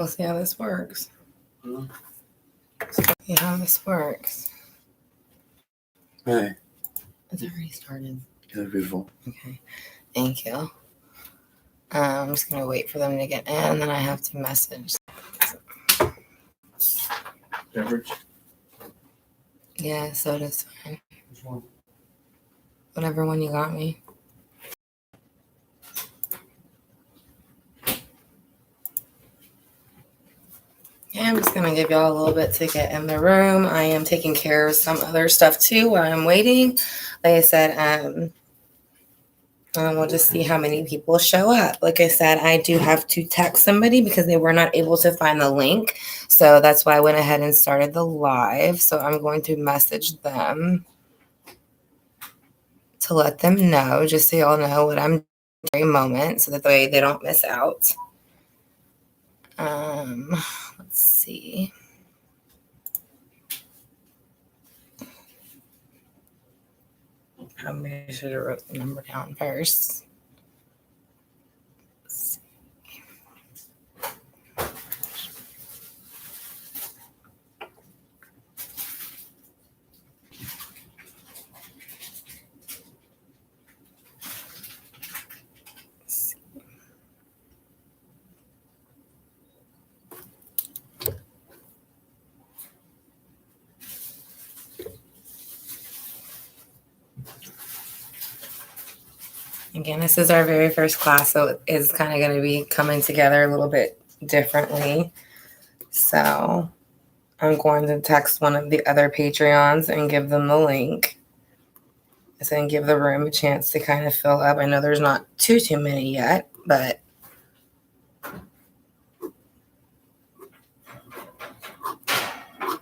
We'll see how this works. Hmm? See how this works. Hey. It's already started. That's beautiful. Okay. Thank you. I'm just going to wait for them to get in, and then I have to message. Beverage? Yeah, soda's fine. Which one? Whatever one you got me. Yeah, I'm just going to give y'all a little bit to get in the room. I am taking care of some other stuff too while I'm waiting. Like I said, we'll just see how many people show up. Like I said, I do have to text somebody because they were not able to find the link. So that's why I went ahead and started the live. So I'm going to message them to let them know, just so y'all know what I'm doing every moment so that way they don't miss out. Let's see. I should have wrote the number down first. Again, this is our very first class, so it's kind of going to be coming together a little bit differently. So I'm going to text one of the other Patreons and give them the link. And give the room a chance to kind of fill up. I know there's not too many yet, but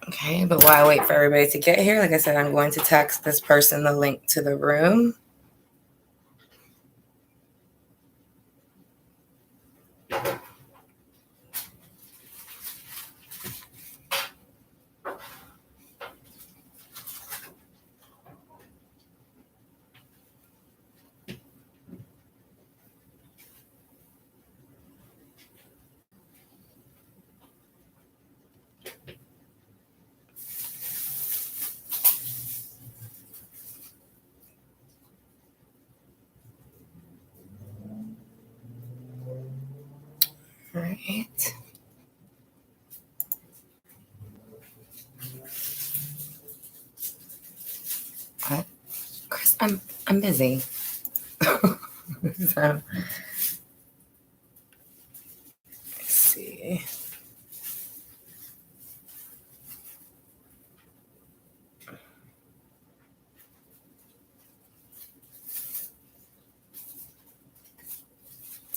okay. But while I wait for everybody to get here, like I said, I'm going to text this person the link to the room. All right. What? Chris, I'm busy. So, let's see.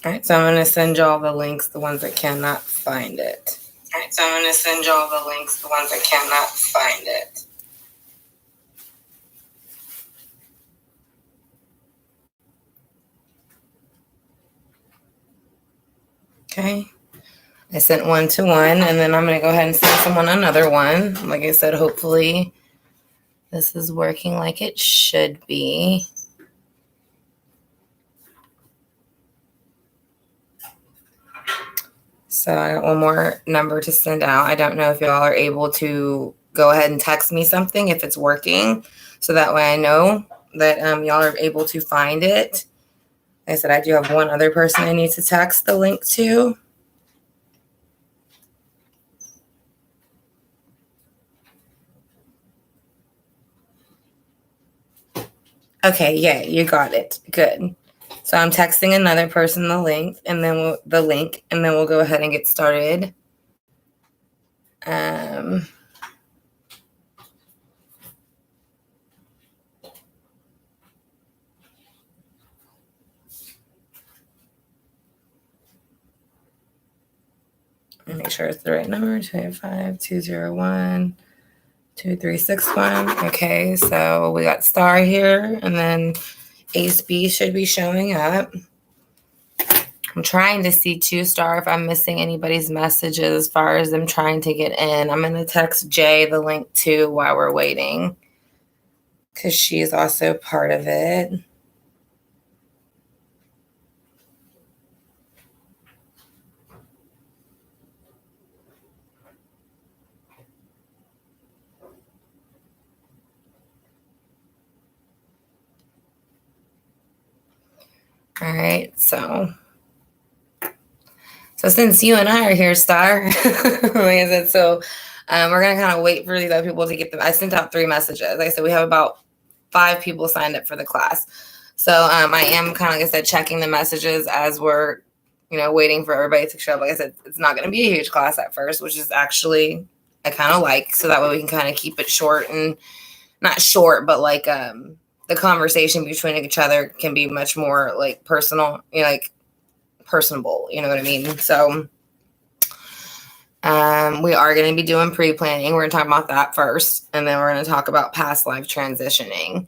All right, so I'm going to send y'all the links, the ones that cannot find it. All right, so I'm going to send y'all the links, the ones that cannot find it. Okay. I sent one to one, and then I'm going to go ahead and send someone another one. Like I said, hopefully this is working like it should be. So I got one more number to send out. I don't know if y'all are able to go ahead and text me something if it's working. So that way I know that y'all are able to find it. Like I said, I do have one other person I need to text the link to. Okay, yeah, you got it. Good. So I'm texting another person the link, and then we'll go ahead and get started. Let me make sure it's the right number. 285-201-2361. Okay, so we got Star here, and then Ace B should be showing up. I'm trying to see too, Star, if I'm missing anybody's messages as far as them trying to get in. I'm going to text Jay the link too while we're waiting, because she's also part of it. All right, so since you and I are here, Star, like I said, so we're gonna kind of wait for these other people to get them. I sent out 3 messages. Like I said, we have about 5 people signed up for the class. So I am kind of, like I said, checking the messages as we're, waiting for everybody to show up. Like I said, it's not going to be a huge class at first, which is actually I kind of like, so that way we can kind of keep it short and not short, but like the conversation between each other can be much more like personal, like personable, you know what I mean? So we are going to be doing pre-planning. We're going to talk about that first, and then we're going to talk about past life transitioning.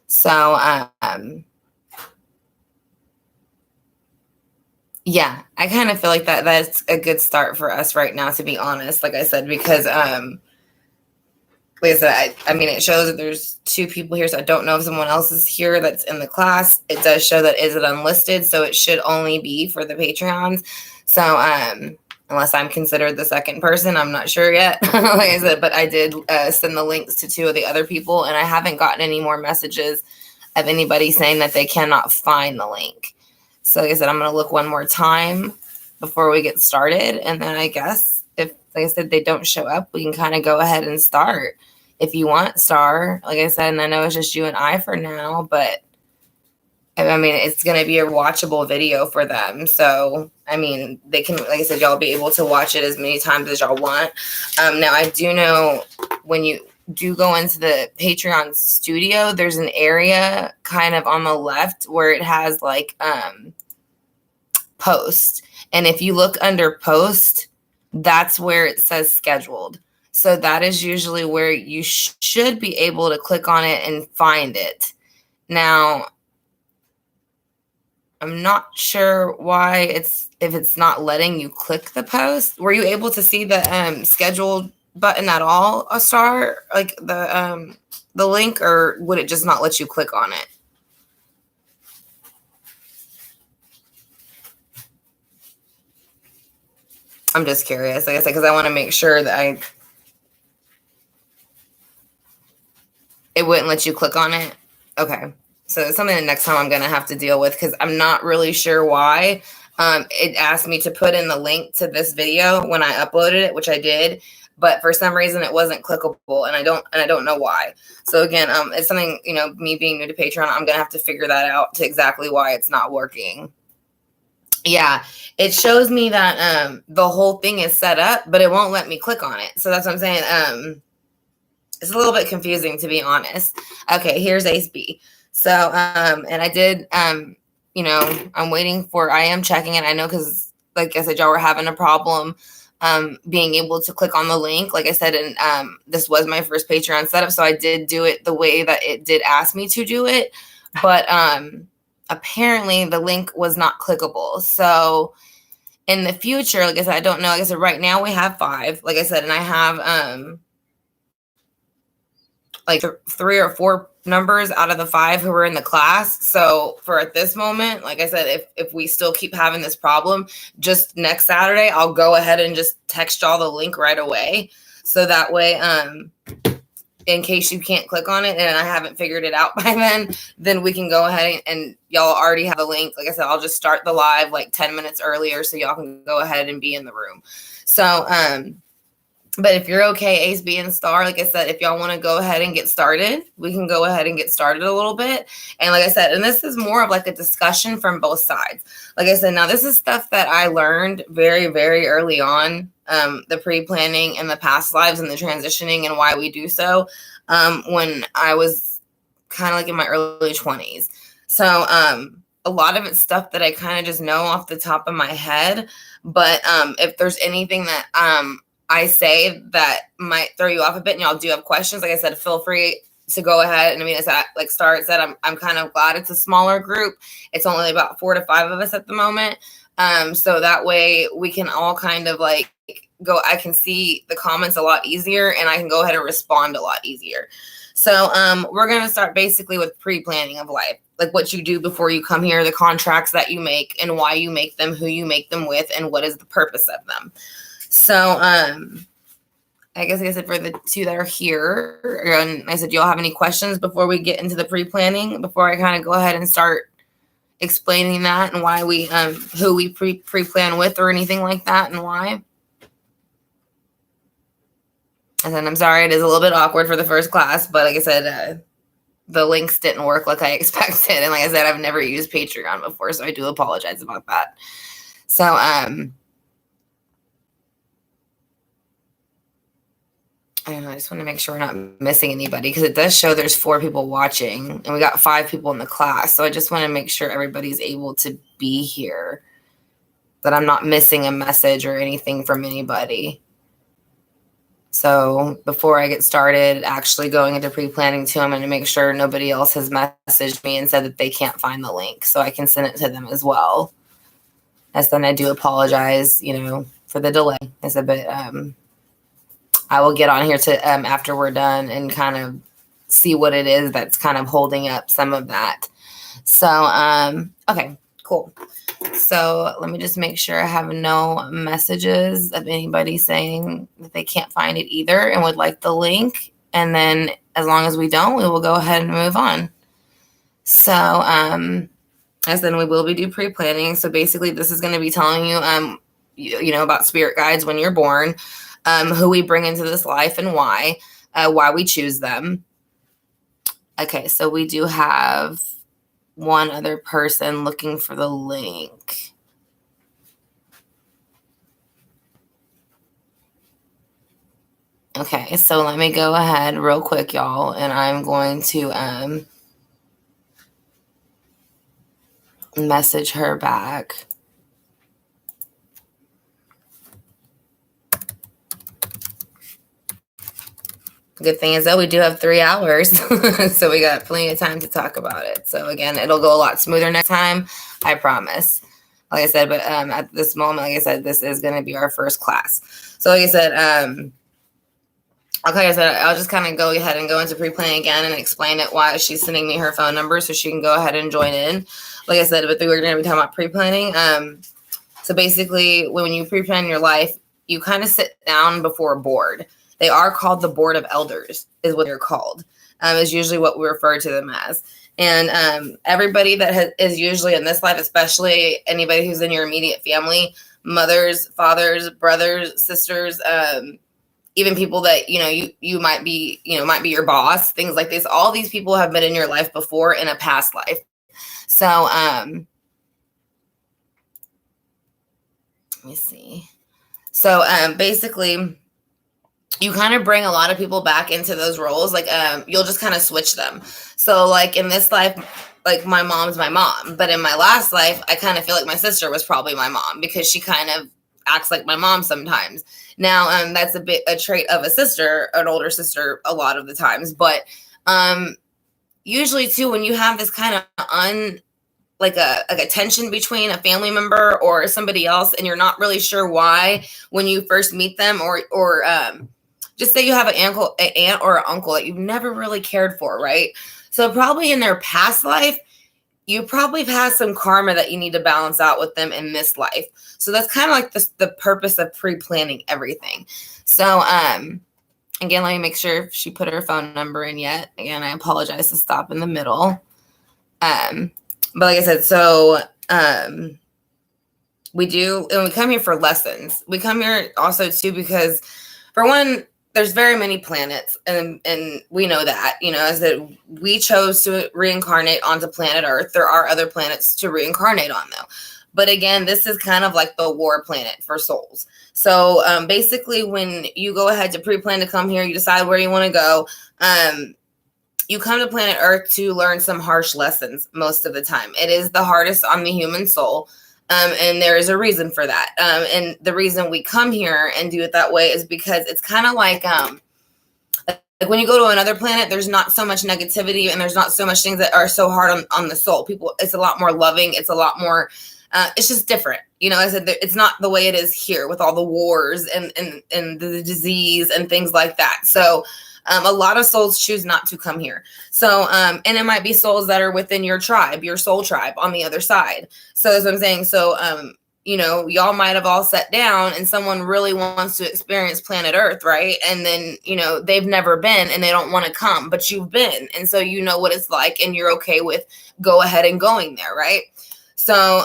So yeah, I kind of feel like that's a good start for us right now, to be honest, like I said, because like I said, I mean, it shows that there's 2 people here, so I don't know if someone else is here that's in the class. It does show that is it unlisted, so it should only be for the Patreons. So unless I'm considered the second person, I'm not sure yet. Like I said, but I did send the links to 2 of the other people, and I haven't gotten any more messages of anybody saying that they cannot find the link. So like I said, I'm going to look one more time before we get started, and then I guess if, like I said, they don't show up, we can kind of go ahead and start. If you want, Star, like I said, and I know it's just you and I for now, but I mean, it's going to be a watchable video for them. So, I mean, they can, like I said, y'all be able to watch it as many times as y'all want. Now, I do know when you do go into the Patreon studio, there's an area kind of on the left where it has like post. And if you look under post, that's where it says scheduled. So that is usually where you should be able to click on it and find it. Now, I'm not sure why if it's not letting you click the post. Were you able to see the scheduled button at all, a Star? Like the link, or would it just not let you click on it? I'm just curious, like I said, because I want to make sure that it wouldn't let you click on it. Okay. So it's something that next time I'm going to have to deal with, because I'm not really sure why. It asked me to put in the link to this video when I uploaded it, which I did, but for some reason it wasn't clickable, and I don't know why. So again, it's something, me being new to Patreon, I'm going to have to figure that out to exactly why it's not working. Yeah, it shows me that the whole thing is set up, but it won't let me click on it. So that's what I'm saying. It's a little bit confusing, to be honest. Okay, here's Ace B. So, and I did, I'm waiting for, I am checking it. I know, because like I said, y'all were having a problem being able to click on the link. Like I said, and this was my first Patreon setup, so I did do it the way that it did ask me to do it. But apparently the link was not clickable. So in the future, like I said, I don't know. Like I said, right now we have 5, like I said, and I have like 3 or 4 numbers out of the 5 who were in the class. So for at this moment, like I said, if we still keep having this problem, just next Saturday, I'll go ahead and just text y'all the link right away. So that way, in case you can't click on it and I haven't figured it out by then we can go ahead and y'all already have the link. Like I said, I'll just start the live like 10 minutes earlier so y'all can go ahead and be in the room. So, but if you're okay, Ace B and Star, like I said, if y'all want to go ahead and get started, we can go ahead and get started a little bit. And like I said, and this is more of like a discussion from both sides. Like I said, now this is stuff that I learned very, very early on, the pre-planning and the past lives and the transitioning and why we do so, when I was kind of like in my early 20s. So a lot of it's stuff that I kind of just know off the top of my head. But if there's anything that I say that might throw you off a bit and y'all do have questions, like I said, feel free to go ahead. And I mean, like Star said, I'm kind of glad it's a smaller group. It's only about 4 to 5 of us at the moment. So that way we can all kind of like go, I can see the comments a lot easier and I can go ahead and respond a lot easier. So we're going to start basically with pre-planning of life, like what you do before you come here, the contracts that you make and why you make them, who you make them with, and what is the purpose of them. So, I guess like I said, for the 2 that are here, and I said, do y'all have any questions before we get into the pre-planning, before I kind of go ahead and start explaining that and why we who we pre-plan with or anything like that and why? And then I'm sorry, it is a little bit awkward for the first class, but like I said, the links didn't work like I expected. And like I said, I've never used Patreon before, so I do apologize about that. So, I don't know, I just want to make sure we're not missing anybody because it does show there's 4 people watching and we got 5 people in the class. So I just want to make sure everybody's able to be here, that I'm not missing a message or anything from anybody. So before I get started actually going into pre-planning too, I'm going to make sure nobody else has messaged me and said that they can't find the link so I can send it to them as well. As then I do apologize, for the delay. It's a bit, I will get on here to after we're done and kind of see what it is that's kind of holding up some of that. So, okay, cool. So let me just make sure I have no messages of anybody saying that they can't find it either and would like the link. And then as long as we don't, we will go ahead and move on. So, as then we will be do pre-planning. So basically this is going to be telling you, about spirit guides when you're born, who we bring into this life and why we choose them. Okay, so we do have one other person looking for the link. Okay, so let me go ahead real quick, y'all, and I'm going to message her back. Good thing is that we do have 3 hours, so we got plenty of time to talk about it. So again, it'll go a lot smoother next time, I promise. Like I said, but at this moment, like I said, this is going to be our first class. So like I said, I'll just kind of go ahead and go into pre-planning again and explain it why she's sending me her phone number so she can go ahead and join in. Like I said, but we're going to be talking about pre-planning. So basically, when you pre-plan your life, you kind of sit down before a board. They are called the Board of Elders, is what they're called, is usually what we refer to them as. And everybody that is usually in this life, especially anybody who's in your immediate family, mothers, fathers, brothers, sisters, even people that, you might be your boss, things like this. All these people have been in your life before in a past life. So, let me see. So, basically, you kind of bring a lot of people back into those roles. Like, you'll just kind of switch them. So like in this life, like my mom's my mom, but in my last life, I kind of feel like my sister was probably my mom because she kind of acts like my mom sometimes. Now, that's a trait of a sister, an older sister, a lot of the times. But usually too, when you have this kind of like a tension between a family member or somebody else, and you're not really sure why when you first meet them, or just say you have an aunt or an uncle that you've never really cared for, right? So probably in their past life, you probably have had some karma that you need to balance out with them in this life. So that's kind of like the purpose of pre-planning everything. So again, let me make sure if she put her phone number in yet. Again, I apologize to stop in the middle. But like I said, so we come here for lessons. We come here also too because, for one, there's very many planets, and we know that, as that we chose to reincarnate onto planet Earth. There are other planets to reincarnate on, though. But again, this is kind of like the war planet for souls. So basically, when you go ahead to pre-plan to come here, you decide where you want to go. You come to planet Earth to learn some harsh lessons most of the time. It is the hardest on the human soul. And there is a reason for that. And the reason we come here and do it that way is because it's kind of like when you go to another planet, there's not so much negativity and there's not so much things that are so hard on the soul. People, it's a lot more loving. It's a lot more, it's just different. I said it's not the way it is here with all the wars and the disease and things like that. So a lot of souls choose not to come here. So, and it might be souls that are within your tribe, your soul tribe on the other side. So that's what I'm saying. So, y'all might have all sat down and someone really wants to experience planet Earth, right? And then, they've never been and they don't want to come, but you've been. And so you know what it's like and you're okay with go ahead and going there, right? So,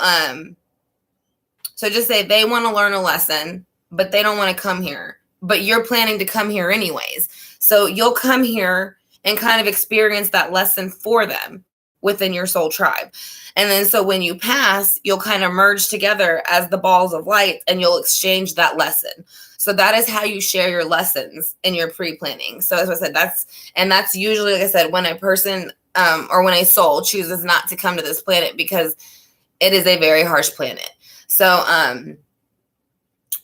so just say they want to learn a lesson, but they don't want to come here, but you're planning to come here anyways. So you'll come here and kind of experience that lesson for them within your soul tribe. And then so when you pass, you'll kind of merge together as the balls of light and you'll exchange that lesson. So that is how you share your lessons in your pre-planning. So as I said, that's usually, like I said, when a person or when a soul chooses not to come to this planet because it is a very harsh planet. So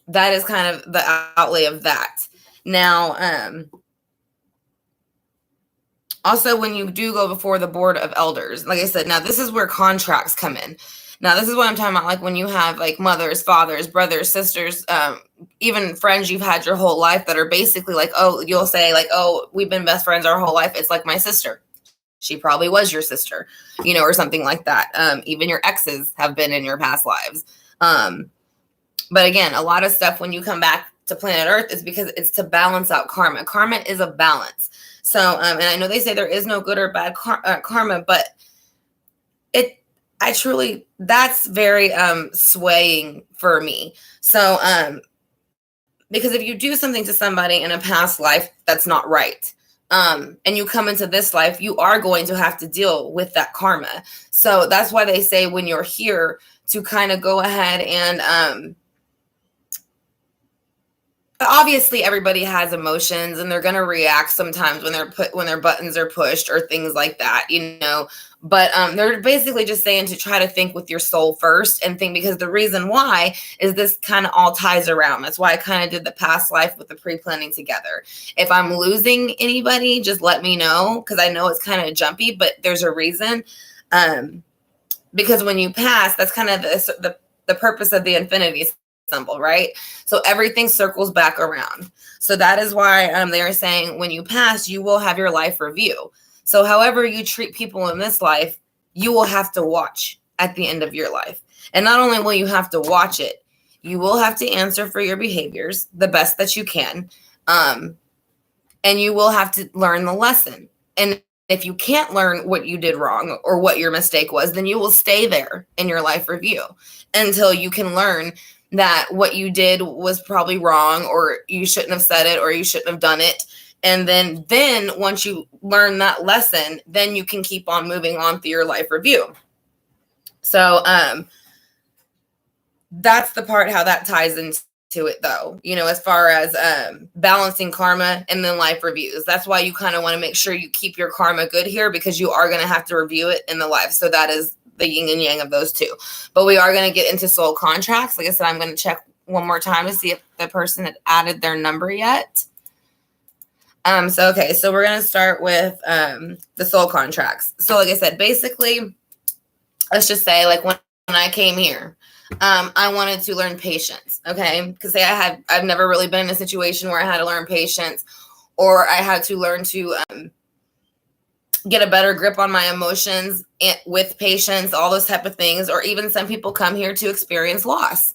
that is kind of the outlay of that. Now, also, when you do go before the board of elders, like I said, now this is where contracts come in. Now, this is what I'm talking about, like when you have like mothers, fathers, brothers, sisters, even friends you've had your whole life that are basically like, oh, you'll say like, oh, we've been best friends our whole life. It's like my sister. She probably was your sister, you know, or something like that. Even your exes have been in your past lives. But again, a lot of stuff when you come back to planet Earth is because it's to balance out karma. Karma is a balance. So, and I know they say there is no good or bad karma, but that's very swaying for me. So, because if you do something to somebody in a past life that's not right, and you come into this life, you are going to have to deal with that karma. So that's why they say when you're here to kind of go ahead and obviously everybody has emotions and they're going to react sometimes when their buttons are pushed or things like that, you know, but they're basically just saying to try to think with your soul first and think, because the reason why is this kind of all ties around. That's why I kind of did the past life with the pre-planning together. If I'm losing anybody, just let me know, because I know it's kind of jumpy, but there's a reason. Because when you pass, that's kind of the purpose of the infinity symbol, right? So everything circles back around. So that is why they are saying when you pass, you will have your life review. So however you treat people in this life, you will have to watch at the end of your life. And not only will you have to watch it, you will have to answer for your behaviors the best that you can. And you will have to learn the lesson. And if you can't learn what you did wrong or what your mistake was, then you will stay there in your life review until you can learn that what you did was probably wrong, or you shouldn't have said it, or you shouldn't have done it. And then once you learn that lesson, then you can keep on moving on through your life review. So that's the part how that ties into it, though, you know, as far as balancing karma and then life reviews. That's why you kind of want to make sure you keep your karma good here, because you are going to have to review it in the life. So that is the yin and yang of those two. But we are going to get into soul contracts. Like I said, I'm going to check one more time to see if the person had added their number yet. So we're going to start with the soul contracts. So like I said, basically, let's just say like when I came here, I wanted to learn patience. Okay. Because I've never really been in a situation where I had to learn patience, or I had to learn to get a better grip on my emotions with patience, all those type of things. Or even some people come here to experience loss,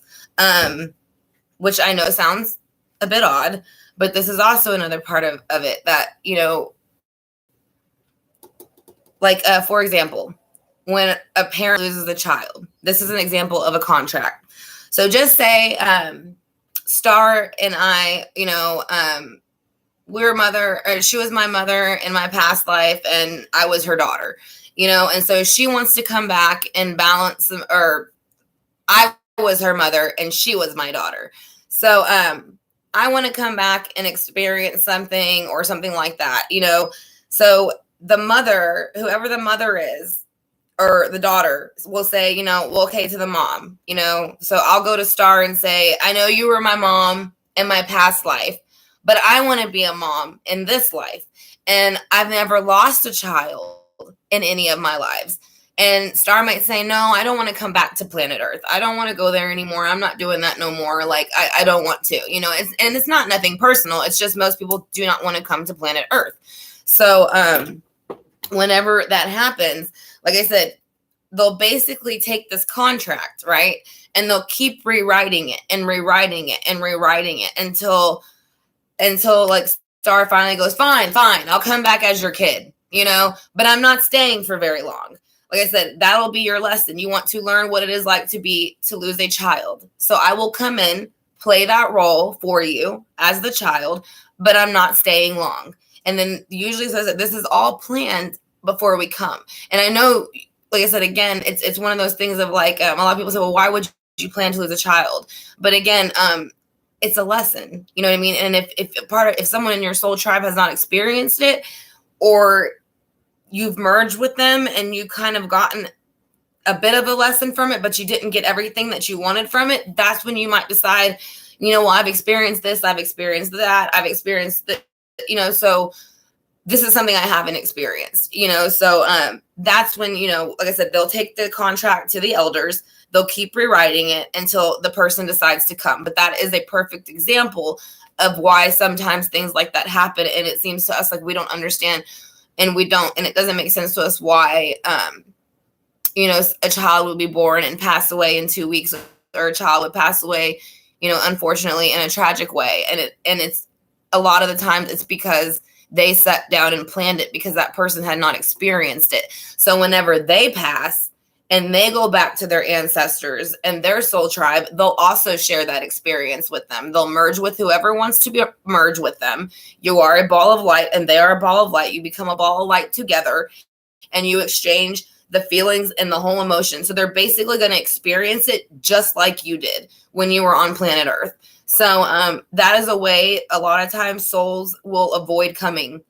which I know sounds a bit odd, but this is also another part of it that, you know, like, for example, when a parent loses a child, this is an example of a contract. So just say Star and I, you know, she was my mother in my past life and I was her daughter, you know, and so she wants to come back and balance them, or I was her mother and she was my daughter. So I want to come back and experience something or something like that, you know. So the mother, whoever the mother is, or the daughter, will say, you know, well, okay, to the mom, you know. So I'll go to Star and say, I know you were my mom in my past life, but I want to be a mom in this life. And I've never lost a child in any of my lives. And Star might say, no, I don't want to come back to planet Earth. I don't want to go there anymore. I'm not doing that no more. Like, I don't want to, you know, it's not nothing personal. It's just most people do not want to come to planet Earth. So whenever that happens, like I said, they'll basically take this contract, right? And they'll keep rewriting it and rewriting it and rewriting it until like Star finally goes, fine, I'll come back as your kid, you know, but I'm not staying for very long. like I said, that'll be your lesson. You want to learn what it is like to lose a child. So I will come in, play that role for you as the child, but I'm not staying long. And then usually says that this is all planned before we come. And I know, like I said, again, it's one of those things of like, a lot of people say, well, why would you plan to lose a child? But again, it's a lesson, you know what I mean? And if someone in your soul tribe has not experienced it, or you've merged with them and you kind of gotten a bit of a lesson from it, but you didn't get everything that you wanted from it, that's when you might decide, well, I've experienced this, I've experienced that, I've experienced that, so this is something I haven't experienced, so that's when, like I said, they'll take the contract to the elders, they'll keep rewriting it until the person decides to come. But that is a perfect example of why sometimes things like that happen. And it seems to us like we don't understand, and it doesn't make sense to us why, a child would be born and pass away in 2 weeks, or a child would pass away, unfortunately in a tragic way. And it's a lot of the times it's because they sat down and planned it because that person had not experienced it. So whenever they pass and they go back to their ancestors and their soul tribe, they'll also share that experience with them. They'll merge with whoever wants to merge with them. You are a ball of light and they are a ball of light. You become a ball of light together and you exchange the feelings and the whole emotion. So they're basically going to experience it just like you did when you were on planet Earth. So that is a way a lot of times souls will avoid coming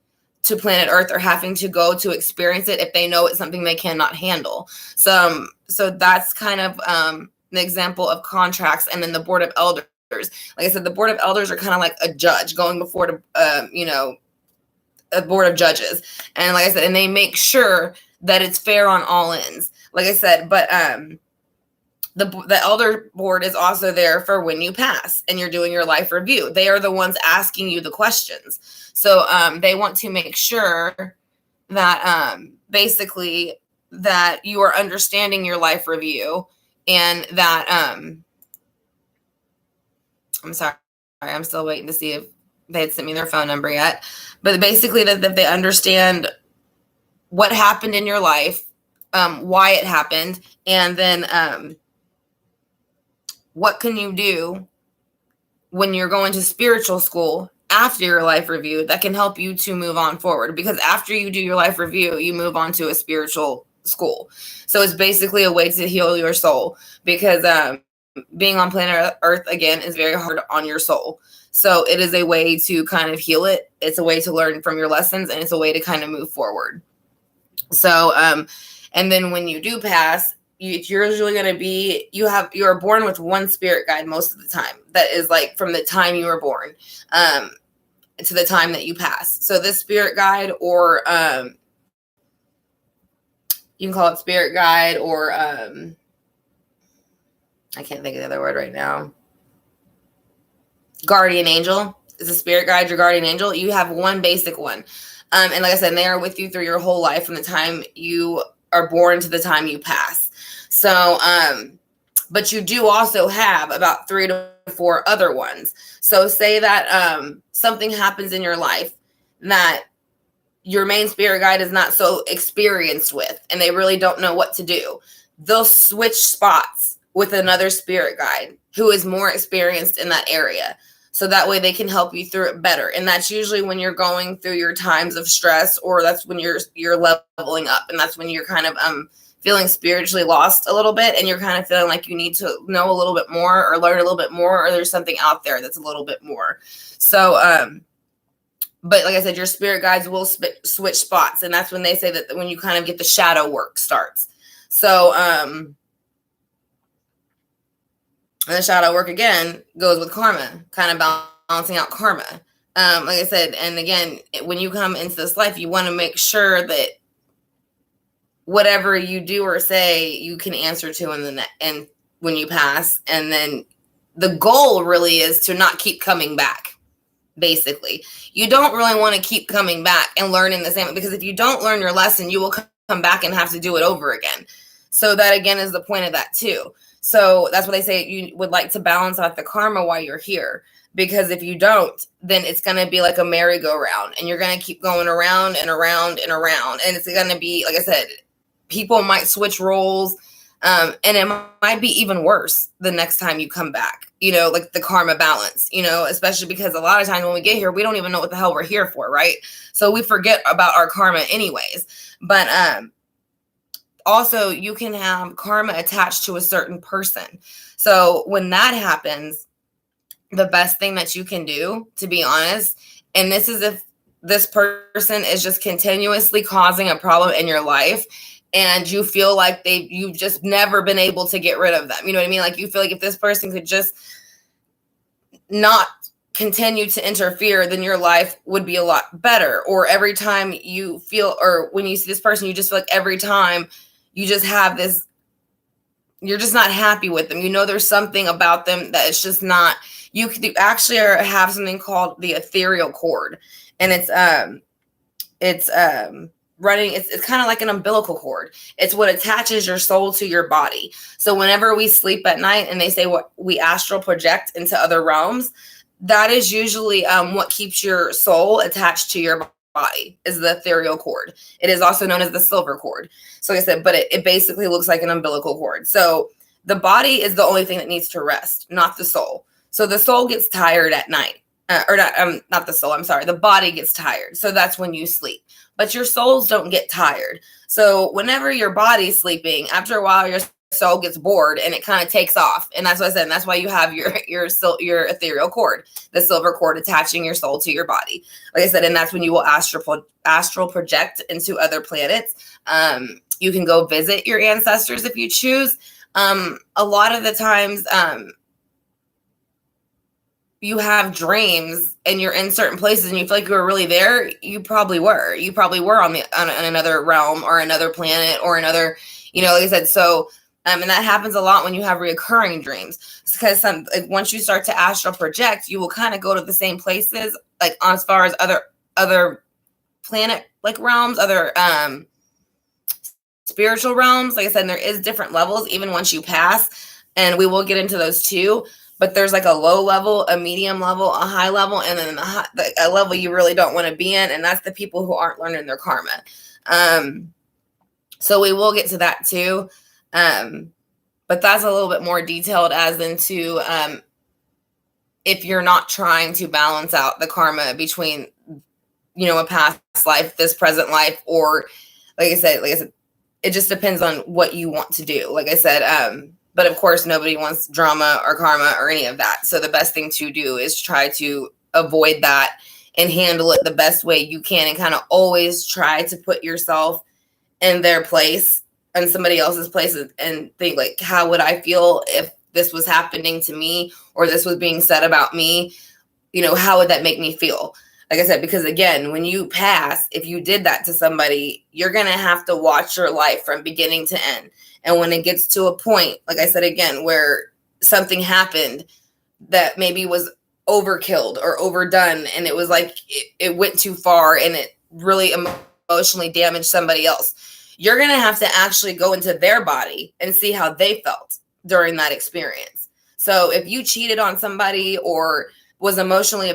to planet Earth or having to go to experience it if they know it's something they cannot handle. So that's kind of an example of contracts. And then the Board of Elders, like I said, the Board of Elders are kind of like a judge going before a board of judges. And like I said, and they make sure that it's fair on all ends, like I said, but the elder board is also there for when you pass and you're doing your life review. They are the ones asking you the questions. So they want to make sure that basically that you are understanding your life review, and that I'm sorry, I'm still waiting to see if they had sent me their phone number yet. But basically that they understand what happened in your life, why it happened, and then what can you do when you're going to spiritual school after your life review that can help you to move on forward? Because after you do your life review, you move on to a spiritual school. So it's basically a way to heal your soul, because being on planet Earth, again, is very hard on your soul. So it is a way to kind of heal it. It's a way to learn from your lessons, and it's a way to kind of move forward. So, and then when you do pass, you're usually going to be, you're born with one spirit guide most of the time. That is like from the time you were born to the time that you pass. So this spirit guide, or you can call it spirit guide, or I can't think of the other word right now. Guardian angel is a spirit guide, your guardian angel. You have one basic one. And like I said, they are with you through your whole life from the time you are born to the time you pass. So, but you do also have about 3 to 4 other ones. So say that something happens in your life that your main spirit guide is not so experienced with, and they really don't know what to do. They'll switch spots with another spirit guide who is more experienced in that area. So that way they can help you through it better. And that's usually when you're going through your times of stress, or that's when you're leveling up. And that's when you're kind of feeling spiritually lost a little bit, and you're kind of feeling like you need to know a little bit more or learn a little bit more, or there's something out there that's a little bit more. So, but like I said, your spirit guides will switch spots. And that's when they say that when you kind of get the shadow work starts. So, and the shadow work again goes with karma, kind of balancing out karma. Like I said, and again, when you come into this life, you want to make sure that whatever you do or say, you can answer to and when you pass. And then the goal really is to not keep coming back. Basically, you don't really want to keep coming back and learning the same, because if you don't learn your lesson, you will come back and have to do it over again. So that again is the point of that too. So that's what they say. You would like to balance out the karma while you're here, because if you don't, then it's going to be like a merry-go-round, and you're going to keep going around and around and around. And it's going to be, like I said, people might switch roles. And it might be even worse the next time you come back, like the karma balance, especially because a lot of times when we get here, we don't even know what the hell we're here for, right? So we forget about our karma anyways. But also you can have karma attached to a certain person. So when that happens, the best thing that you can do, to be honest, and this is if this person is just continuously causing a problem in your life, and you feel like you've just never been able to get rid of them. You know what I mean? Like you feel like if this person could just not continue to interfere, then your life would be a lot better. Or every time you feel, or when you see this person, you just feel like every time you just have this, you're just not happy with them. There's something about them that it's just not, you could actually have something called the ethereal cord. And it's running, it's kind of like an umbilical cord. It's what attaches your soul to your body. So whenever we sleep at night and they say what we astral project into other realms, that is usually what keeps your soul attached to your body, is the ethereal cord. It is also known as the silver cord. So like I said, but it basically looks like an umbilical cord. So the body is the only thing that needs to rest, not the soul. So the soul gets tired at night. Not the soul, I'm sorry. The body gets tired. So that's when you sleep. But your souls don't get tired. So whenever your body's sleeping, after a while, your soul gets bored and it kind of takes off. And that's what I said. And that's why you have your ethereal cord, the silver cord attaching your soul to your body. Like I said, and that's when you will astral project into other planets. You can go visit your ancestors if you choose. A lot of the times, you have dreams and you're in certain places and you feel like you were really there. You probably were on another realm or another planet or another, like I said. So, and that happens a lot when you have reoccurring dreams. It's because once you start to astral project, you will kind of go to the same places, like as far as other planet like realms, other spiritual realms. Like I said, and there is different levels even once you pass, and we will get into those too. But there's like a low level, a medium level, a high level, and then a level you really don't want to be in. And that's the people who aren't learning their karma. So we will get to that too. But that's a little bit more detailed as into if you're not trying to balance out the karma between, a past life, this present life, or like I said, it just depends on what you want to do. Like I said, but of course, nobody wants drama or karma or any of that. So the best thing to do is try to avoid that and handle it the best way you can, and kind of always try to put yourself in their place and somebody else's place and think like, how would I feel if this was happening to me or this was being said about me? How would that make me feel? Like I said, because again, when you pass, if you did that to somebody, you're going to have to watch your life from beginning to end. And when it gets to a point, like I said, again, where something happened that maybe was overkilled or overdone, and it was like it went too far and it really emotionally damaged somebody else, you're going to have to actually go into their body and see how they felt during that experience. So if you cheated on somebody or was emotionally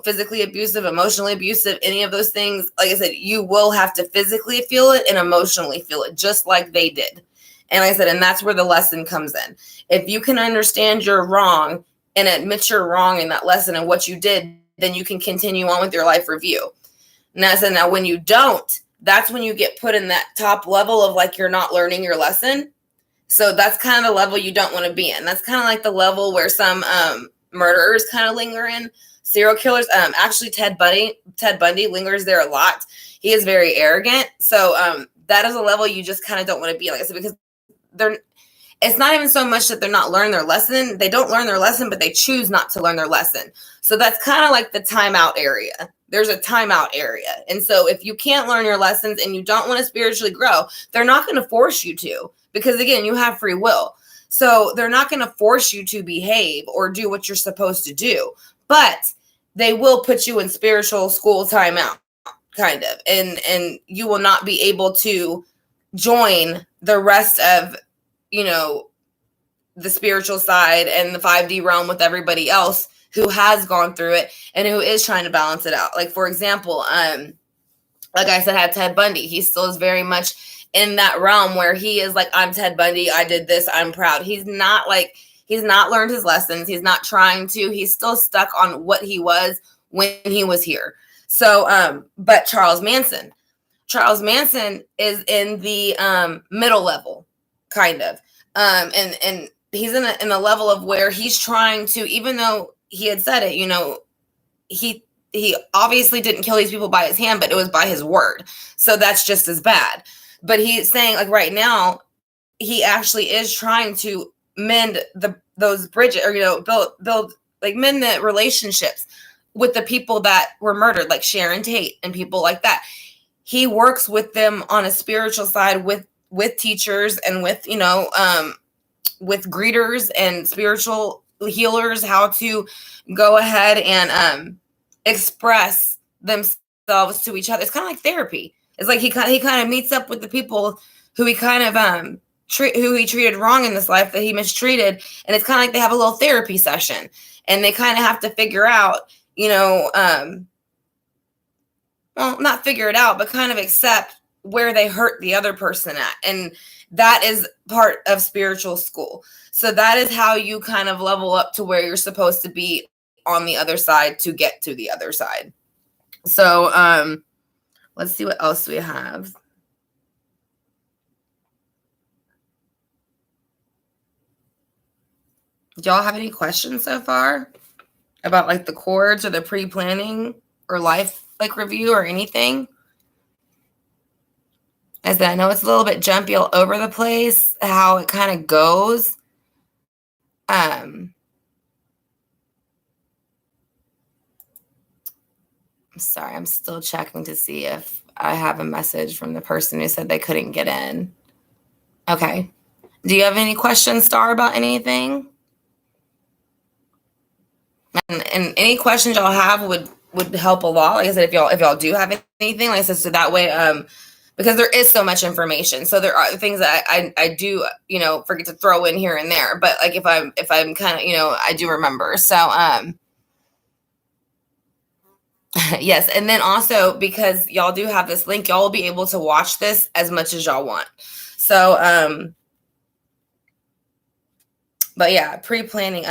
physically abusive, emotionally abusive, any of those things, like I said, you will have to physically feel it and emotionally feel it just like they did. And like I said, and that's where the lesson comes in. If you can understand you're wrong and admit you're wrong in that lesson and what you did, then you can continue on with your life review. And I said, now when you don't, that's when you get put in that top level of like you're not learning your lesson. So that's kind of the level you don't want to be in. That's kind of like the level where some murderers kind of linger in, serial killers. Actually, Ted Bundy lingers there a lot. He is very arrogant. So that is a level you just kind of don't want to be, like I said, because it's not even so much that they're not learning their lesson. They don't learn their lesson, but they choose not to learn their lesson. So that's kind of like the timeout area. There's a timeout area. And so if you can't learn your lessons and you don't want to spiritually grow, they're not going to force you to, because again, you have free will. So they're not going to force you to behave or do what you're supposed to do, but they will put you in spiritual school timeout, kind of, and you will not be able to join the rest of, the spiritual side and the 5D realm with everybody else who has gone through it and who is trying to balance it out. Like, for example, like I said, had Ted Bundy. He still is very much in that realm where he is like, I'm Ted Bundy, I did this, I'm proud. He's not learned his lessons. He's not trying to. He's still stuck on what he was when he was here. So, but Charles Manson is in the middle level, kind of. And he's in a level of where he's trying to, even though he had said it, you know, he obviously didn't kill these people by his hand, but it was by his word. So that's just as bad. But he's saying, like, right now, he actually is trying to mend those bridges, or, you know, build like mend the relationships with the people that were murdered, like Sharon Tate and people like that. He works with them on a spiritual side with teachers and with, you know, with greeters and spiritual healers, how to go ahead and express themselves to each other. It's kind of like therapy. It's like he kind of meets up with the people who he kind of who he treated wrong in this life, that he mistreated, and it's kind of like they have a little therapy session, and they kind of have to figure out, you know, well, not figure it out, but kind of accept where they hurt the other person at. And that is part of spiritual school. So that is how you kind of level up to where you're supposed to be on the other side to get to the other side. So let's see what else we have. Do y'all have any questions so far about like the chords or the pre-planning or life like review or anything? As I know it's a little bit jumpy all over the place, how it kind of goes. I'm sorry, I'm still checking to see if I have a message from the person who said they couldn't get in. Okay. Do you have any questions, Star, about anything? And any questions y'all have would help a lot. Like I said, if y'all do have anything, like I said, so that way, because there is so much information, so there are things that I do, you know, forget to throw in here and there. But like if I'm kind of, you know, I do remember. So yes, and then also because y'all do have this link, y'all will be able to watch this as much as y'all want. So but yeah, pre-planning.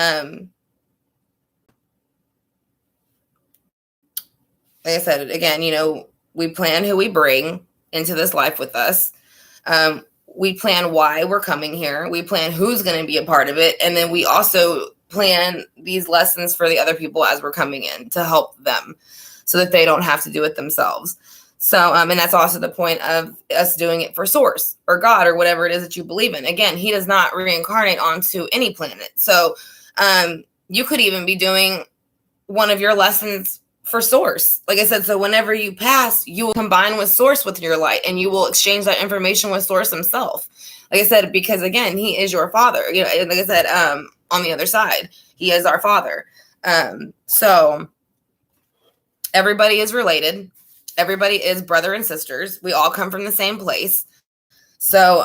Like I said, again, you know, we plan who we bring into this life with us. We plan why we're coming here. We plan who's going to be a part of it. And then we also plan these lessons for the other people as we're coming in to help them so that they don't have to do it themselves. So, and that's also the point of us doing it for Source or God or whatever it is that you believe in. Again, he does not reincarnate onto any planet. So you could even be doing one of your lessons for Source. Like I said, so whenever you pass, you will combine with Source with your light, and you will exchange that information with Source himself. Like I said, because again, he is your father. You know, like I said, on the other side, he is our father. So everybody is related. Everybody is brother and sisters. We all come from the same place. So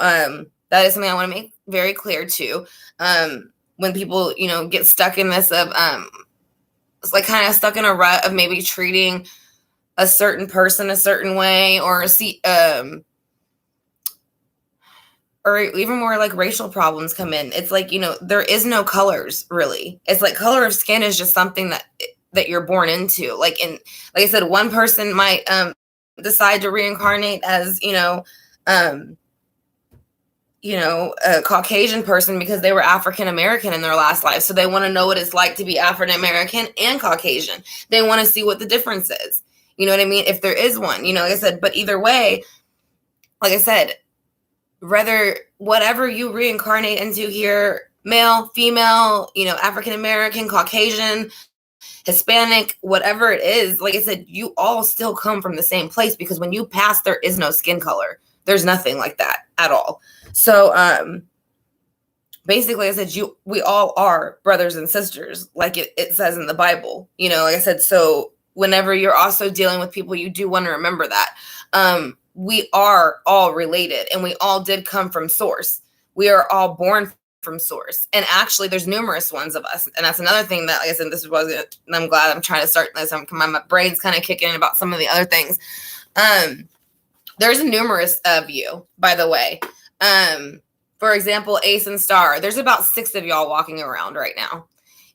that is something I want to make very clear too. When people, you know, get stuck in this of like kind of stuck in a rut of maybe treating a certain person a certain way, or or even more like racial problems come in. It's like, you know, there is no colors really. It's like color of skin is just something that you're born into. Like I said, one person might decide to reincarnate as, you know, a Caucasian person because they were African American in their last life. So they want to know what it's like to be African American and Caucasian. They want to see what the difference is. You know what I mean? If there is one, you know, like I said, but either way, like I said, whatever you reincarnate into here, male, female, you know, African American, Caucasian, Hispanic, whatever it is, like I said, you all still come from the same place, because when you pass, there is no skin color. There's nothing like that at all. So basically, I said, we all are brothers and sisters, like it says in the Bible, you know, like I said. So whenever you're also dealing with people, you do want to remember that we are all related, and we all did come from Source. We are all born from Source. And actually, there's numerous ones of us. And that's another thing that, like I said, this wasn't, and I'm glad I'm trying to start this. My brain's kind of kicking in about some of the other things. There's numerous of you, by the way. For example, Ace and Star, there's about 6 of y'all walking around right now.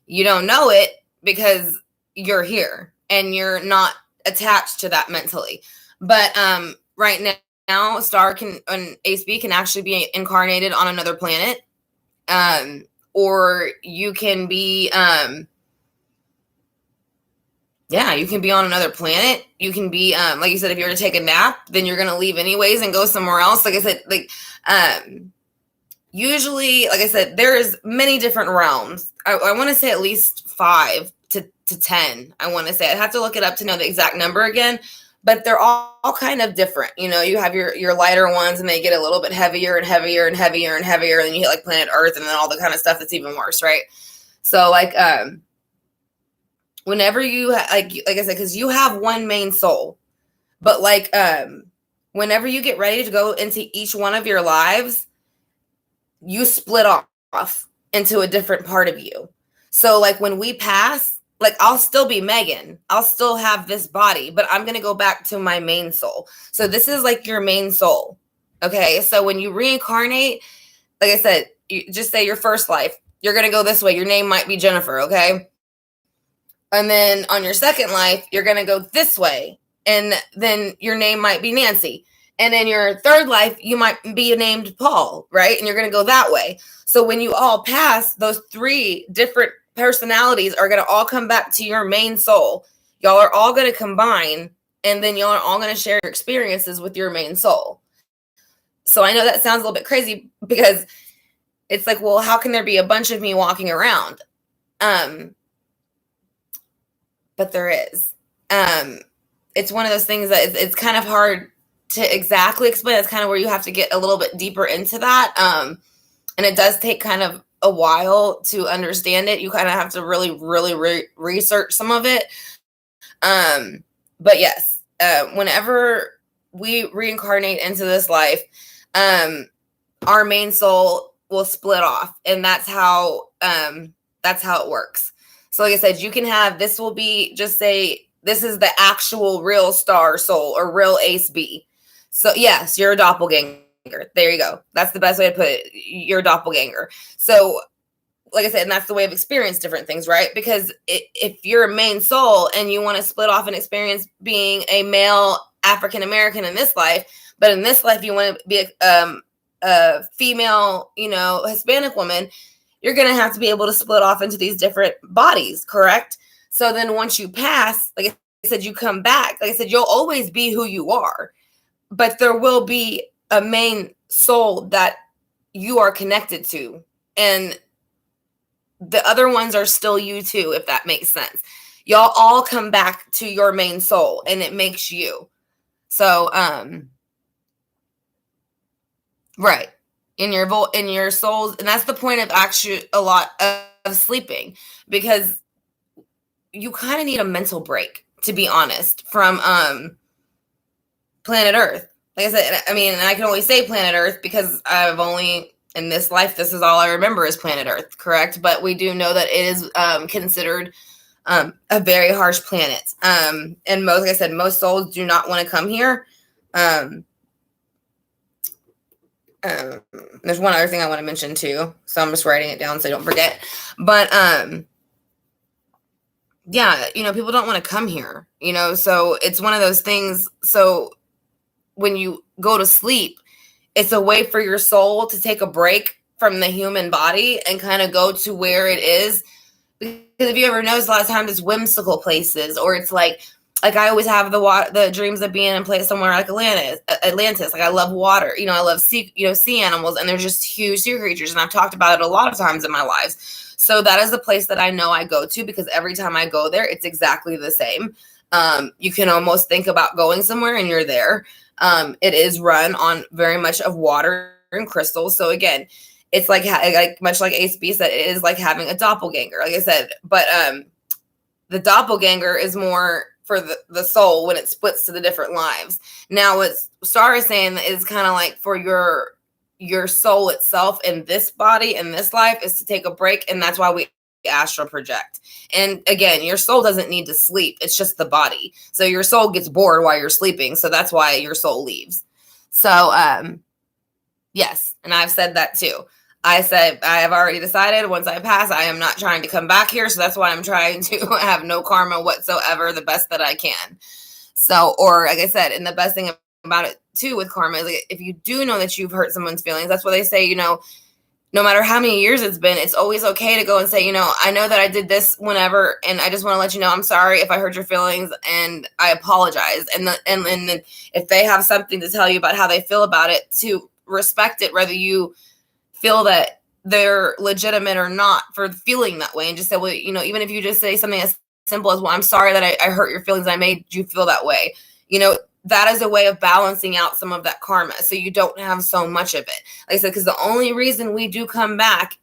You don't know it because you're here and you're not attached to that mentally. But right now, Star can and Ace B can actually be incarnated on another planet. Or you can be you can be on another planet. You can be like you said, if you're to take a nap, then you're gonna leave anyways and go somewhere else. Like I said, usually, like I said, there's many different realms. I want to say at least 5 to 10. I want to say I'd have to look it up to know the exact number again, but they're all kind of different. You know, you have your lighter ones and they get a little bit heavier and heavier and heavier and heavier. And then you hit like planet Earth and then all the kind of stuff that's even worse, right? So like whenever you like I said, because you have one main soul, but like whenever you get ready to go into each one of your lives, you split off into a different part of you. So like when we pass, like I'll still be Megan, I'll still have this body, but I'm gonna go back to my main soul. So this is like your main soul. Okay, so when you reincarnate, like I said, you just say your first life, you're gonna go this way. Your name might be Jennifer, okay? And then on your second life, you're going to go this way. And then your name might be Nancy. And in your third life, you might be named Paul, right? And you're going to go that way. So when you all pass, those 3 different personalities are going to all come back to your main soul. Y'all are all going to combine. And then y'all are all going to share your experiences with your main soul. So I know that sounds a little bit crazy because it's like, well, how can there be a bunch of me walking around? But there is. It's one of those things that it's kind of hard to exactly explain. It's kind of where you have to get a little bit deeper into that. And it does take kind of a while to understand it. You kind of have to really research some of it. But yes, whenever we reincarnate into this life, our main soul will split off. And that's how it works. So like I said, you can have, this will be, just say, this is the actual real Star soul or real Ace B. So yes, you're a doppelganger. There you go. That's the best way to put it. You're a doppelganger. So like I said, and that's the way of experience different things, right? Because if you're a main soul and you want to split off and experience being a male African-American in this life, but in this life you want to be a female, Hispanic woman, you're going to have to be able to split off into these different bodies, correct? So then once you pass, like I said, you come back. Like I said, you'll always be who you are, but there will be a main soul that you are connected to. And the other ones are still you too, if that makes sense. Y'all all come back to your main soul and it makes you. So, right. In your souls. And that's the point of actually a lot of sleeping, because you kind of need a mental break, to be honest, from planet Earth. Like I said, I mean, I can only say planet Earth because I've only, in this life, this is all I remember is planet Earth, correct? But we do know that it is considered a very harsh planet. And most, like I said, most souls do not want to come here. There's one other thing I want to mention too, so I'm just writing it down so I don't forget. But yeah, people don't want to come here, so it's one of those things. So when you go to sleep, it's a way for your soul to take a break from the human body and kind of go to where it is. Because if you ever notice, a lot of times it's whimsical places, or it's like I always have the dreams of being in a place somewhere like Atlantis. Like I love water, I love sea animals, and they're just huge sea creatures. And I've talked about it a lot of times in my lives. So that is the place that I know I go to, because every time I go there, it's exactly the same. You can almost think about going somewhere and you're there. It is run on very much of water and crystals. So again, it's like much like Ace B said, it is like having a doppelganger, like I said. But the doppelganger is more for the soul when it splits to the different lives. Now, what Star is saying is kind of like for your soul itself in this body, in this life, is to take a break. And that's why we astral project. And again, your soul doesn't need to sleep. It's just the body. So your soul gets bored while you're sleeping. So that's why your soul leaves. So, yes, and I've said that too. I said I have already decided once I pass, I am not trying to come back here. So that's why I'm trying to have no karma whatsoever, the best that I can. So, or like I said, and the best thing about it too with karma is like, if you do know that you've hurt someone's feelings, that's what they say, no matter how many years it's been, it's always okay to go and say, I know that I did this whenever, and I just want to let you know I'm sorry if I hurt your feelings, and I apologize. And then if they have something to tell you about how they feel about it, to respect it, whether you feel that they're legitimate or not for feeling that way, and just say, well, even if you just say something as simple as, well, I'm sorry that I hurt your feelings, I made you feel that way, that is a way of balancing out some of that karma, so you don't have so much of it. Like I said, because the only reason we do come back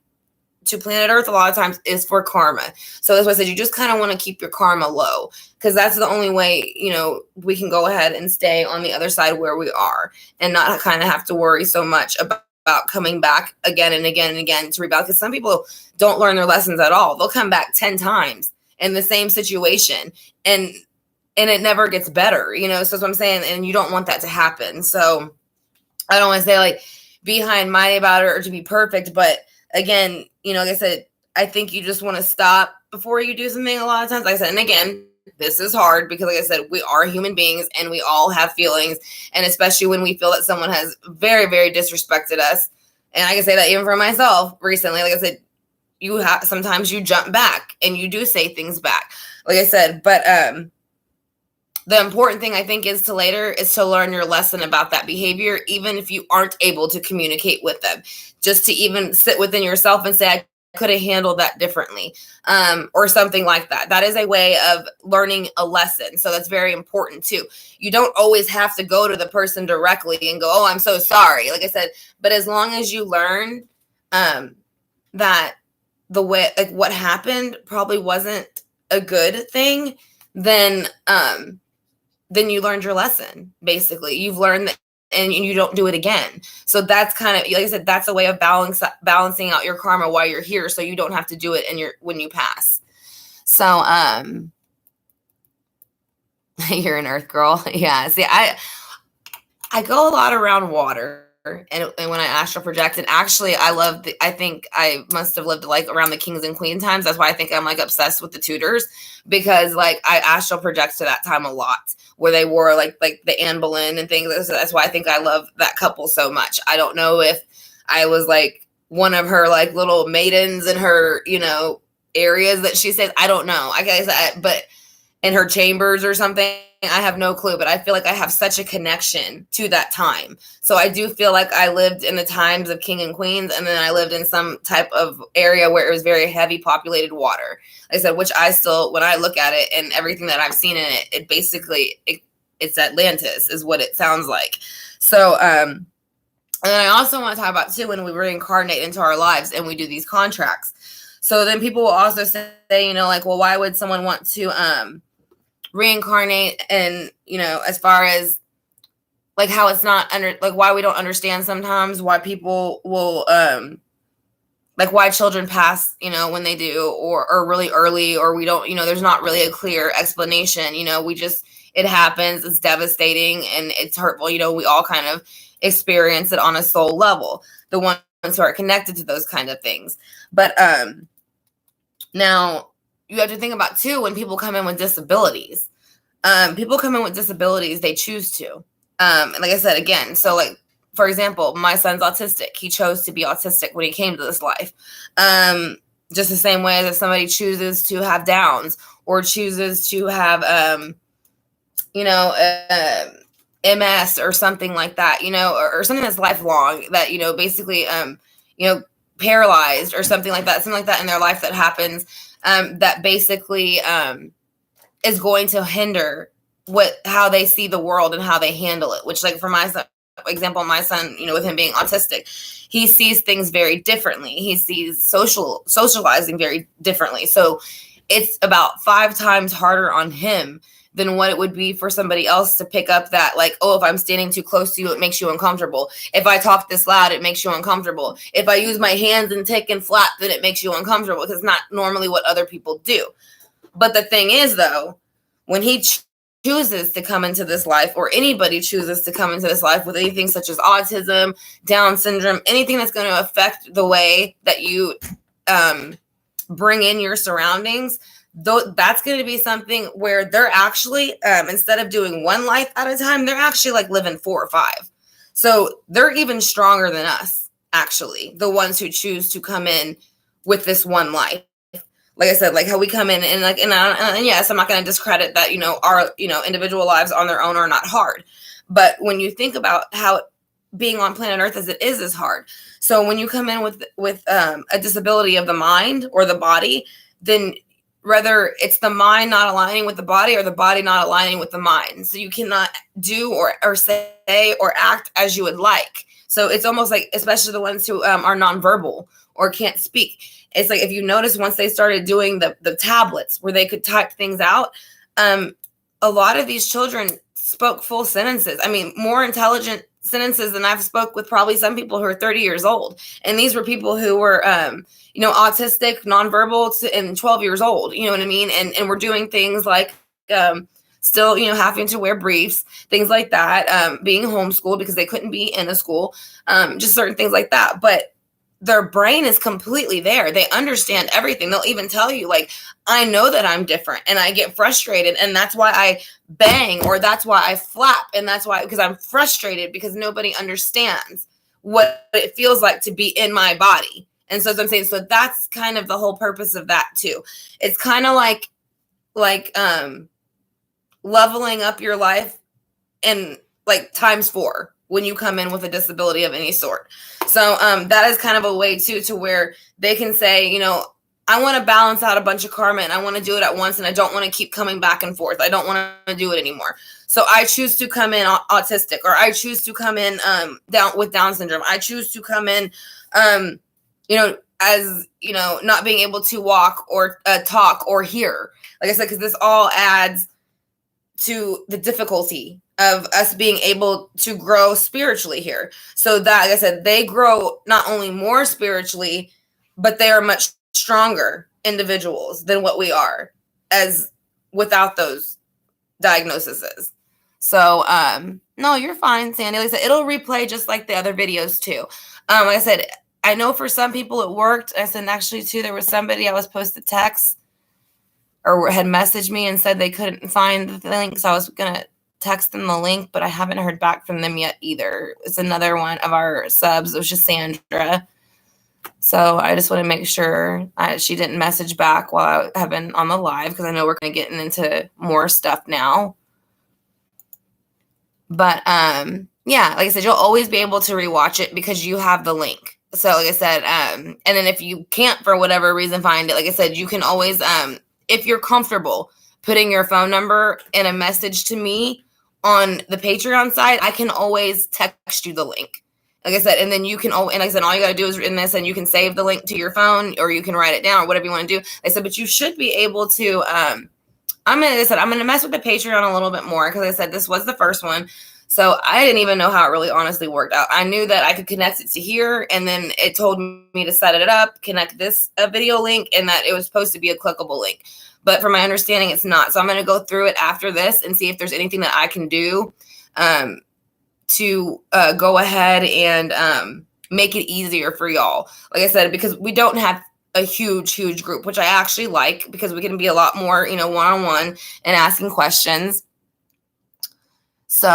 to planet Earth a lot of times is for karma. So that's why I said you just kind of want to keep your karma low, because that's the only way, we can go ahead and stay on the other side where we are and not kind of have to worry so much about coming back again and again and again to rebalance. Because some people don't learn their lessons at all. They'll come back 10 times in the same situation, and it never gets better, so that's what I'm saying. And you don't want that to happen. So I don't want to say like be high and mighty about it or to be perfect. But again, like I said, I think you just want to stop before you do something a lot of times. Like I said, and again, this is hard because like I said, we are human beings and we all have feelings. And especially when we feel that someone has very, very disrespected us. And I can say that even for myself recently, like I said, sometimes you jump back and you do say things back, like I said, but, the important thing I think is to learn your lesson about that behavior, even if you aren't able to communicate with them, just to even sit within yourself and say, I could have handled that differently, or something like that. That is a way of learning a lesson. So that's very important too. You don't always have to go to the person directly and go, oh, I'm so sorry. Like I said, but as long as you learn, that the way, like what happened probably wasn't a good thing, then you learned your lesson. Basically, you've learned that, and you don't do it again. So that's kind of, like I said, that's a way of balancing out your karma while you're here, so you don't have to do it when you pass. So you're an earth girl. Yeah. See, I go a lot around water. And when I astral project, and actually I think I must have lived like around the kings and queen times. That's why I think I'm like obsessed with the Tudors, because like I astral project to that time a lot, where they wore like the Anne Boleyn and things. That's why I think I love that couple so much. I don't know if I was like one of her like little maidens in her, areas that she says. I don't know. I guess, but in her chambers or something. I have no clue, but I feel like I have such a connection to that time. So I do feel like I lived in the times of king and queens, and then I lived in some type of area where it was very heavy populated water. Like I said, which I still, when I look at it and everything that I've seen in it, it basically, it's Atlantis is what it sounds like. So, and then I also want to talk about too, when we reincarnate into our lives and we do these contracts. So then people will also say, like, well, why would someone want to, reincarnate, and as far as like how it's not like why we don't understand sometimes why people will like why children pass when they do, or really early, or we don't there's not really a clear explanation. It happens, it's devastating and it's hurtful. We all kind of experience it on a soul level, the ones who are connected to those kind of things. But now you have to think about too, when people come in with disabilities. They choose to. And like I said, again, so like, for example, my son's autistic. He chose to be autistic when he came to this life. Just the same way that somebody chooses to have Downs, or chooses to have, MS or something like that, or something that's lifelong, that, basically, paralyzed or something like that in their life that happens, that basically is going to hinder how they see the world and how they handle it. Which, like for my son, my son, with him being autistic, he sees things very differently. He sees socializing very differently. So it's about 5 times harder on him than what it would be for somebody else to pick up that, like, oh, if I'm standing too close to you, it makes you uncomfortable. If I talk this loud, it makes you uncomfortable. If I use my hands and tick and flap, then it makes you uncomfortable, because it's not normally what other people do. But the thing is, though, when he chooses to come into this life, or anybody chooses to come into this life with anything such as autism, Down syndrome, anything that's going to affect the way that you bring in your surroundings, that's going to be something where they're actually, instead of doing one life at a time, they're actually like living 4 or 5. So they're even stronger than us, actually, the ones who choose to come in with this one life. Like I said, like how we come in and like, and yes, I'm not going to discredit that, our, individual lives on their own are not hard. But when you think about how being on planet Earth as it is hard. So when you come in with a disability of the mind or the body, then whether it's the mind not aligning with the body or the body not aligning with the mind. So you cannot do or say or act as you would like. So it's almost like, especially the ones who are nonverbal or can't speak. It's like, if you notice, once they started doing the tablets where they could type things out, a lot of these children spoke full sentences. I mean, more intelligent sentences than I've spoke with probably some people who are 30 years old. And these were people who were, autistic, nonverbal, and 12 years old, you know what I mean? And we're doing things like, still, having to wear briefs, things like that, being homeschooled because they couldn't be in a school, just certain things like that. But their brain is completely there. They understand everything. They'll even tell you, like, I know that I'm different and I get frustrated, and that's why I bang, or that's why I flap, and that's why, because I'm frustrated because nobody understands what it feels like to be in my body. And so, as I'm saying, so that's kind of the whole purpose of that too. It's kind of like leveling up your life in like ×4 when you come in with a disability of any sort. So that is kind of a way too, to where they can say, I want to balance out a bunch of karma and I want to do it at once, and I don't want to keep coming back and forth. I don't want to do it anymore. So I choose to come in autistic, or I choose to come in Down syndrome. I choose to come in, as, not being able to walk or talk or hear. Like I said, because this all adds to the difficulty of us being able to grow spiritually here. So that, like I said, they grow not only more spiritually, but they are much stronger individuals than what we are as without those diagnoses. So, no, you're fine, Sandy. Like I said, it'll replay just like the other videos too. Like I said, I know for some people it worked. I said, actually too, there was somebody I was supposed to text or had messaged me and said they couldn't find the link. So I was going to text them the link, but I haven't heard back from them yet either. It's another one of our subs. It was just Sandra. So I just want to make sure she didn't message back while I have been on the live, because I know we're going to get into more stuff now. But yeah, like I said, you'll always be able to rewatch it because you have the link. So like I said, and then if you can't for whatever reason find it, like I said, you can always, if you're comfortable putting your phone number in a message to me on the Patreon side, I can always text you the link. Like I said, and then you can, and like I said, all you got to do is in this, and you can save the link to your phone, or you can write it down, or whatever you want to do. I said, but you should be able to, I'm going to mess with the Patreon a little bit more, because I said, this was the first one. So I didn't even know how it really honestly worked out. I knew that I could connect it to here, and then it told me to set it up, connect this video link, and that it was supposed to be a clickable link. But from my understanding, it's not. So I'm going to go through it after this and see if there's anything that I can do to go ahead and make it easier for y'all. Like I said, because we don't have a huge group, which I actually like, because we can be a lot more, one-on-one and asking questions. So,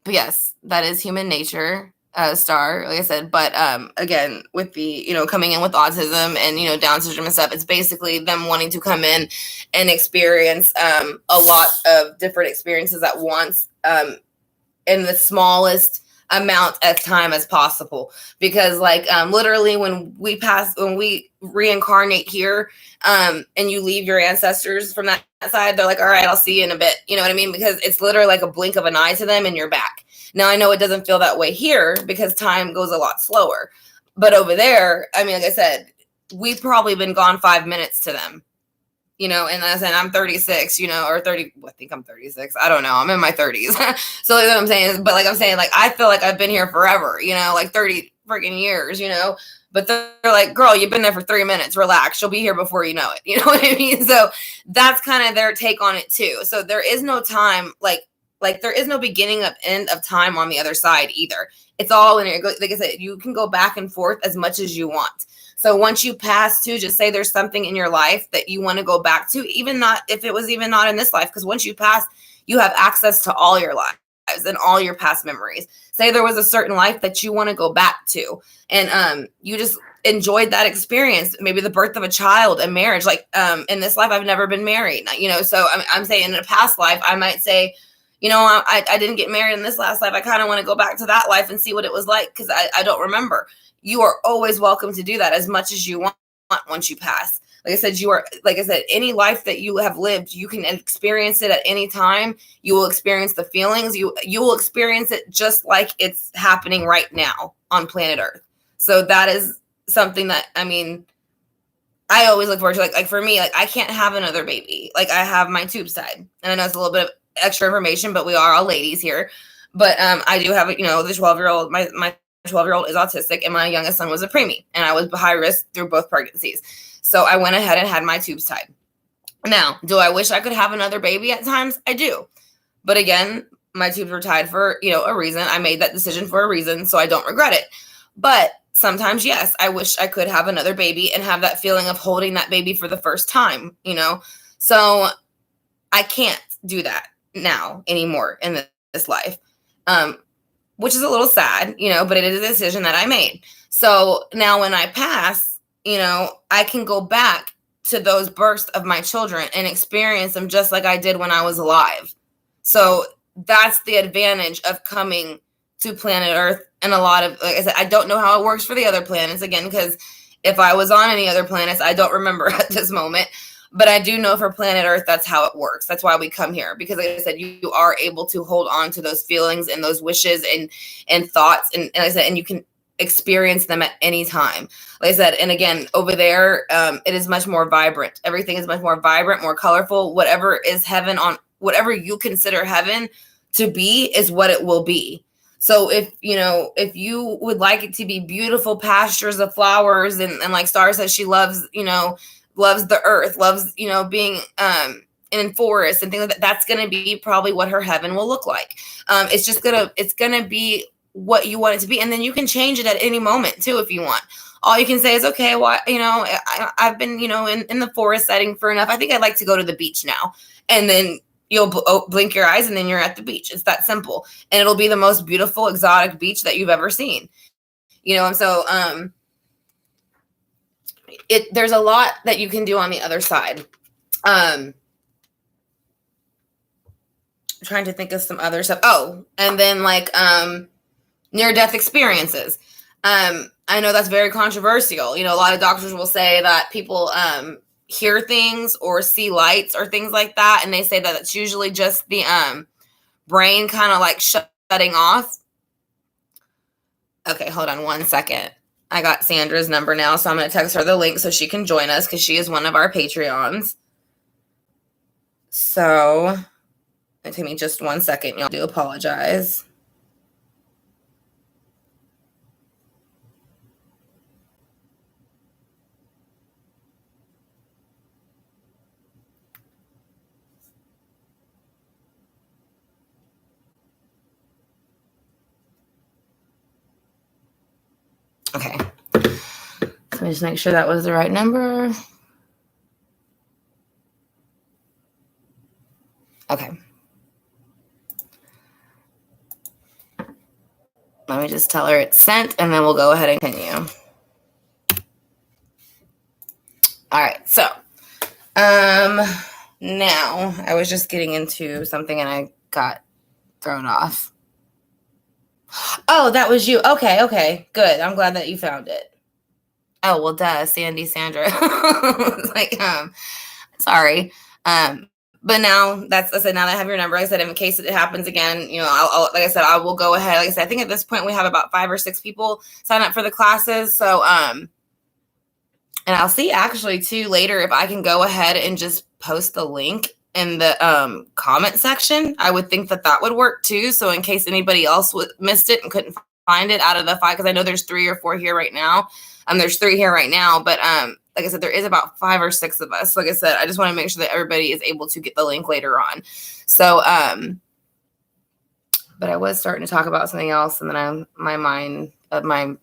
but yes, that is human nature, Star, like I said. But again, with the, coming in with autism and, Down syndrome and stuff, it's basically them wanting to come in and experience a lot of different experiences at once in the smallest amount of time as possible. Because like literally when we reincarnate here and you leave your ancestors from that side, they're like, all right, I'll see you in a bit. You know what I mean? Because it's literally like a blink of an eye to them and you're back. Now I know it doesn't feel that way here because time goes a lot slower. But over there, I mean, like I said, we've probably been gone 5 minutes to them. And I said, I'm 36, or 30, I think I'm 36. I don't know. I'm in my 30s. So like what I'm saying is, but like I'm saying, like, I feel like I've been here forever, like 30, freaking years, you know. But they're like, girl, you've been there for 3 minutes. Relax. She'll be here before you know it. You know what I mean? So that's kind of their take on it too. So there is no time, like there is no beginning of end of time on the other side either. It's all in it. Like I said, you can go back and forth as much as you want. So once you pass to, just say there's something in your life that you want to go back to, even not if it was even not in this life, because once you pass, you have access to all your lives and all your past memories. Say there was a certain life that you want to go back to, and you just enjoyed that experience, maybe the birth of a child, a marriage. Like in this life, I've never been married, you know. So I'm saying in a past life, I might say, you know, I didn't get married in this last life. I kind of want to go back to that life and see what it was like, because I don't remember. You are always welcome to do that as much as you want once you pass. Like I said, any life that you have lived, you can experience it at any time. You will experience the feelings. You will experience it just like it's happening right now on planet Earth. So that is something that, I mean, I always look forward to. Like for me, like I can't have another baby. Like I have my tubes tied, and I know it's a little bit of extra information, but we are all ladies here. But I do have, you know, the 12-year-old. My 12-year-old is autistic, and my youngest son was a preemie, and I was high risk through both pregnancies. So I went ahead and had my tubes tied. Now, do I wish I could have another baby at times? I do. But again, my tubes were tied for, you know, a reason. I made that decision for a reason, so I don't regret it. But sometimes, yes, I wish I could have another baby and have that feeling of holding that baby for the first time, you know? So I can't do that now anymore in this life, which is a little sad, you know, but it is a decision that I made. So now when I pass, you know, I can go back to those births of my children and experience them just like I did when I was alive. So that's the advantage of coming to planet Earth. And a lot of, like I said, I don't know how it works for the other planets, again, because if I was on any other planets, I don't remember at this moment. But I do know for planet Earth, that's how it works. That's why we come here. Because like I said, you are able to hold on to those feelings and those wishes and thoughts. And like I said, and you can experience them at any time. Like I said, and again, over there, it is much more vibrant. Everything is much more vibrant, more colorful. Whatever is heaven on, whatever you consider heaven to be is what it will be. So if you would like it to be beautiful pastures of flowers and like Star says, she loves, you know, loves the earth, loves, you know, being in forests and things like that. That's going to be probably what her heaven will look like. It's going to be what you want it to be. And then you can change it at any moment too, if you want. All you can say is, okay, well, you know, I've been, you know, in the forest setting for enough. I think I'd like to go to the beach now. And then you'll blink your eyes and then you're at the beach. It's that simple. And it'll be the most beautiful, exotic beach that you've ever seen. You know, and so there's a lot that you can do on the other side. I'm trying to think of some other stuff. Oh, and then like near-death experiences. I know that's very controversial. You know, a lot of doctors will say that people hear things or see lights or things like that, and they say that it's usually just the brain kind of like shutting off. Okay, hold on one second. I got Sandra's number now, so I'm going to text her the link so she can join us because she is one of our Patreons. So, it'll take me just 1 second. Y'all do apologize. Okay. Let me just make sure that was the right number. Okay. Let me just tell her it's sent, and then we'll go ahead and continue. All right. So, now I was just getting into something and I got thrown off. Oh, that was you. Okay. Good. I'm glad that you found it. Oh, well, duh, Sandra. Like, sorry. But now now that I have your number, like I said, in case it happens again, you know, I'll like I said, I will go ahead. Like I said, I think at this point we have about 5 or 6 people sign up for the classes. So, and I'll see actually too later if I can go ahead and just post the link in the comment section. I would think that would work too. So in case anybody else missed it and couldn't find it out of the 5, because I know there's 3 or 4 here right now. There's 3 here right now, but like I said, there is about 5 or 6 of us. Like I said, I just want to make sure that everybody is able to get the link later on. So, but I was starting to talk about something else, and then my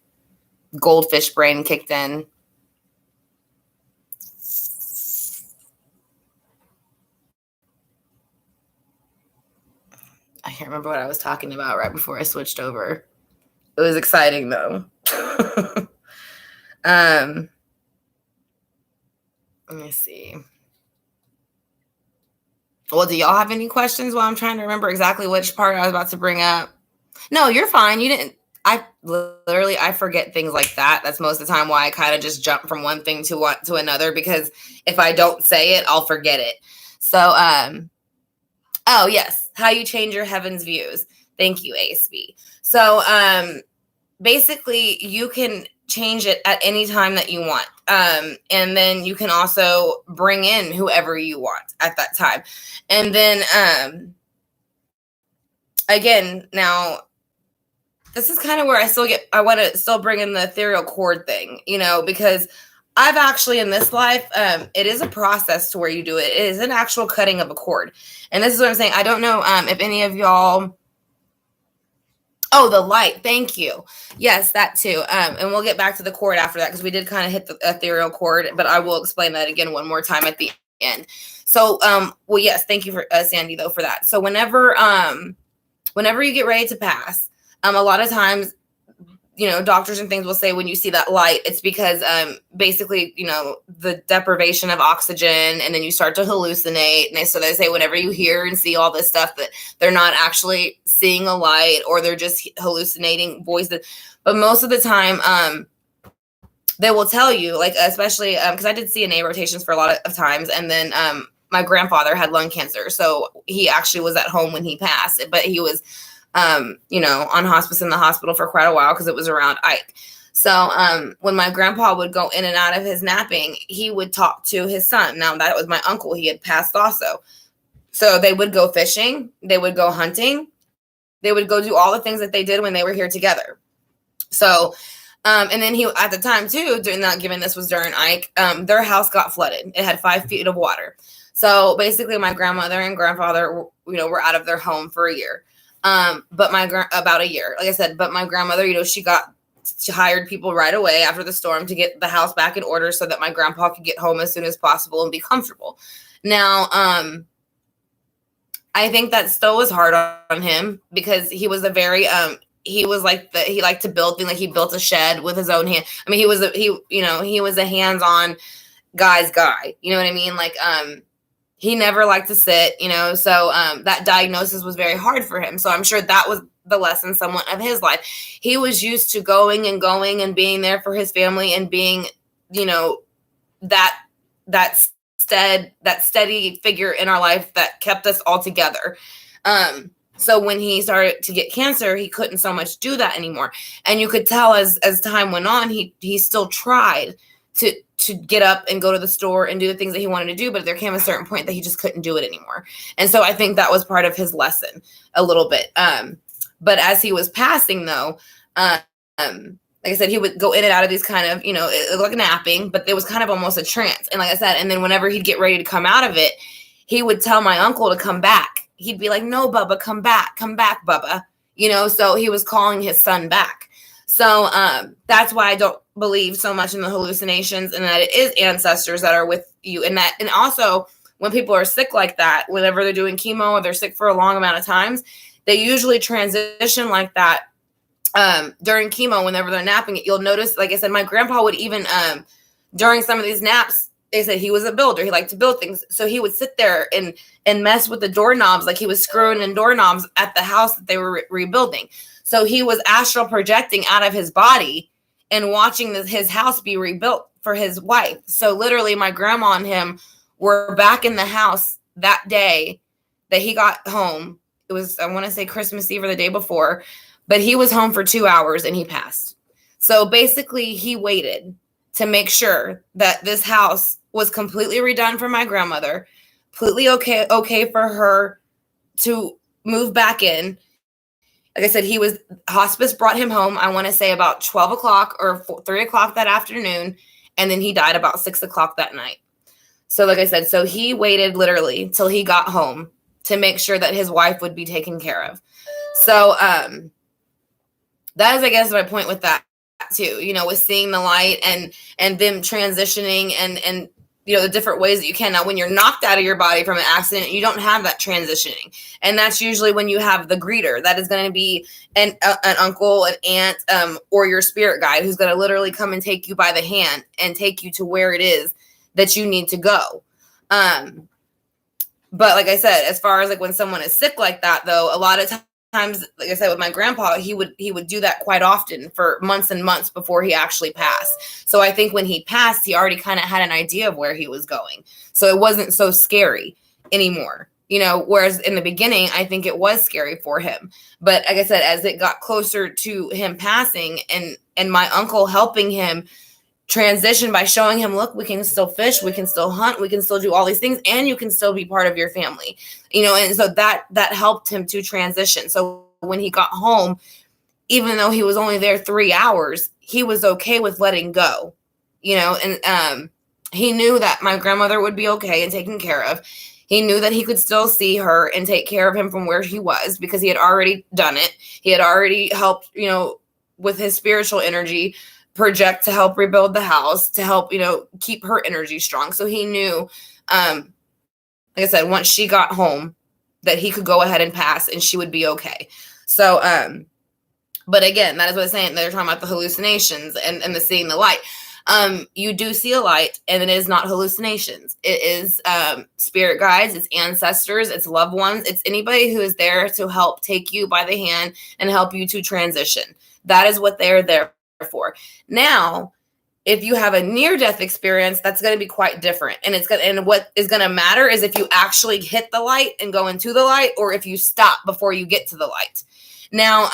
goldfish brain kicked in. I can't remember what I was talking about right before I switched over. It was exciting though. Let me see. Well, do y'all have any questions while I'm trying to remember exactly which part I was about to bring up? No, you're fine. You didn't. I forget things like that. That's most of the time why I kind of just jump from one thing to another, because if I don't say it, I'll forget it. So, oh yes, how you change your heaven's views. Thank you, ASB. So, basically, you can change it at any time that you want. And then you can also bring in whoever you want at that time. And then, again, now, this is kind of where I want to still bring in the ethereal cord thing, because I've actually in this life, it is a process to where you do it. It is an actual cutting of a cord. And this is what I'm saying. I don't know if any of y'all. Oh, the light. Thank you. Yes, that too. And we'll get back to the cord after that, because we did kind of hit the ethereal cord, but I will explain that again one more time at the end. So, well, yes, thank you for Sandy though for that. So whenever you get ready to pass, a lot of times, doctors and things will say when you see that light, it's because basically, the deprivation of oxygen, and then you start to hallucinate. And so they say whenever you hear and see all this stuff, that they're not actually seeing a light, or they're just hallucinating voices. But most of the time, they will tell you, like, especially because I did CNA rotations for a lot of times. And then my grandfather had lung cancer. So he actually was at home when he passed, but he was on hospice in the hospital for quite a while, because it was around Ike. So when my grandpa would go in and out of his napping, he would talk to his son. Now, that was my uncle. He had passed also. So they would go fishing. They would go hunting. They would go do all the things that they did when they were here together. So, and then at the time too, given this was during Ike, their house got flooded. It had 5 feet of water. So basically my grandmother and grandfather, were out of their home for a year. But about a year, like I said, but my grandmother, she hired people right away after the storm to get the house back in order so that my grandpa could get home as soon as possible and be comfortable. Now, I think that still was hard on him, because he was he liked to build things. Like, he built a shed with his own hand. I mean, he was a hands-on guy's guy. You know what I mean? Like, he never liked to sit, so that diagnosis was very hard for him. So I'm sure that was the lesson somewhat of his life. He was used to going and being there for his family, and being, that steady figure in our life that kept us all together. So when he started to get cancer, he couldn't so much do that anymore. And you could tell as time went on, he still tried to get up and go to the store and do the things that he wanted to do, but there came a certain point that he just couldn't do it anymore. And so I think that was part of his lesson a little bit. But as he was passing though, like I said, he would go in and out of these kind of, it looked like napping, but it was kind of almost a trance. And like I said, and then whenever he'd get ready to come out of it, he would tell my uncle to come back. He'd be like, "No, Bubba, come back, Bubba." So he was calling his son back. So that's why I don't believe so much in the hallucinations, and that it is ancestors that are with you. And also when people are sick like that, whenever they're doing chemo or they're sick for a long amount of times, they usually transition like that during chemo. Whenever they're napping, you'll notice, like I said, my grandpa would even during some of these naps, they said he was a builder. He liked to build things. So he would sit there and mess with the doorknobs, like he was screwing in doorknobs at the house that they were rebuilding. So he was astral projecting out of his body and watching his house be rebuilt for his wife. So literally my grandma and him were back in the house that day that he got home. It was, I want to say Christmas Eve or the day before, but he was home for 2 hours and he passed. So basically he waited to make sure that this house was completely redone for my grandmother, completely okay for her to move back in. like I said, hospice brought him home, I want to say about 12 o'clock or 3 o'clock that afternoon. And then he died about 6 o'clock that night. So like I said, so he waited literally till he got home to make sure that his wife would be taken care of. So that is, I guess, my point with that too, with seeing the light and them transitioning and the different ways that you can. Now, when you're knocked out of your body from an accident, you don't have that transitioning. And that's usually when you have the greeter. That is going to be an uncle, an aunt, or your spirit guide who's going to literally come and take you by the hand and take you to where it is that you need to go. But like I said, as far as like when someone is sick like that, though, a lot of times, like I said, with my grandpa, he would do that quite often for months and months before he actually passed. So I think when he passed, he already kind of had an idea of where he was going. So it wasn't so scary anymore, whereas in the beginning, I think it was scary for him. But like I said, as it got closer to him passing and my uncle helping him transition by showing him, look, we can still fish, we can still hunt, we can still do all these things, and you can still be part of your family, and so that helped him to transition. So when he got home, even though he was only there 3 hours, he was okay with letting go, and he knew that my grandmother would be okay and taken care of. He knew that he could still see her and take care of him from where he was because he had already done it. He had already helped, with his spiritual energy, project to help rebuild the house, to help, keep her energy strong. So he knew, like I said, once she got home, that he could go ahead and pass and she would be okay. So, but again, that is what I'm saying. They're talking about the hallucinations and the seeing the light. You do see a light, and it is not hallucinations. It is spirit guides, it's ancestors, it's loved ones, it's anybody who is there to help take you by the hand and help you to transition. That is what they're there for. Now, if you have a near-death experience, that's going to be quite different. And what is going to matter is if you actually hit the light and go into the light, or if you stop before you get to the light. Now,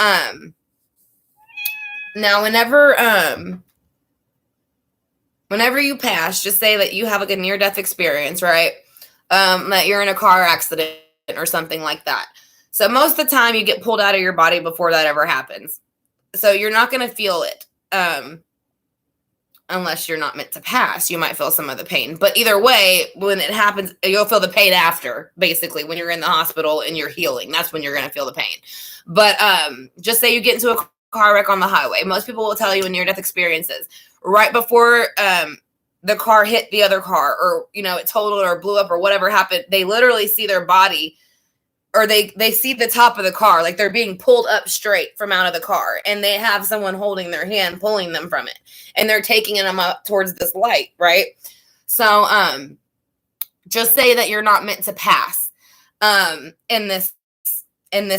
whenever you pass, just say that you have like a near-death experience, right? That you're in a car accident or something like that. So most of the time you get pulled out of your body before that ever happens. So you're not going to feel it. Unless you're not meant to pass, you might feel some of the pain. But either way, when it happens, you'll feel the pain after, basically, when you're in the hospital and you're healing. That's when you're going to feel the pain. But just say you get into a car wreck on the highway. Most people will tell you in near-death experiences, right before the car hit the other car, or, it totaled or blew up or whatever happened, they literally see their body, or they see the top of the car, like they're being pulled up straight from out of the car, and they have someone holding their hand, pulling them from it, and they're taking them up towards this light, right? So just say that you're not meant to pass in this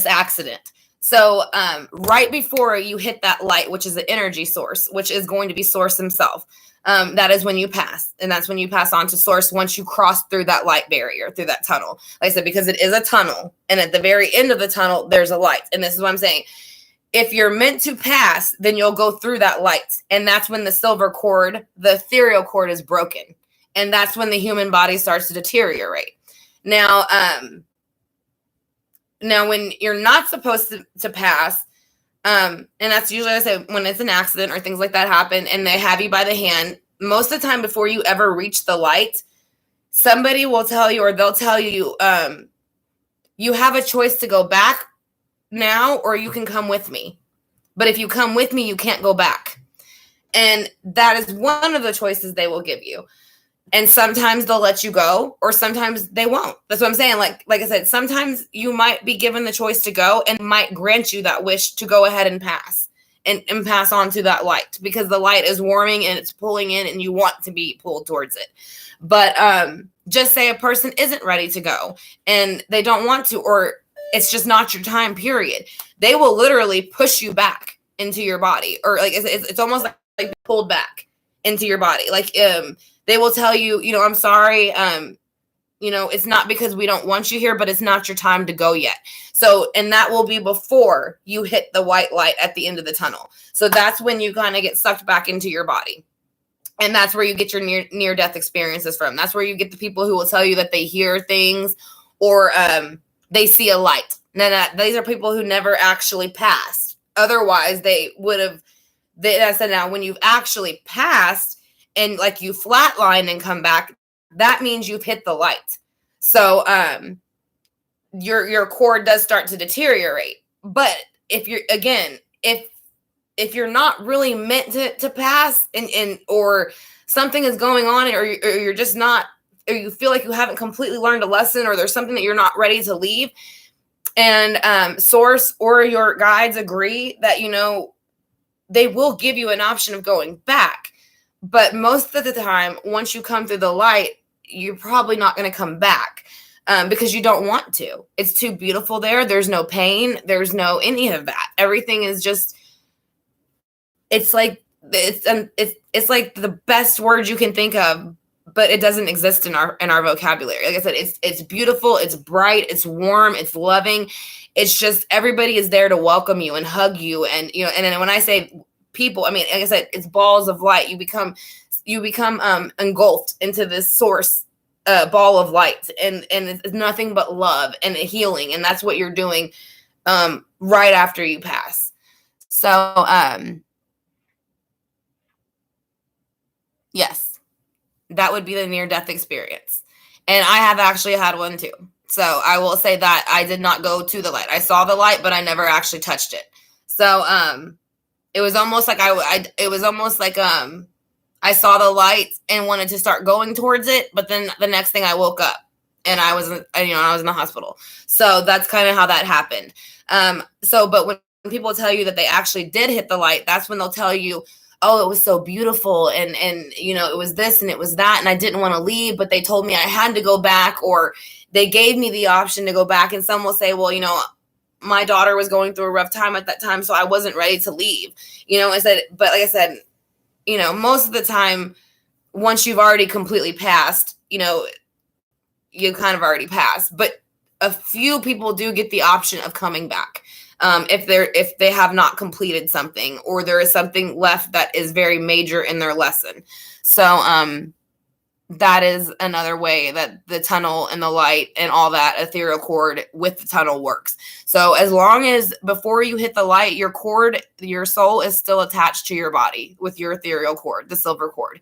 accident. So right before you hit that light, which is the energy source, which is going to be Source himself, that is when you pass. And that's when you pass on to Source once you cross through that light barrier, through that tunnel. Like I said, because it is a tunnel. And at the very end of the tunnel, there's a light. And this is what I'm saying. If you're meant to pass, then you'll go through that light. And that's when the silver cord, the ethereal cord, is broken. And that's when the human body starts to deteriorate. Now, when you're not supposed to pass, and that's usually, I say, when it's an accident or things like that happen and they have you by the hand, most of the time before you ever reach the light, somebody will tell you, or they'll tell you, you have a choice to go back now, or you can come with me. But if you come with me, you can't go back. And that is one of the choices they will give you. And sometimes they'll let you go, or sometimes they won't. That's what I'm saying. Like I said, sometimes you might be given the choice to go and might grant you that wish to go ahead and pass and pass on to that light, because the light is warming and it's pulling in and you want to be pulled towards it. But just say a person isn't ready to go and they don't want to, or it's just not your time, period. They will literally push you back into your body, or like it's almost like pulled back into your body. Like they will tell you, I'm sorry. It's not because we don't want you here, but it's not your time to go yet. So, and that will be before you hit the white light at the end of the tunnel. So that's when you kind of get sucked back into your body. And that's where you get your near-death experiences from. That's where you get the people who will tell you that they hear things, or they see a light. These are people who never actually passed. Otherwise, they would have. I said, now when you've actually passed and like you flatline and come back, that means you've hit the light. So your cord does start to deteriorate. But if you're, again, if you're not really meant to pass, and or something is going on, or you're just not, or you feel like you haven't completely learned a lesson, or there's something that you're not ready to leave, and source or your guides agree that, they will give you an option of going back. But most of the time, once you come through the light, you're probably not going to come back, because you don't want to. It's too beautiful there. There's no pain. There's no any of that. Everything is just, it's like it's like the best word you can think of, but it doesn't exist in our vocabulary. Like I said, it's beautiful, it's bright, it's warm, it's loving. It's just everybody is there to welcome you and hug you, and and then when I say people, I mean, like I said, it's balls of light. You become engulfed into this source ball of light, and it's nothing but love and healing, and that's what you're doing right after you pass. So yes, that would be the near-death experience. And I have actually had one too. So I will say that I did not go to the light. I saw the light, but I never actually touched it. So it was almost like I saw the light and wanted to start going towards it, but then the next thing I woke up and I was in the hospital. So that's kind of how that happened. But when people tell you that they actually did hit the light, that's when they'll tell you, oh, it was so beautiful, and it was this and it was that, and I didn't want to leave, but they told me I had to go back, or they gave me the option to go back. And some will say, well, my daughter was going through a rough time at that time, so I wasn't ready to leave. I said, but like I said, most of the time, once you've already completely passed, you kind of already passed. But a few people do get the option of coming back. If they have not completed something, or there is something left that is very major in their lesson. So that is another way that the tunnel and the light and all that ethereal cord with the tunnel works. So as long as before you hit the light, your soul is still attached to your body with your ethereal cord, the silver cord.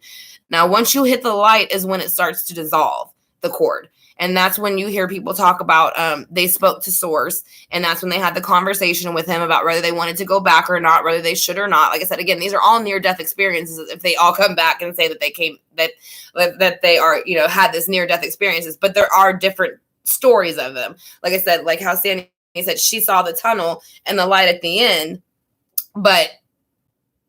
Now, once you hit the light is when it starts to dissolve the cord. And that's when you hear people talk about they spoke to Source, and that's when they had the conversation with him about whether they wanted to go back or not, whether they should or not. Like I said, again, these are all near-death experiences. If they all come back and say that they came, that they are, had this near-death experiences, but there are different stories of them. Like I said, like how Sandy said, she saw the tunnel and the light at the end, but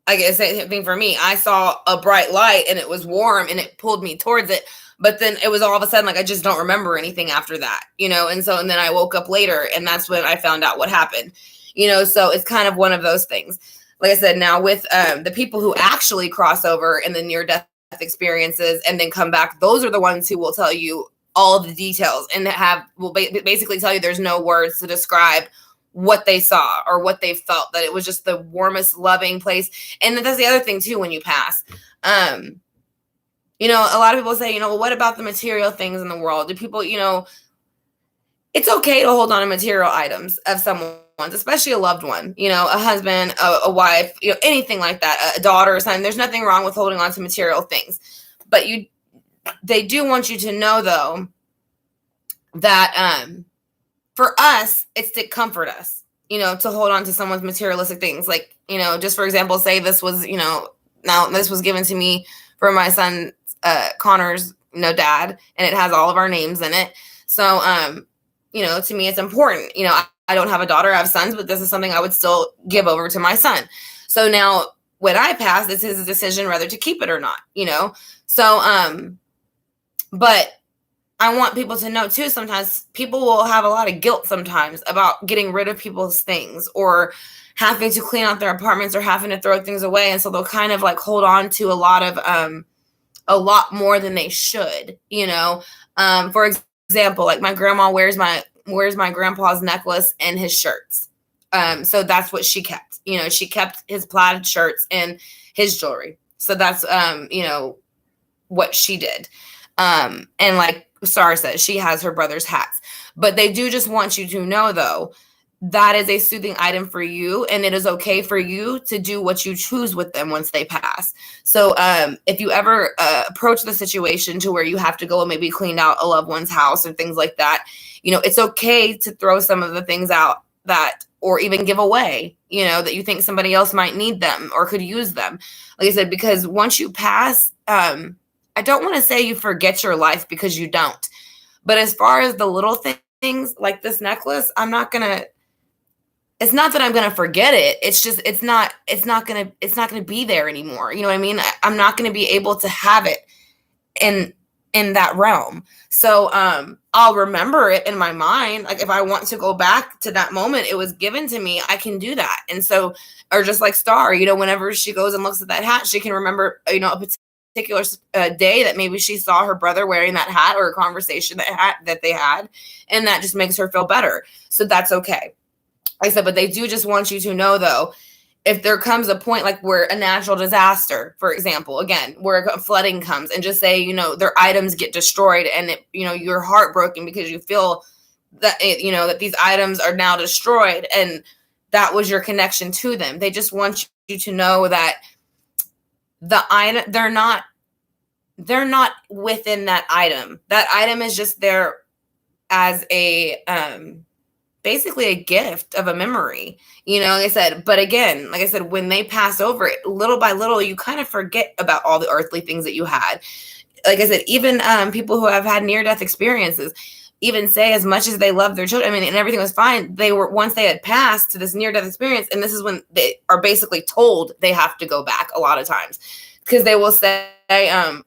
I guess the same thing for me. I saw a bright light and it was warm and it pulled me towards it. But then it was all of a sudden, like, I just don't remember anything after that, and then I woke up later, and that's when I found out what happened, so it's kind of one of those things. Like I said, now with the people who actually cross over in the near-death experiences and then come back, those are the ones who will tell you all the details and will basically tell you there's no words to describe what they saw or what they felt, that it was just the warmest, loving place. And that's the other thing, too, when you pass. A lot of people say, well, what about the material things in the world? Do people, it's okay to hold on to material items of someone's, especially a loved one, a husband, a wife, anything like that, a daughter or something. There's nothing wrong with holding on to material things. But they do want you to know, though, that for us, it's to comfort us, to hold on to someone's materialistic things. Like, just for example, say this was, now this was given to me for my son, Connor's dad, and it has all of our names in it. So to me it's important. I don't have a daughter, I have sons, but this is something I would still give over to my son. So now when I pass, this is a decision whether to keep it or not, so but I want people to know too, sometimes people will have a lot of guilt sometimes about getting rid of people's things, or having to clean out their apartments, or having to throw things away, and so they'll kind of like hold on to a lot more than they should, for example, like my grandma wears my grandpa's necklace and his shirts. So that's what she kept, she kept his plaid shirts and his jewelry. So that's, what she did. And like Sarah said, she has her brother's hats, but they do just want you to know, though, that is a soothing item for you, and it is okay for you to do what you choose with them once they pass. So if you ever approach the situation to where you have to go and maybe clean out a loved one's house or things like that, it's okay to throw some of the things out that, or even give away, that you think somebody else might need them or could use them. Like I said, because once you pass, I don't want to say you forget your life, because you don't. But as far as the little things like this necklace, it's not that I'm going to forget it. It's just, it's not going to be there anymore. You know what I mean? I'm not going to be able to have it in that realm. So, I'll remember it in my mind. Like if I want to go back to that moment, it was given to me, I can do that. And so, or just like Star, whenever she goes and looks at that hat, she can remember, a particular day that maybe she saw her brother wearing that hat, or a conversation that they had, and that just makes her feel better. So that's okay. Like I said, but they do just want you to know, though, if there comes a point like where a natural disaster, for example, again, where flooding comes, and just say, their items get destroyed, and you're heartbroken because you feel that, that these items are now destroyed, and that was your connection to them. They just want you to know that the item, they're not within that item. That item is just there as a, basically a gift of a memory, like I said. But again, like I said, when they pass over it, little by little, you kind of forget about all the earthly things that you had. Like I said, even people who have had near-death experiences even say, as much as they love their children, and everything was fine, once they had passed to this near-death experience, and this is when they are basically told they have to go back a lot of times, because they will say,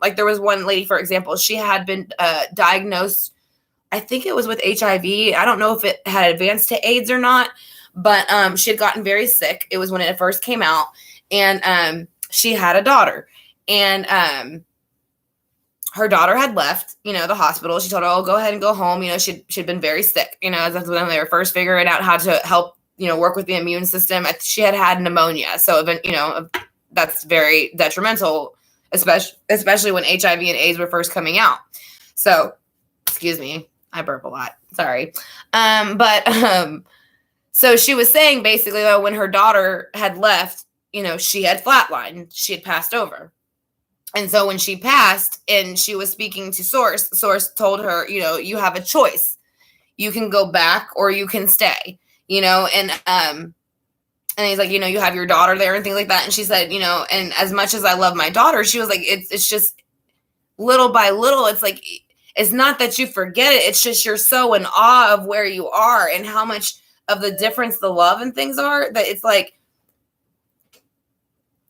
like there was one lady, for example, she had been diagnosed, I think it was with HIV. I don't know if it had advanced to AIDS or not, but she had gotten very sick. It was when it first came out, and she had a daughter, and her daughter had left, the hospital. She told her, "Oh, go ahead and go home." She'd been very sick. That's when they were first figuring out how to help, work with the immune system. She had pneumonia, so that's very detrimental, especially when HIV and AIDS were first coming out. So, excuse me. I burp a lot. Sorry. So she was saying basically, though, when her daughter had left, she had flatlined. She had passed over. And so when she passed and she was speaking to Source told her, you have a choice. You can go back or you can stay, and he's like, you have your daughter there and things like that. And she said, and as much as I love my daughter, she was like, it's just little by little. It's like, it's not that you forget it. It's just you're so in awe of where you are and how much of the difference the love and things are, that it's like,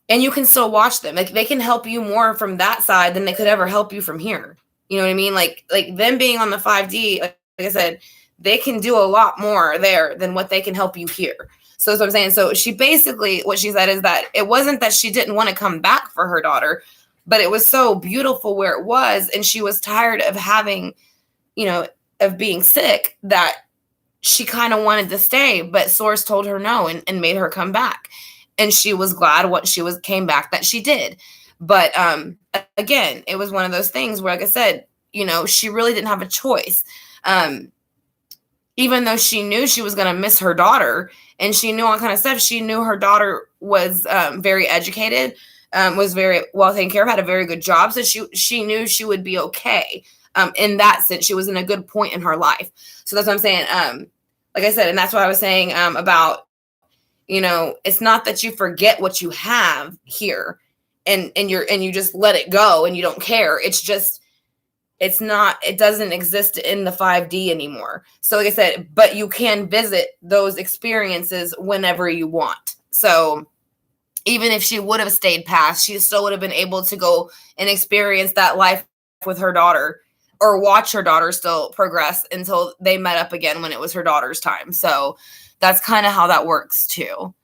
and you can still watch them. Like they can help you more from that side than they could ever help you from here. You know what I mean? Like them being on the 5D, like I said, they can do a lot more there than what they can help you here. So that's what I'm saying. So she basically, what she said is that it wasn't that she didn't want to come back for her daughter, but it was so beautiful where it was. And she was tired of having, of being sick, that she kind of wanted to stay, but Source told her no and made her come back. And she was glad came back that she did. But again, it was one of those things where, like I said, she really didn't have a choice. Even though she knew she was going to miss her daughter and she knew all kind of stuff, she knew her daughter was very educated, was very well taken care of, had a very good job. So she knew she would be okay. In that sense, she was in a good point in her life. So that's what I'm saying. Like I said, and that's what I was saying about, it's not that you forget what you have here and you just let it go and you don't care. It's just, it doesn't exist in the 5D anymore. So like I said, but you can visit those experiences whenever you want. So even if she would have stayed past, she still would have been able to go and experience that life with her daughter, or watch her daughter still progress until they met up again when it was her daughter's time. So that's kind of how that works too.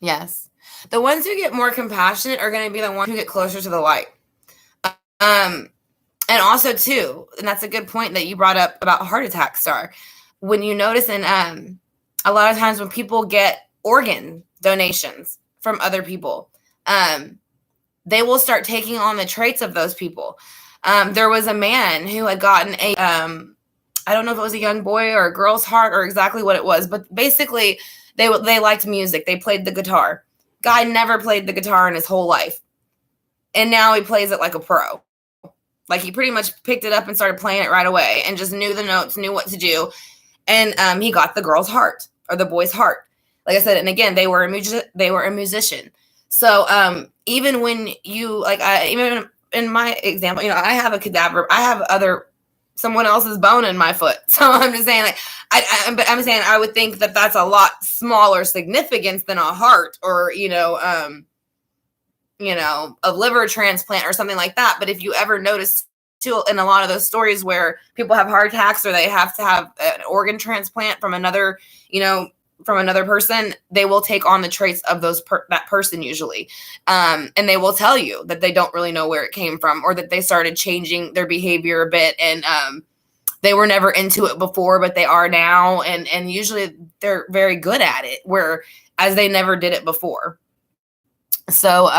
Yes. The ones who get more compassionate are going to be the ones who get closer to the light. And also too, and that's a good point that you brought up about heart attack, Star. When you notice in a lot of times when people get organ donations from other people, they will start taking on the traits of those people. There was a man who had gotten a, I don't know if it was a young boy or a girl's heart or exactly what it was, but basically they liked music. They played the guitar. Guy never played the guitar in his whole life. And now he plays it like a pro. Like he pretty much picked it up and started playing it right away and just knew the notes, knew what to do. And he got the girl's heart or the boy's heart. Like I said, and again, they were a musician. So even when you, like, even in my example, you know, I have a cadaver, I have someone else's bone in my foot. So I'm just saying, like, but I'm saying I would think that that's a lot smaller significance than a heart or, a liver transplant or something like that. But if you ever notice too, in a lot of those stories where people have heart attacks or they have to have an organ transplant from another, from another person, they will take on the traits of that person usually. And they will tell you that they don't really know where it came from or that they started changing their behavior a bit. And they were never into it before, but they are now. And usually they're very good at it, whereas they never did it before. So,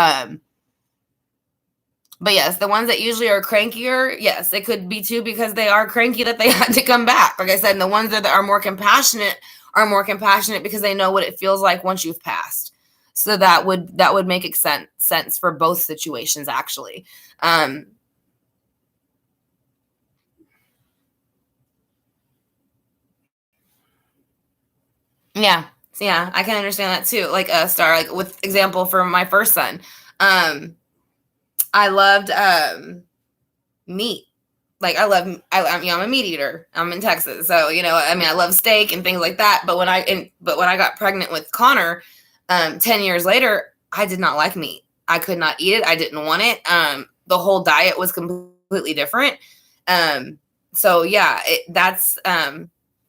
but yes, the ones that usually are crankier, yes, it could be too because they are cranky that they had to come back. Like I said, and the ones that are more compassionate because they know what it feels like once you've passed. So that would make sense for both situations, actually. Yeah. Yeah, I can understand that too. Like Star, like with example for my first son, I loved meat. Like I'm a meat eater. I'm in Texas, so I love steak and things like that. But when I got pregnant with Connor, 10 years later, I did not like meat. I could not eat it. I didn't want it. The whole diet was completely different. So yeah, that's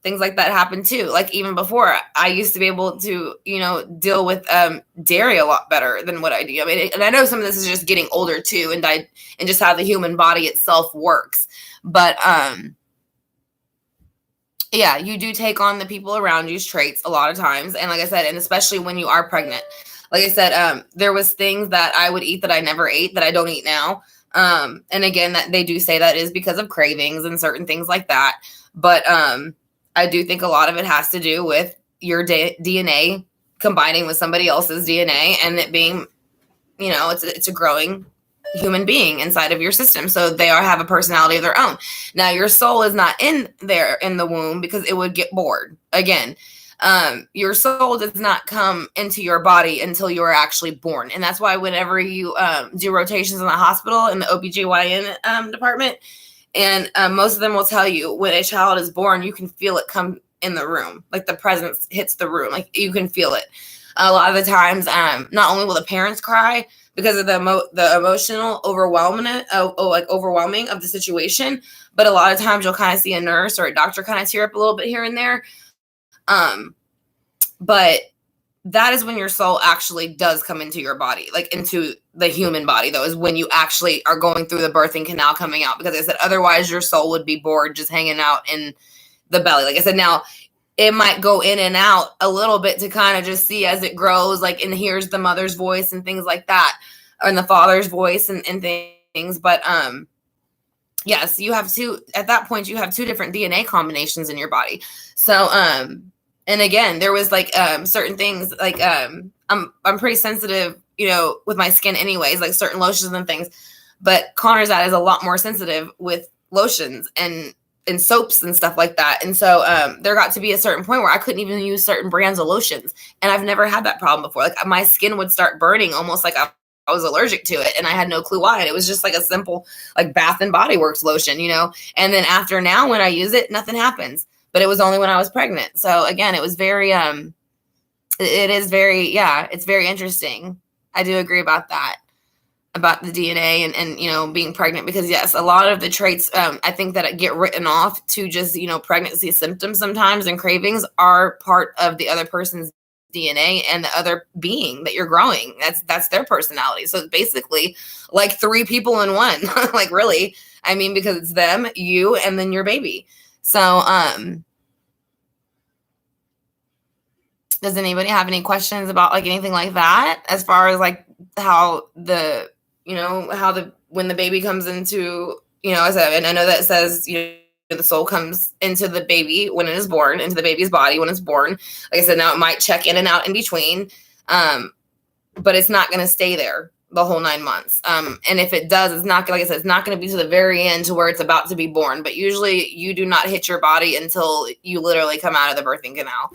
things like that happen too. Like even before, I used to be able to, deal with dairy a lot better than what I do. I mean, and I know some of this is just getting older too, and just how the human body itself works. But yeah, you do take on the people around you's traits a lot of times, and like I said, and especially when you are pregnant. Like I said, there was things that I would eat that I never ate that I don't eat now. And again, that they do say that is because of cravings and certain things like that. But I do think a lot of it has to do with your DNA combining with somebody else's DNA and it being, it's a growing human being inside of your system. So they have a personality of their own. Now your soul is not in there in the womb because it would get bored. Again, your soul does not come into your body until you are actually born. And that's why whenever you do rotations in the hospital in the OBGYN department, and most of them will tell you when a child is born, you can feel it come in the room. Like the presence hits the room. Like you can feel it. A lot of the times, not only will the parents cry because of the emotional overwhelming of the situation, but a lot of times you'll kind of see a nurse or a doctor kind of tear up a little bit here and there. But that is when your soul actually does come into your body, like into the human body, though, is when you actually are going through the birthing canal coming out. Because I said, otherwise your soul would be bored just hanging out in the belly. Like I said, now it might go in and out a little bit to kind of just see as it grows, like, and hears the mother's voice and things like that, and the father's voice and things. But, yes, at that point, you have two different DNA combinations in your body. So, and again, there was like certain things like I'm pretty sensitive, with my skin anyways, like certain lotions and things. But Connor's is a lot more sensitive with lotions and soaps and stuff like that. And so there got to be a certain point where I couldn't even use certain brands of lotions. And I've never had that problem before. Like my skin would start burning almost like I was allergic to it. And I had no clue why. And it was just like a simple like Bath and Body Works lotion, And then after now, when I use it, nothing happens. But it was only when I was pregnant. So again, it was very, it's very interesting. I do agree about that, about the DNA and being pregnant, because yes, a lot of the traits, I think that get written off to just, pregnancy symptoms sometimes and cravings are part of the other person's DNA and the other being that you're growing. That's their personality. So it's basically like three people in one, like really, because it's them, you, and then your baby. So, does anybody have any questions about like anything like that as far as like how when the baby comes into, I said, and I know that it says, the soul comes into the baby when it is born, into the baby's body when it's born. Like I said, now it might check in and out in between, but it's not going to stay there the whole 9 months. And if it does, it's not, like I said, it's not going to be to the very end to where it's about to be born. But usually you do not hit your body until you literally come out of the birthing canal.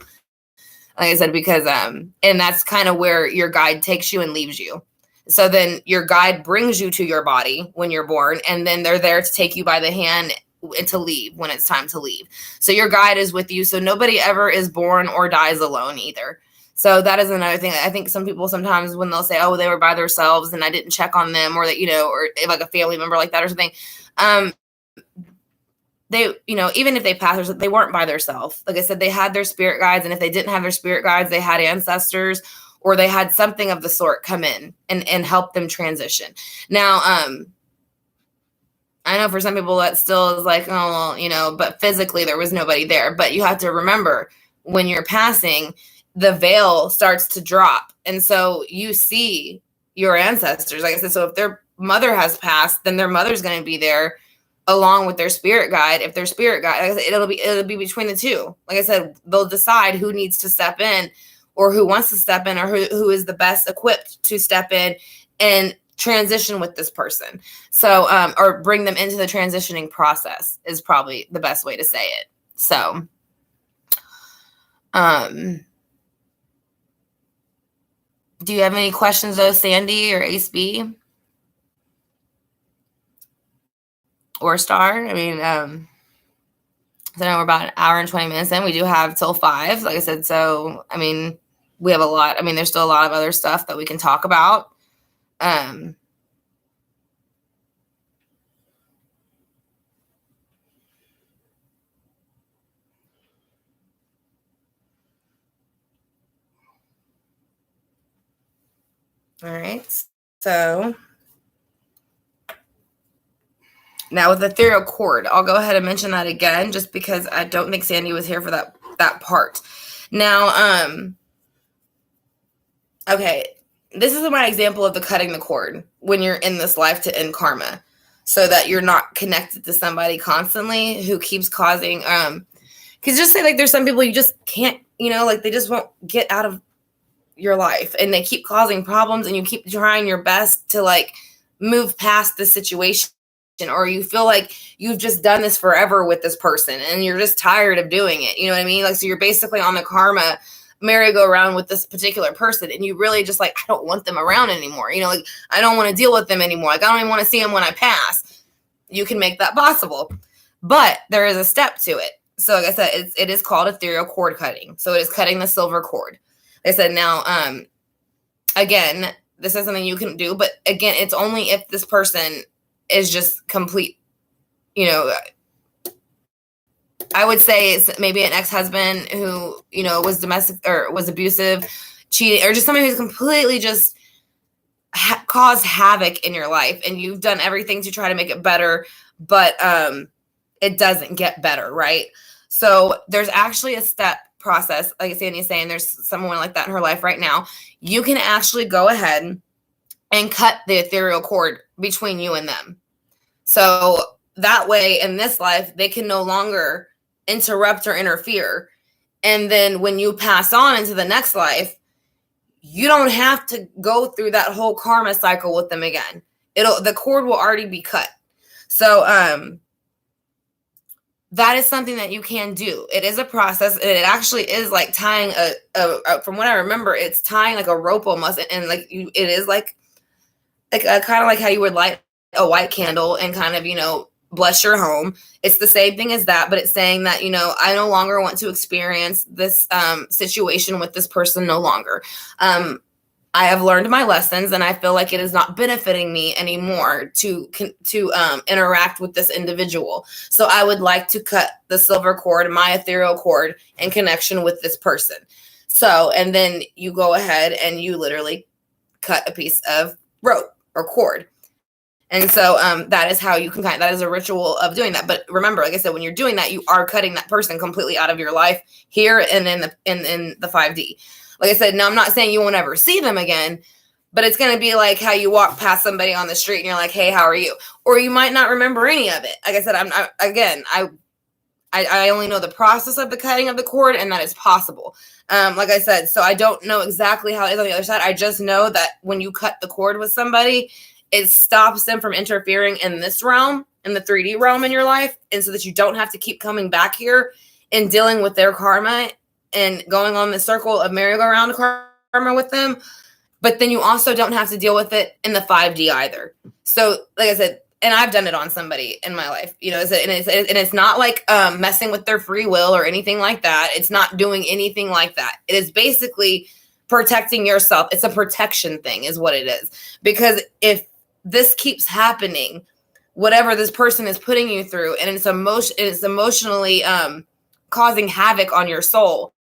Like I said, because, and that's kind of where your guide takes you and leaves you. So then your guide brings you to your body when you're born, and then they're there to take you by the hand and to leave when it's time to leave. So your guide is with you. So nobody ever is born or dies alone either. So that is another thing. I think some people sometimes when they'll say, oh, they were by themselves and I didn't check on them, or that, or like a family member like that or something. They, even if they passed, they weren't by themselves. Like I said, they had their spirit guides. And if they didn't have their spirit guides, they had ancestors, or they had something of the sort come in and help them transition. Now, I know for some people that still is like, oh, well, but physically there was nobody there. But you have to remember, when you're passing, the veil starts to drop. And so you see your ancestors. Like I said, so if their mother has passed, then their mother's going to be there along with their spirit guide. If their spirit guide, like I said, it'll be between the two. Like I said, they'll decide who needs to step in, or who wants to step in, or who is the best equipped to step in and transition with this person. So, or bring them into the transitioning process is probably the best way to say it. So, do you have any questions though, Sandy or Ace B? Or Star? I mean, so now we're about an hour and 20 minutes in. We do have till 5, like I said. So, I mean, we have a lot. I mean, there's still a lot of other stuff that we can talk about. All right. So now with the ethereal cord, I'll go ahead and mention that again, just because I don't think Sandy was here for that part. Now, okay, this is my example of the cutting the cord when you're in this life to end karma, so that you're not connected to somebody constantly who keeps causing, because just say like there's some people you just can't, like they just won't get out of your life, and they keep causing problems, and you keep trying your best to like move past the situation, or you feel like you've just done this forever with this person and you're just tired of doing it. You know what I mean? Like, so you're basically on the karma merry-go-round with this particular person, and you really just like, I don't want them around anymore. Like I don't want to deal with them anymore. Like I don't even want to see them when I pass. You can make that possible, but there is a step to it. So like I said, it is called ethereal cord cutting. So it is cutting the silver cord. Like I said, now, again, this is something you can do, but again, it's only if this person is just complete, I would say it's maybe an ex-husband who, was domestic or was abusive, cheating, or just somebody who's completely just caused havoc in your life, and you've done everything to try to make it better, but it doesn't get better, right? So there's actually a step process, like Sandy is saying, there's someone like that in her life right now. You can actually go ahead and cut the ethereal cord between you and them. So that way in this life, they can no longer interrupt or interfere. And then when you pass on into the next life, you don't have to go through that whole karma cycle with them again. The cord will already be cut. So, that is something that you can do. It is a process, and it actually is like tying from what I remember, it's tying like a rope almost, and like it is like kind of like how you would light a white candle and kind of, bless your home. It's the same thing as that, but it's saying that, I no longer want to experience this situation with this person no longer. I have learned my lessons, and I feel like it is not benefiting me anymore to interact with this individual. So I would like to cut the silver cord, my ethereal cord, in connection with this person. So, and then you go ahead and you literally cut a piece of rope or cord. And so that is how you can that is a ritual of doing that. But remember, like I said, when you're doing that, you are cutting that person completely out of your life here and in the 5D. Like I said, now I'm not saying you won't ever see them again, but it's going to be like how you walk past somebody on the street and you're like, hey, how are you? Or you might not remember any of it. Like I said, I only know the process of the cutting of the cord, and that is possible. Like I said, so I don't know exactly how it is on the other side. I just know that when you cut the cord with somebody, it stops them from interfering in this realm, in the 3D realm in your life, and so that you don't have to keep coming back here and dealing with their karma and going on the circle of merry-go-round karma with them. But then you also don't have to deal with it in the 5D either. So, like I said, and I've done it on somebody in my life, and it's not like messing with their free will or anything like that. It's not doing anything like that. It is basically protecting yourself. It's a protection thing is what it is. Because if this keeps happening, whatever this person is putting you through, and it's emotionally causing havoc on your soul,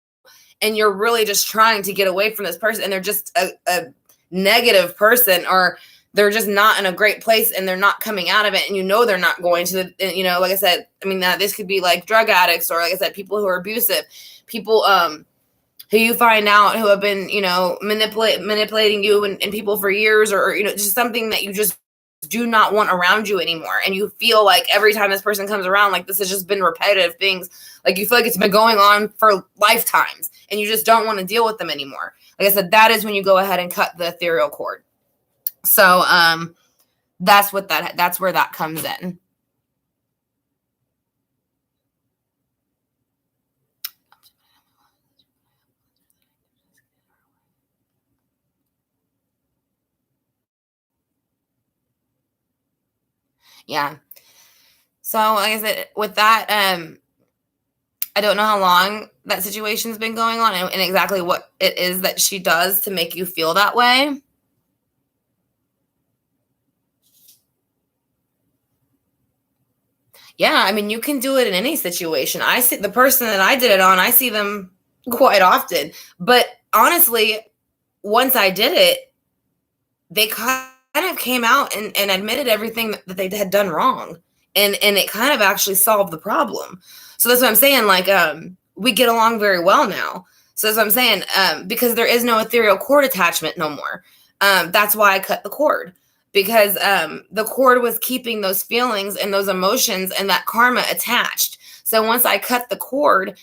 and you're really just trying to get away from this person, and they're just a negative person, or they're just not in a great place and they're not coming out of it, and they're not going to, like I said, this could be like drug addicts, or like I said, people who are abusive, people who you find out who have been, manipulating you and people for years, or just something that you just do not want around you anymore. And you feel like every time this person comes around, like this has just been repetitive things. Like you feel like it's been going on for lifetimes and you just don't want to deal with them anymore. Like I said, that is when you go ahead and cut the ethereal cord. So that's where that comes in. Yeah. So like I said, with that, I don't know how long that situation's been going on and exactly what it is that she does to make you feel that way. Yeah, you can do it in any situation. I see the person that I did it on, I see them quite often. But honestly, once I did it, they kind of came out and admitted everything that they had done wrong. And it kind of actually solved the problem. So that's what I'm saying. Like, we get along very well now. So that's what I'm saying. Because there is no ethereal cord attachment no more. That's why I cut the cord. Because the cord was keeping those feelings and those emotions and that karma attached. So once I cut the cord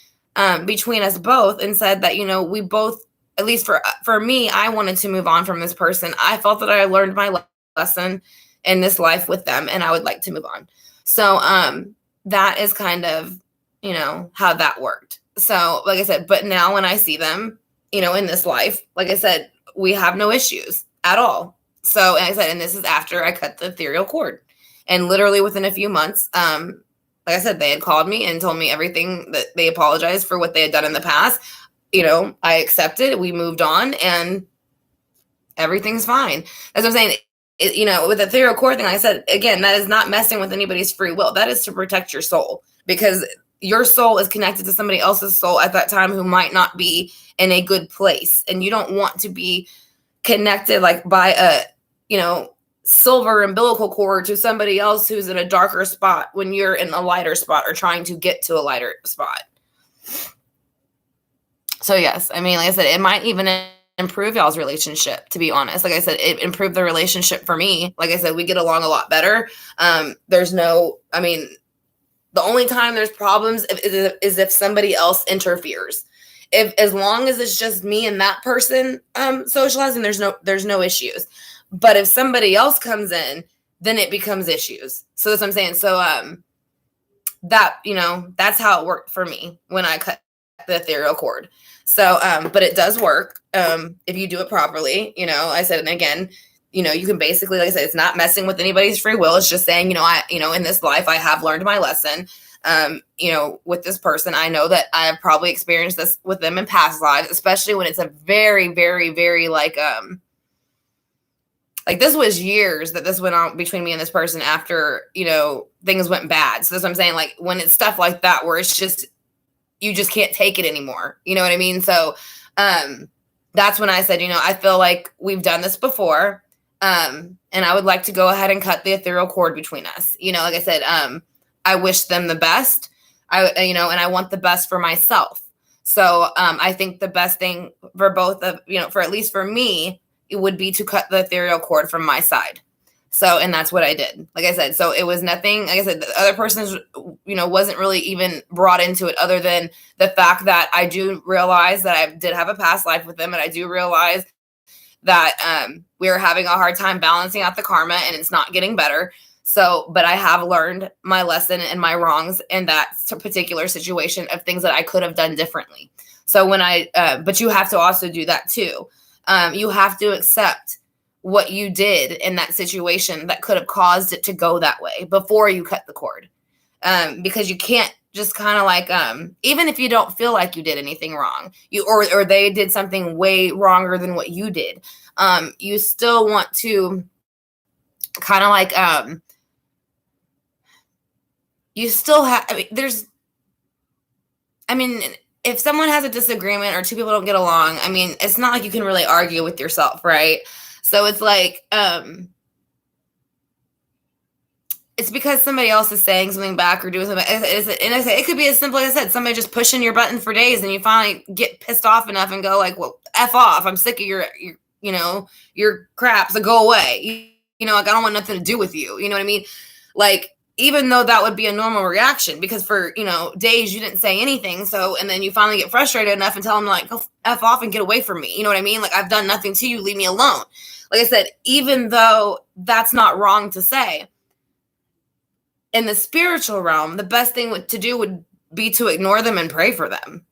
between us both and said that, we both, at least for me, I wanted to move on from this person. I felt that I learned my lesson in this life with them, and I would like to move on. So that is kind of, how that worked. So like I said, but now when I see them, in this life, like I said, we have no issues at all. So like I said, and this is after I cut the ethereal cord. And literally within a few months, like I said, they had called me and told me everything, that they apologized for what they had done in the past. I accepted, we moved on, and everything's fine. That's what I'm saying. With the ethereal cord thing, like I said, again, that is not messing with anybody's free will. That is to protect your soul, because your soul is connected to somebody else's soul at that time who might not be in a good place. And you don't want to be connected like by a, silver umbilical cord to somebody else who's in a darker spot when you're in a lighter spot or trying to get to a lighter spot. So yes, like I said, it might even improve y'all's relationship, to be honest. Like I said, it improved the relationship for me. Like I said, we get along a lot better. The only time there's problems is if somebody else interferes. As long as it's just me and that person socializing, there's no issues. But if somebody else comes in, then it becomes issues. So that's what I'm saying. So that's how it worked for me when I cut the ethereal cord. So but it does work if you do it properly. I said, and again, you can basically, like I said, it's not messing with anybody's free will. It's just saying, in this life, I have learned my lesson. With this person, I know that I have probably experienced this with them in past lives, especially when it's a very, very, very like this was years that this went on between me and this person after, things went bad. So that's what I'm saying. Like when it's stuff like that, where it's just, you just can't take it anymore. You know what I mean? So that's when I said, I feel like we've done this before. And I would like to go ahead and cut the ethereal cord between us. Like I said, I wish them the best. And I want the best for myself. So I think the best thing for both of, for at least for me, it would be to cut the ethereal cord from my side. So, and that's what I did. Like I said, so it was nothing, like I said, the other person's, wasn't really even brought into it, other than the fact that I do realize that I did have a past life with them. And I do realize that we were having a hard time balancing out the karma, and it's not getting better. So, but I have learned my lesson and my wrongs in that particular situation of things that I could have done differently. So but you have to also do that too. You have to accept what you did in that situation that could have caused it to go that way before you cut the cord. Because you can't just kind of like, even if you don't feel like you did anything wrong, or they did something way wronger than what you did, you still want to kind of like, you still have, if someone has a disagreement or two people don't get along, it's not like you can really argue with yourself, right? So it's like, it's because somebody else is saying something back or doing something. And it could be as simple as I said, somebody just pushing your button for days, and you finally get pissed off enough and go like, well, F off. I'm sick of your crap. So go away. Like, I don't want nothing to do with you. You know what I mean? Like, even though that would be a normal reaction, because for, days you didn't say anything. So, and then you finally get frustrated enough and tell them like, go F off and get away from me. You know what I mean? Like, I've done nothing to you. Leave me alone. Like I said, even though that's not wrong to say, in the spiritual realm, the best thing to do would be to ignore them and pray for them,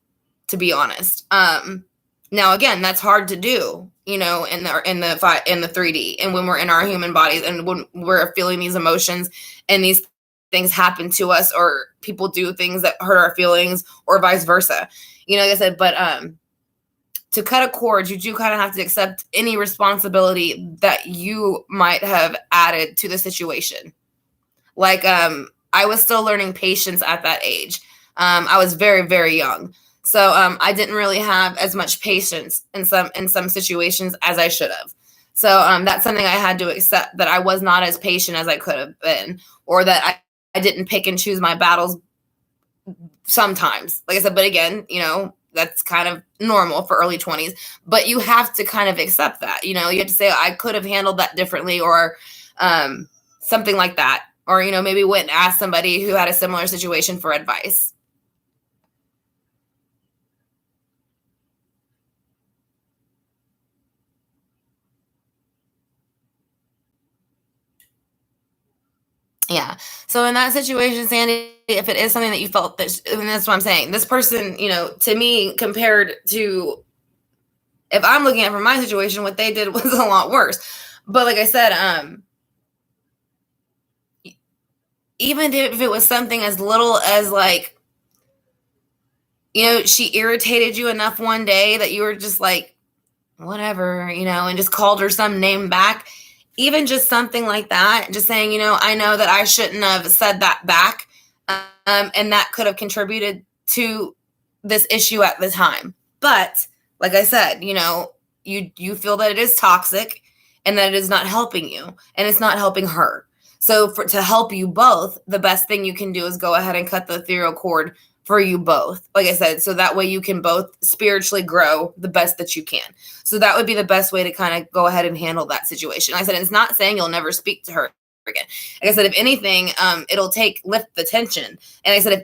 to be honest. Now, again, that's hard to do, in the 3D, and when we're in our human bodies and when we're feeling these emotions and these things happen to us, or people do things that hurt our feelings, or vice versa. Like I said, but to cut a cord, you do kind of have to accept any responsibility that you might have added to the situation. Like, I was still learning patience at that age. I was very, very young. So I didn't really have as much patience in some situations as I should have. So that's something I had to accept, that I was not as patient as I could have been, or that I didn't pick and choose my battles sometimes. Like I said, but again, that's kind of normal for early 20s. But you have to kind of accept that. You have to say, I could have handled that differently, or something like that. Or, maybe went and asked somebody who had a similar situation for advice. Yeah. So in that situation, Sandy, if it is something that you felt and that's what I'm saying, this person, to me, compared to, if I'm looking at from my situation, what they did was a lot worse. But like I said, even if it was something as little as like, she irritated you enough one day that you were just like, whatever, and just called her some name back. Even just something like that, just saying, I know that I shouldn't have said that back. And that could have contributed to this issue at the time. But like I said, you feel that it is toxic and that it is not helping you, and it's not helping her. So to help you both, the best thing you can do is go ahead and cut the ethereal cord for you both. Like I said, so that way you can both spiritually grow the best that you can. So that would be the best way to kind of go ahead and handle that situation. Like I said, it's not saying you'll never speak to her again. Like I said, if anything, it'll lift the tension. And I said,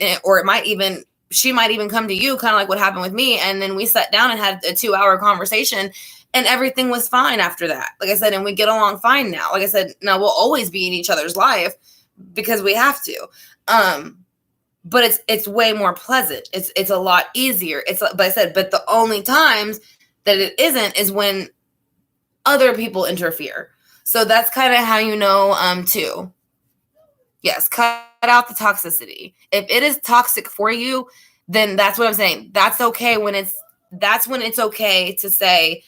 she might even come to you, kind of like what happened with me. And then we sat down and had a 2-hour conversation, and everything was fine after that. Like I said, and we get along fine now. Like I said, now we'll always be in each other's life because we have to. But it's way more pleasant. It's a lot easier. But I said, but the only times that it isn't is when other people interfere. So that's kind of how too. Yes, cut out the toxicity. If it is toxic for you, then that's what I'm saying. That's okay that's when it's okay to say,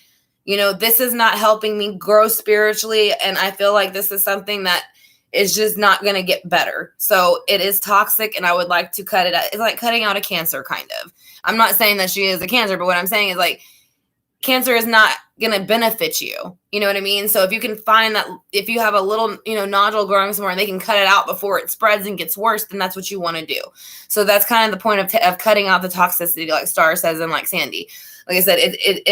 this is not helping me grow spiritually, and I feel like this is something that is just not going to get better. So it is toxic, and I would like to cut it out. It's like cutting out a cancer, kind of. I'm not saying that she is a cancer, but what I'm saying is like, cancer is not going to benefit you. You know what I mean? So if you can find that, if you have a little, nodule growing somewhere and they can cut it out before it spreads and gets worse, then that's what you want to do. So that's kind of the point of cutting out the toxicity, like Star says, and like Sandy. Like I said, it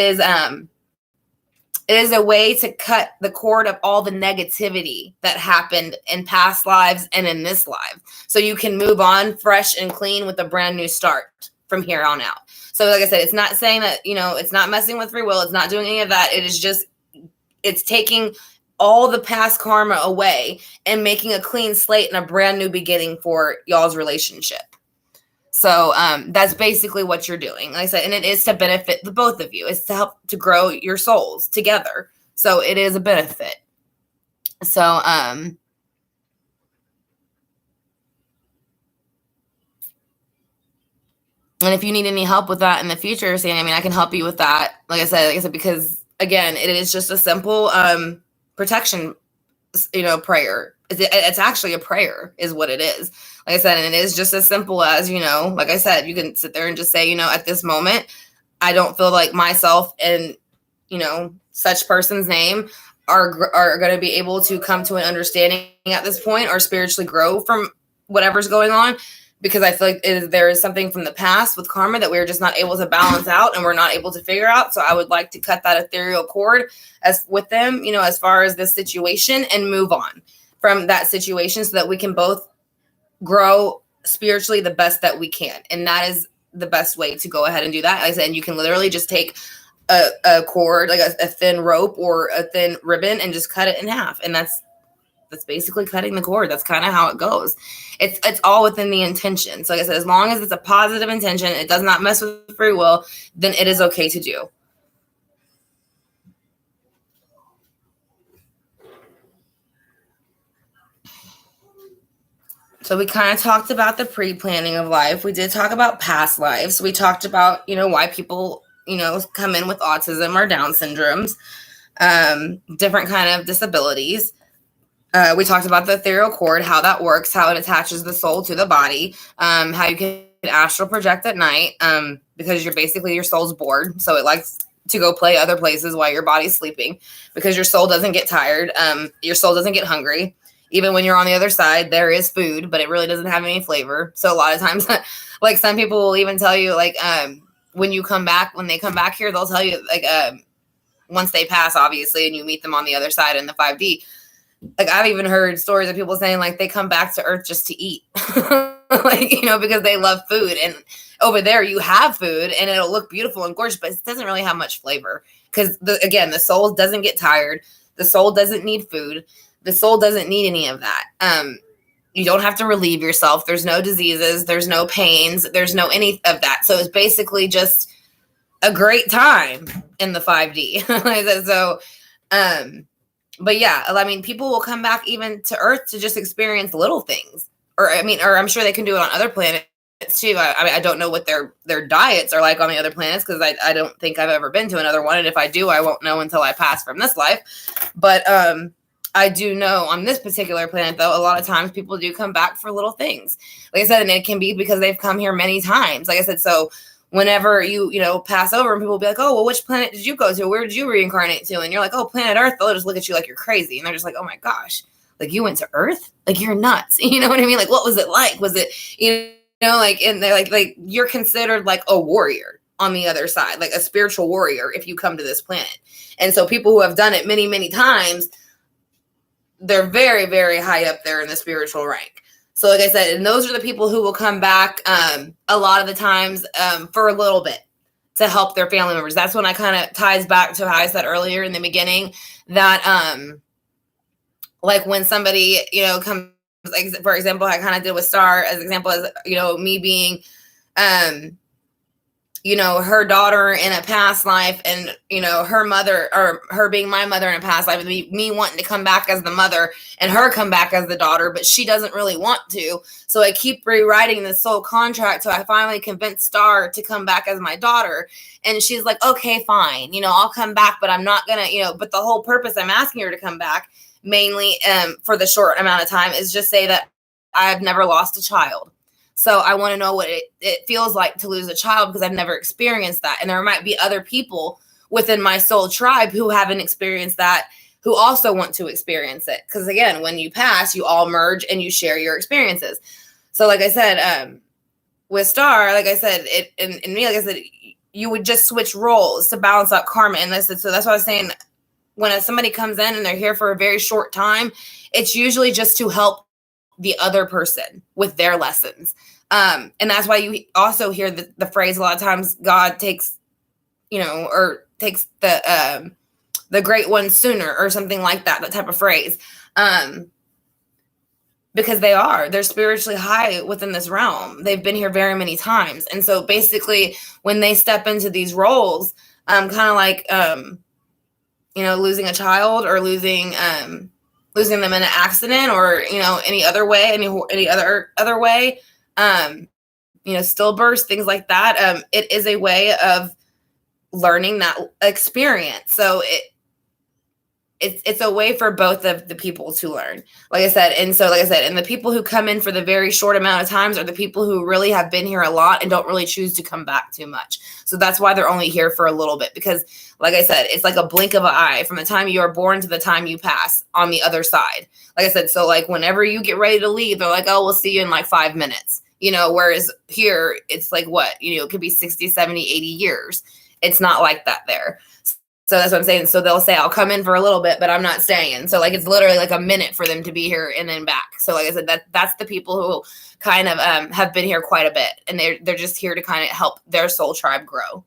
It is a way to cut the cord of all the negativity that happened in past lives and in this life. So you can move on fresh and clean with a brand new start from here on out. So like I said, it's not saying that, it's not messing with free will. It's not doing any of that. It is just, it's taking all the past karma away and making a clean slate and a brand new beginning for y'all's relationship. So that's basically what you're doing. Like I said, and it is to benefit the both of you. It's to help to grow your souls together. So it is a benefit. So and if you need any help with that in the future, Sandy, I mean, I can help you with that. Like I said, because again, it is just a simple protection, prayer. It's actually a prayer is what it is. Like I said, and it is just as simple as, like I said, you can sit there and just say, at this moment, I don't feel like myself and, such person's name are going to be able to come to an understanding at this point or spiritually grow from whatever's going on. Because I feel like there is something from the past with karma that we're just not able to balance out and we're not able to figure out. So I would like to cut that ethereal cord as with them, as far as this situation and move on from that situation so that we can both grow spiritually the best that we can. And that is the best way to go ahead and do that. Like I said, and you can literally just take a cord, like a thin rope or a thin ribbon and just cut it in half. And that's basically cutting the cord. That's kind of how it goes. It's all within the intention. So like I said, as long as it's a positive intention, it does not mess with free will, then it is okay to do. So we kind of talked about the pre-planning of life. We did talk about past lives. We talked about, why people, come in with autism or Down syndromes, different kind of disabilities. We talked about the ethereal cord, how that works, how it attaches the soul to the body, how you can astral project at night because your soul's bored. So it likes to go play other places while your body's sleeping because your soul doesn't get tired. Your soul doesn't get hungry. Even when you're on the other side, there is food, but it really doesn't have any flavor. So a lot of times, like some people will even tell you, like when they come back here, they'll tell you like once they pass, obviously, and you meet them on the other side in the 5D. Like I've even heard stories of people saying like they come back to Earth just to eat, because they love food. And over there you have food and it'll look beautiful and gorgeous, but it doesn't really have much flavor because the soul doesn't get tired. The soul doesn't need food. The soul doesn't need any of that. You don't have to relieve yourself. There's no diseases. There's no pains. There's no any of that. So it's basically just a great time in the 5D. So, but yeah, I mean, people will come back even to Earth to just experience little things. Or I'm sure they can do it on other planets too. I don't know what their diets are like on the other planets because I don't think I've ever been to another one. And if I do, I won't know until I pass from this life. But I do know on this particular planet, though, a lot of times people do come back for little things. Like I said, and it can be because they've come here many times. Like I said, so whenever you pass over and people will be like, oh, well, which planet did you go to? Where did you reincarnate to? And you're like, oh, planet Earth. They'll just look at you like you're crazy. And they're just like, oh my gosh, like you went to Earth? Like you're nuts. You know what I mean? Like, what was it like? Was it, and they're like you're considered like a warrior on the other side, like a spiritual warrior if you come to this planet. And so people who have done it many, many times, they're very, very high up there in the spiritual rank. So like I said, and those are the people who will come back a lot of the times for a little bit to help their family members. That's when I kind of ties back to how I said earlier in the beginning that like when somebody, comes, like, for example, I kind of did with Star as example as, me being, her daughter in a past life and, her mother or her being my mother in a past life and me wanting to come back as the mother and her come back as the daughter, but she doesn't really want to. So I keep rewriting this soul contract. So I finally convinced Star to come back as my daughter. And she's like, okay, fine. I'll come back, but I'm not going to, but the whole purpose I'm asking her to come back mainly for the short amount of time is just say that I've never lost a child. So I want to know what it feels like to lose a child because I've never experienced that. And there might be other people within my soul tribe who haven't experienced that, who also want to experience it. Because again, when you pass, you all merge and you share your experiences. So like I said, with Star, like I said, and me, like I said, you would just switch roles to balance out karma. And so that's what I was saying when somebody comes in and they're here for a very short time, it's usually just to help the other person with their lessons. And that's why you also hear the phrase a lot of times, God takes, or takes the great one sooner, or something like that type of phrase. Because they're spiritually high within this realm. They've been here very many times. And so basically when they step into these roles, kind of like, losing a child, or losing them in an accident, or, any other way, any other way, stillbirths, things like that. It is a way of learning that experience. So it's a way for both of the people to learn, like I said. And the people who come in for the very short amount of times are the people who really have been here a lot and don't really choose to come back too much. So that's why they're only here for a little bit, because like I said, it's like a blink of an eye from the time you are born to the time you pass on the other side. Like I said, so like whenever you get ready to leave, they're like, oh, we'll see you in like 5 minutes, whereas here it's like what, it could be 60, 70, 80 years. It's not like that there. So that's what I'm saying. So they'll say, I'll come in for a little bit, but I'm not staying. So like, it's literally like a minute for them to be here and then back. So like I said, that's the people who kind of have been here quite a bit, and they're just here to kind of help their soul tribe grow.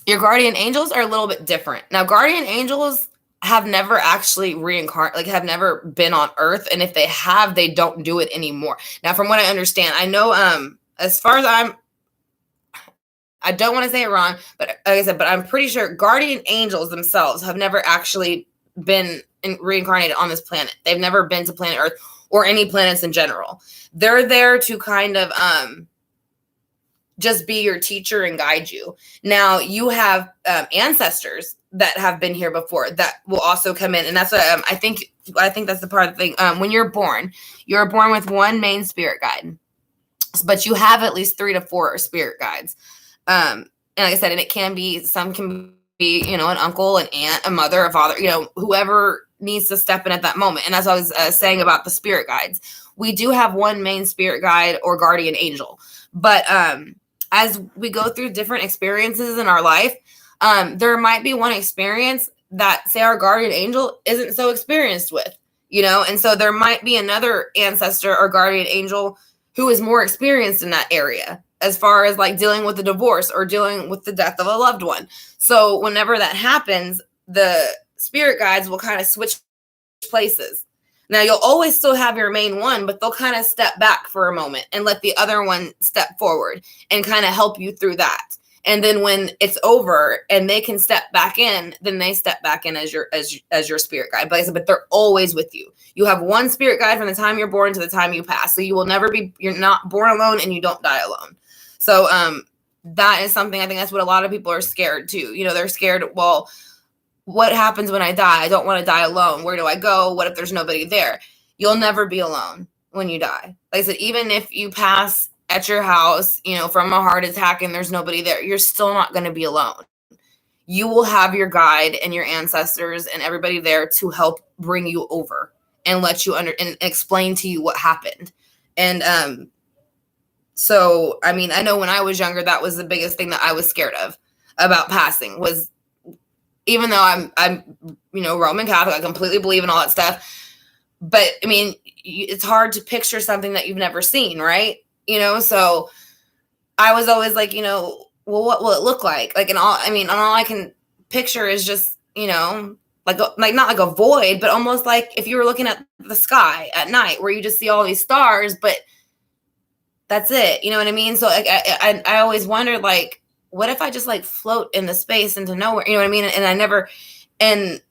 Your guardian angels are a little bit different. Now, guardian angels have never actually reincarnated, have never been on Earth. And if they have, they don't do it anymore. Now, from what I understand, I know, as far as I don't want to say it wrong, but like I said, but I'm pretty sure guardian angels themselves have never actually been reincarnated on this planet. They've never been to planet Earth or any planets in general. They're there to kind of just be your teacher and guide you. Now, you have ancestors that have been here before that will also come in, and that's what I think that's the part of the thing. When you're born with one main spirit guide, but you have at least 3 to 4 spirit guides. And like I said, and it can be, some can be, an uncle, an aunt, a mother, a father, whoever needs to step in at that moment. And as I was saying about the spirit guides, we do have one main spirit guide or guardian angel. But as we go through different experiences in our life, there might be one experience that, say, our guardian angel isn't so experienced with, and so there might be another ancestor or guardian angel who is more experienced in that area, as far as like dealing with a divorce or dealing with the death of a loved one. So whenever that happens, the spirit guides will kind of switch places. Now, you'll always still have your main one, but they'll kind of step back for a moment and let the other one step forward and kind of help you through that. And then when it's over and they can step back in, then they step back in as your spirit guide. But they're always with you. You have one spirit guide from the time you're born to the time you pass. So you're not born alone, and you don't die alone. So that is something, I think that's what a lot of people are scared too. They're scared, well, what happens when I die? I don't want to die alone. Where do I go? What if there's nobody there? You'll never be alone when you die. Like I said, even if you pass at your house, from a heart attack and there's nobody there, you're still not going to be alone. You will have your guide and your ancestors and everybody there to help bring you over and let you and explain to you what happened. And so, I mean, I know when I was younger, that was the biggest thing that I was scared of about passing, was, even though I'm Roman Catholic, I completely believe in all that stuff. But I mean, it's hard to picture something that you've never seen, right? So I was always like, well, what will it look like? Like, all I can picture is just, like not like a void, but almost like if you were looking at the sky at night, where you just see all these stars, but that's it. You know what I mean? So like, I always wondered, like, what if I just like float in the space into nowhere? You know what I mean? And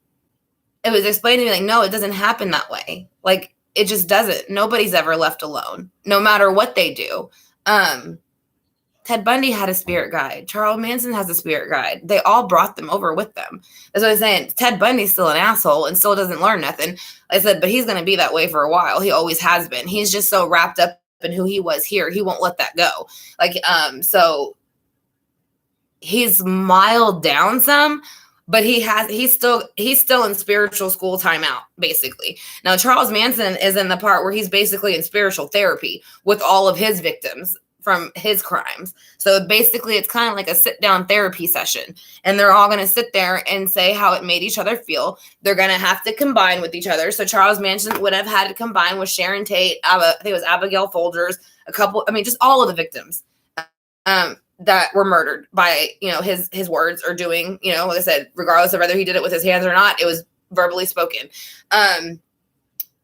it was explained to me like, no, it doesn't happen that way. Like, it just doesn't. Nobody's ever left alone, no matter what they do. Ted Bundy had a spirit guide. Charles Manson has a spirit guide. They all brought them over with them. That's what I'm saying. Ted Bundy's still an asshole and still doesn't learn nothing. Like I said, but he's going to be that way for a while. He always has been. He's just so wrapped up in who he was here. He won't let that go. Like, so he's mild down some, but he's still in spiritual school timeout, basically. Now, Charles Manson is in the part where he's basically in spiritual therapy with all of his victims from his crimes. So basically it's kind of like a sit down therapy session, and they're all going to sit there and say how it made each other feel. They're going to have to combine with each other. So Charles Manson would have had to combine with Sharon Tate, I think it was Abigail Folgers, just all of the victims that were murdered by, his words or doing, like I said, regardless of whether he did it with his hands or not, it was verbally spoken.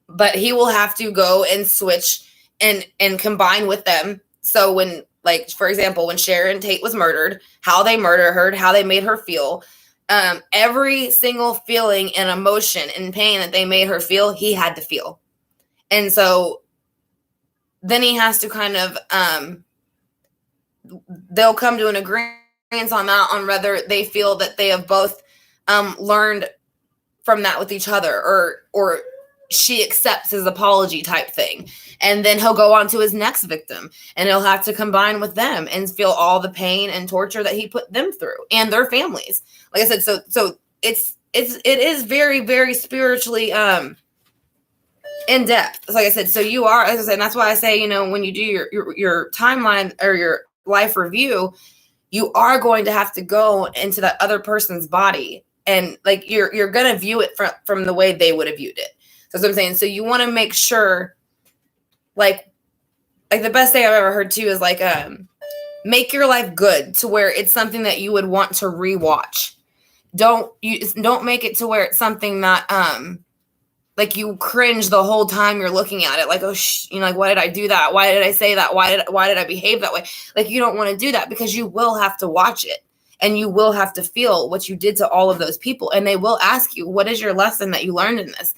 But he will have to go and switch and combine with them. So when, like, for example, when Sharon Tate was murdered, how they murdered her, how they made her feel, every single feeling and emotion and pain that they made her feel, he had to feel. And so then he has to kind of, they'll come to an agreement on that, on whether they feel that they have both learned from that with each other, or she accepts his apology type thing. And then he'll go on to his next victim, and he'll have to combine with them and feel all the pain and torture that he put them through and their families. Like I said, so it is very, very spiritually in depth. Like I said, so you are, as I said, and that's why I say, when you do your timeline or your life review, you are going to have to go into that other person's body, and like you're gonna view it from the way they would have viewed it. So that's what I'm saying. So you want to make sure, like the best thing I've ever heard too is like, make your life good to where it's something that you would want to rewatch. Don't make it to where it's something that, like you cringe the whole time you're looking at it. Like, oh, like, why did I do that? Why did I say that? Why did I behave that way? Like, you don't want to do that, because you will have to watch it, and you will have to feel what you did to all of those people. And they will ask you, what is your lesson that you learned in this?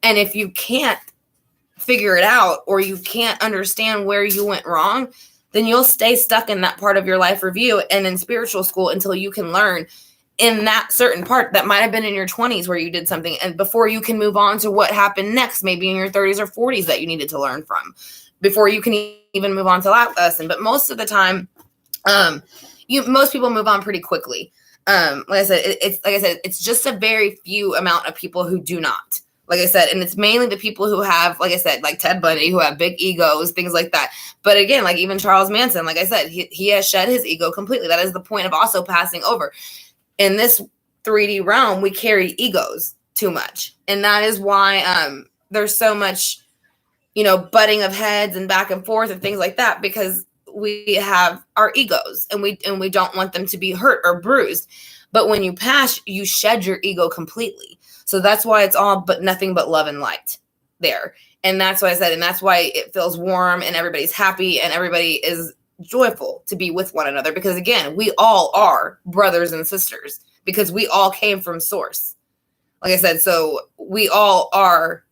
And if you can't figure it out, or you can't understand where you went wrong, then you'll stay stuck in that part of your life review and in spiritual school until you can learn in that certain part that might have been in your 20s where you did something, and before you can move on to what happened next, maybe in your 30s or 40s that you needed to learn from, before you can even move on to that lesson. But most of the time, most people move on pretty quickly. Like I said, it's just a very few amount of people who do not. Like I said, and it's mainly the people who have, like I said, like Ted Bundy, who have big egos, things like that. But again, like even Charles Manson, like I said, he has shed his ego completely. That is the point of also passing over. In this 3D realm, we carry egos too much. And that is why there's so much, butting of heads and back and forth and things like that, because we have our egos, and we don't want them to be hurt or bruised. But when you pass, you shed your ego completely. So that's why it's all but nothing but love and light there. And that's why I said, and that's why it feels warm and everybody's happy and everybody is joyful to be with one another. Because again, we all are brothers and sisters, because we all came from source. Like I said, so we all are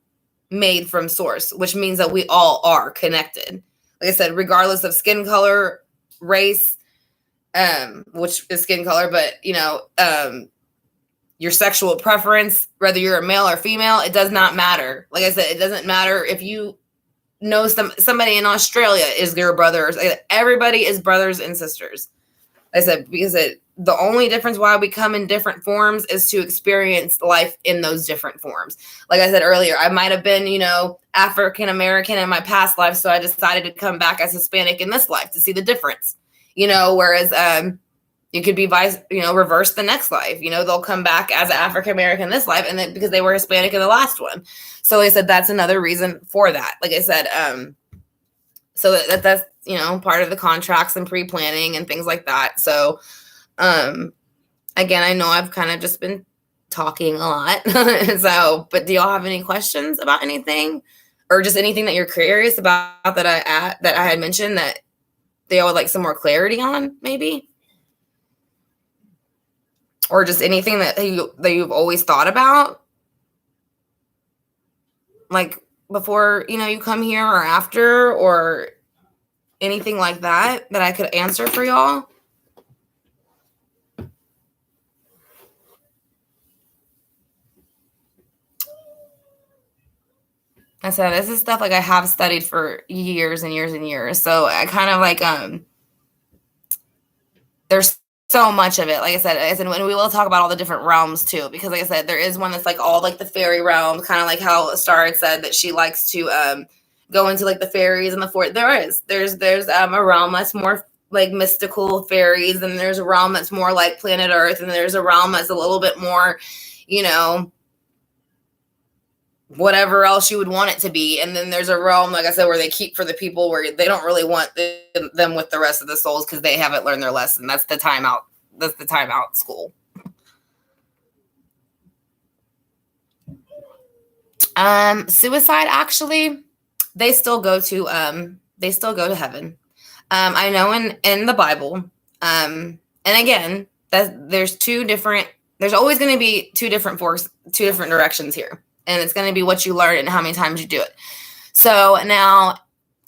made from source, which means that we all are connected. Like I said, regardless of skin color, race, which is skin color, but your sexual preference, whether you're a male or female, it does not matter. Like I said, it doesn't matter if you know somebody in Australia is your brother. Everybody is brothers and sisters. Like I said, because the only difference why we come in different forms is to experience life in those different forms. Like I said earlier, I might have been, African American in my past life, so I decided to come back as Hispanic in this life to see the difference. Whereas you could be reverse the next life. They'll come back as an African American in this life, and then because they were Hispanic in the last one. So like I said, that's another reason for that. Like I said, so that's part of the contracts and pre-planning and things like that. So again, I know I've kind of just been talking a lot. So, but do y'all have any questions about anything, or just anything that you're curious about that I had mentioned that they all would like some more clarity on, maybe? Or just anything that you've always thought about, like before, you come here or after, or anything like that I could answer for y'all? I said, this is stuff like I have studied for years and years and years. So I kind of like, there's so much of it. Like I said, when we will talk about all the different realms too, because like I said, there is one that's like all like the fairy realm, kind of like how Star had said that she likes to go into like the fairies and the fort. There's a realm that's more like mystical fairies, and there's a realm that's more like planet Earth, and there's a realm that's a little bit more, whatever else you would want it to be. And then there's a realm, like I said, where they keep for the people where they don't really want them with the rest of the souls because they haven't learned their lesson. That's the timeout. That's the timeout school. Suicide, actually, they still go to heaven. I know in the Bible, and again, there's always going to be two different directions here. And it's going to be what you learn and how many times you do it. So now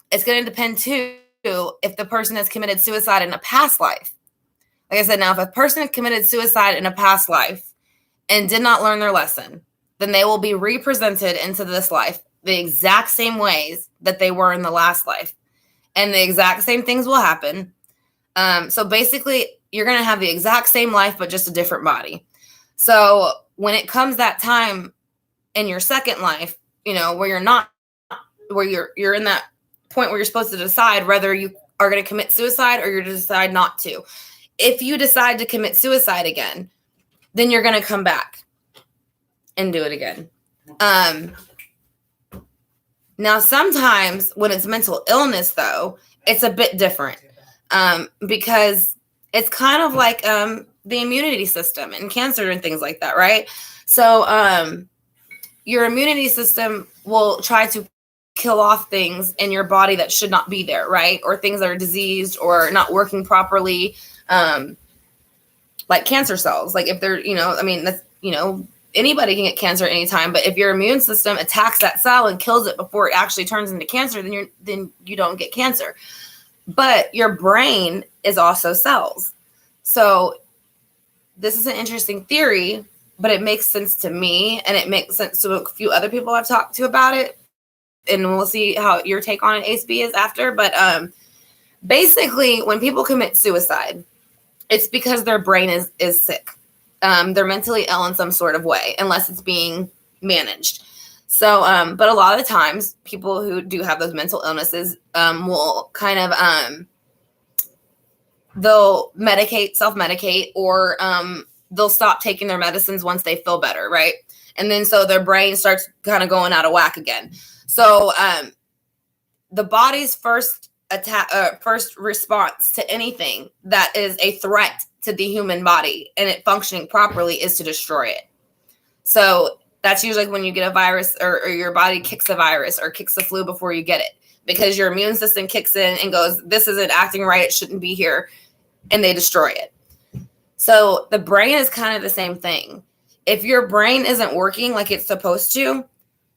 it's going to depend too if the person has committed suicide in a past life. Like I said, now if a person has committed suicide in a past life and did not learn their lesson, then they will be represented into this life the exact same ways that they were in the last life. And the exact same things will happen. So basically, you're going to have the exact same life, but just a different body. So when it comes that time in your second life, where you're in that point where you're supposed to decide whether you are going to commit suicide or you're to decide not to. If you decide to commit suicide again, then you're going to come back and do it again. Now, sometimes when it's mental illness, though, it's a bit different because it's kind of like the immunity system and cancer and things like that, right? So your immunity system will try to kill off things in your body that should not be there, right? Or things that are diseased or not working properly, like cancer cells. Like if they're, that's, anybody can get cancer at any time, but if your immune system attacks that cell and kills it before it actually turns into cancer, then you don't get cancer. But your brain is also cells. So this is an interesting theory, but it makes sense to me, and it makes sense to a few other people I've talked to about it. And we'll see how your take on it, ACB, is after. But basically, when people commit suicide, it's because their brain is sick. They're mentally ill in some sort of way, unless it's being managed. So, but a lot of the times, people who do have those mental illnesses will kind of, they'll self-medicate, or they'll stop taking their medicines once they feel better, right? And then so their brain starts kind of going out of whack again. So the body's first response to anything that is a threat to the human body and it functioning properly is to destroy it. So that's usually when you get a virus or your body kicks a virus or kicks the flu before you get it, because your immune system kicks in and goes, this isn't acting right, it shouldn't be here, and they destroy it. So the brain is kind of the same thing. If your brain isn't working like it's supposed to,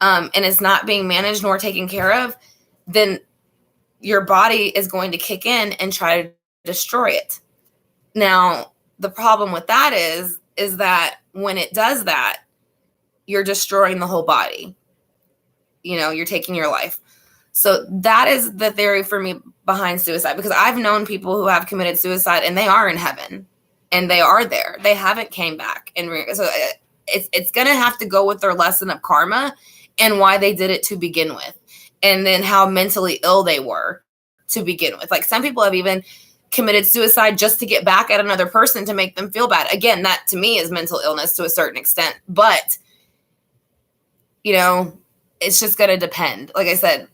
and it's not being managed nor taken care of, then your body is going to kick in and try to destroy it. Now, the problem with that is that when it does that, you're destroying the whole body. You're taking your life. So that is the theory for me behind suicide, because I've known people who have committed suicide and they are in heaven and they are there. They haven't came back. And so it's going to have to go with their lesson of karma and why they did it to begin with. And then how mentally ill they were to begin with. Like some people have even committed suicide just to get back at another person to make them feel bad. Again, that to me is mental illness to a certain extent. But, it's just going to depend. Like I said,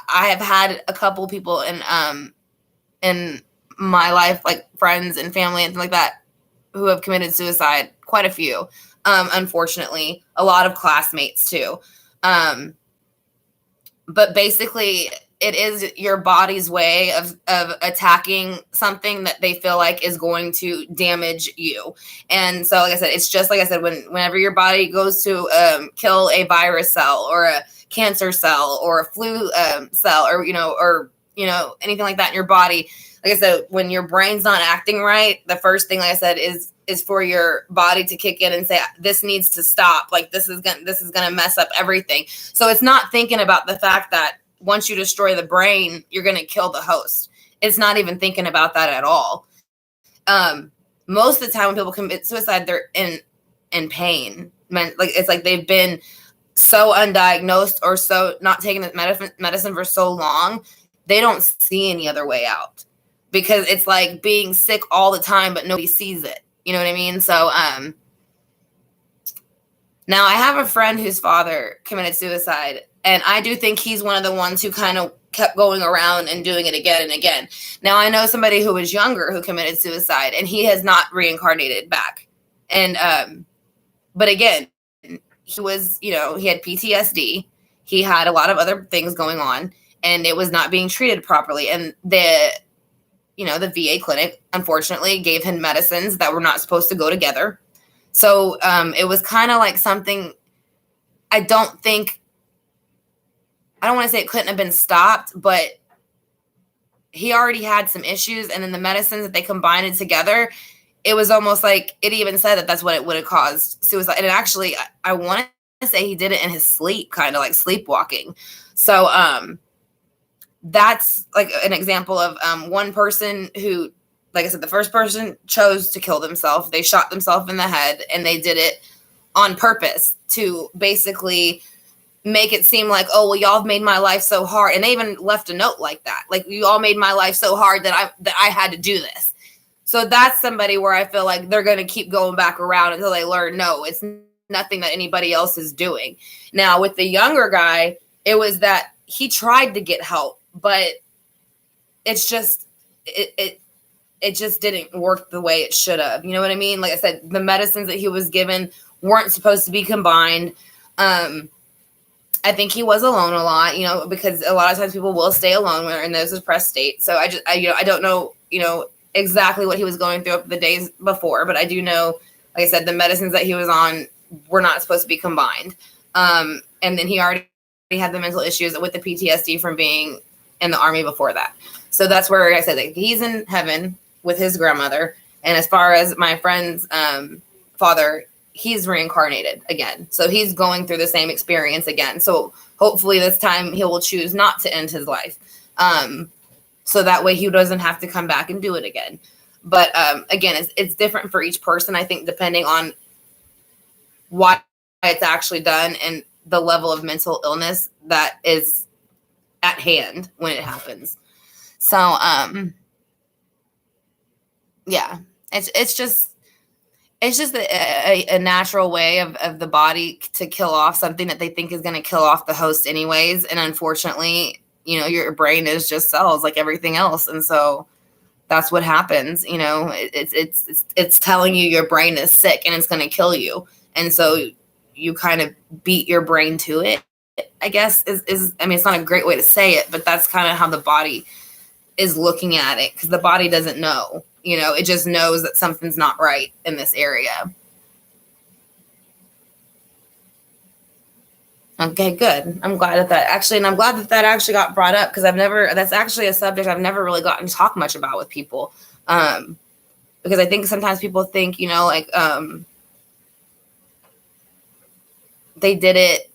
I have had a couple people in my life, like friends and family and things like that, who have committed suicide. Quite a few, unfortunately. A lot of classmates too. But basically, it is your body's way of attacking something that they feel like is going to damage you. And so, like I said, it's just like I said, whenever your body goes to kill a virus cell or a cancer cell or a flu cell or anything like that in your body, like I said, when your brain's not acting right, the first thing, like I said, is for your body to kick in and say, this needs to stop. Like this is gonna mess up everything. So it's not thinking about the fact that once you destroy the brain, you're going to kill the host. It's not even thinking about that at all. Most of the time when people commit suicide, they're in pain. Like it's like they've been so undiagnosed or so not taking the medicine for so long, they don't see any other way out, because it's like being sick all the time, but nobody sees it. You know what I mean? So, now I have a friend whose father committed suicide, and I do think he's one of the ones who kind of kept going around and doing it again and again. Now I know somebody who was younger who committed suicide, and he has not reincarnated back. And, but again, he was, he had PTSD. He had a lot of other things going on, and it was not being treated properly. And the VA clinic, unfortunately, gave him medicines that were not supposed to go together. So it was kind of like something, I don't want to say it couldn't have been stopped, but he already had some issues. And then the medicines that they combined it together, it was almost like it even said that that's what it would have caused suicide. And actually, I want to say he did it in his sleep, kind of like sleepwalking. So that's like an example of one person who, like I said, the first person chose to kill themselves. They shot themselves in the head, and they did it on purpose to basically make it seem like, oh, well, y'all have made my life so hard. And they even left a note like that. Like, you all made my life so hard that I had to do this. So that's somebody where I feel like they're going to keep going back around until they learn, no, it's nothing that anybody else is doing. Now, with the younger guy, it was that he tried to get help, but it's just, it just didn't work the way it should have. You know what I mean? Like I said, the medicines that he was given weren't supposed to be combined. I think he was alone a lot, because a lot of times people will stay alone when they're in those depressed states. So I don't know, exactly what he was going through the days before, but I do know, like I said, the medicines that he was on were not supposed to be combined. And then he already had the mental issues with the PTSD from being in the army before that. So that's where I said that he's in heaven with his grandmother. And as far as my friend's father, he's reincarnated again. So he's going through the same experience again. So hopefully this time he will choose not to end his life. So that way he doesn't have to come back and do it again. But again, it's different for each person, I think, depending on why it's actually done and the level of mental illness that is at hand when it happens. So, yeah, it's just a natural way of the body to kill off something that they think is going to kill off the host anyways. And unfortunately, your brain is just cells like everything else. And so that's what happens. It's telling you your brain is sick and it's going to kill you. And so you kind of beat your brain to it, I guess is, I mean, it's not a great way to say it, but that's kind of how the body is looking at it. Cause the body doesn't know, it just knows that something's not right in this area. Okay, good. I'm glad that actually got brought up, because that's actually a subject I've never really gotten to talk much about with people. Because I think sometimes people think, they did it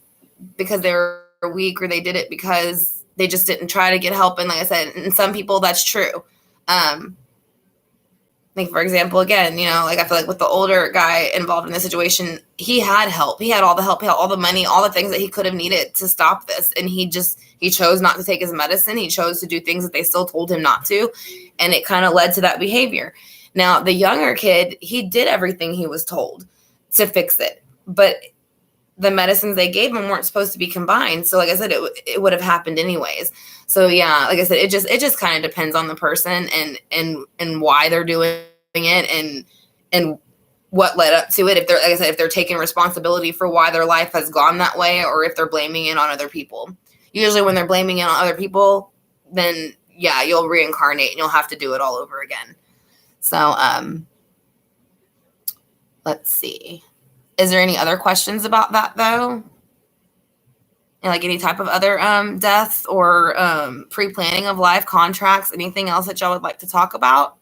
because they were weak, or they did it because they just didn't try to get help. And like I said, in some people that's true. Like, for example, again, I feel like with the older guy involved in the situation, he had help. He had all the help, he had all the money, all the things that he could have needed to stop this. And he chose not to take his medicine. He chose to do things that they still told him not to. And it kind of led to that behavior. Now, the younger kid, he did everything he was told to fix it. But the medicines they gave him weren't supposed to be combined. So like I said, it would have happened anyways. So yeah, like I said, it just kind of depends on the person and why they're doing it and what led up to it. If they're, like I said, if they're taking responsibility for why their life has gone that way, or if they're blaming it on other people. Usually when they're blaming it on other people, then yeah, you'll reincarnate and you'll have to do it all over again. So let's see. Is there any other questions about that, though? And like any type of other deaths or pre-planning of life contracts, anything else that y'all would like to talk about?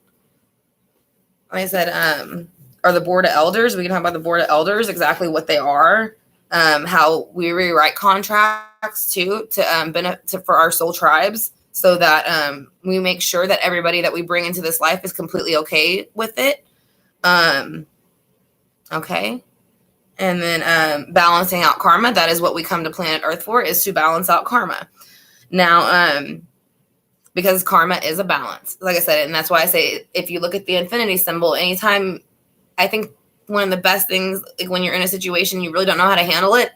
Like I said, or the Board of Elders. We can talk about the Board of Elders, exactly what they are, how we rewrite contracts too to for our soul tribes, so that we make sure that everybody that we bring into this life is completely okay with it. Okay. And then balancing out karma. That is what we come to planet Earth for, is to balance out karma. Now, because karma is a balance, like I said, and that's why I say, if you look at the infinity symbol, anytime, I think one of the best things, like when you're in a situation you really don't know how to handle it,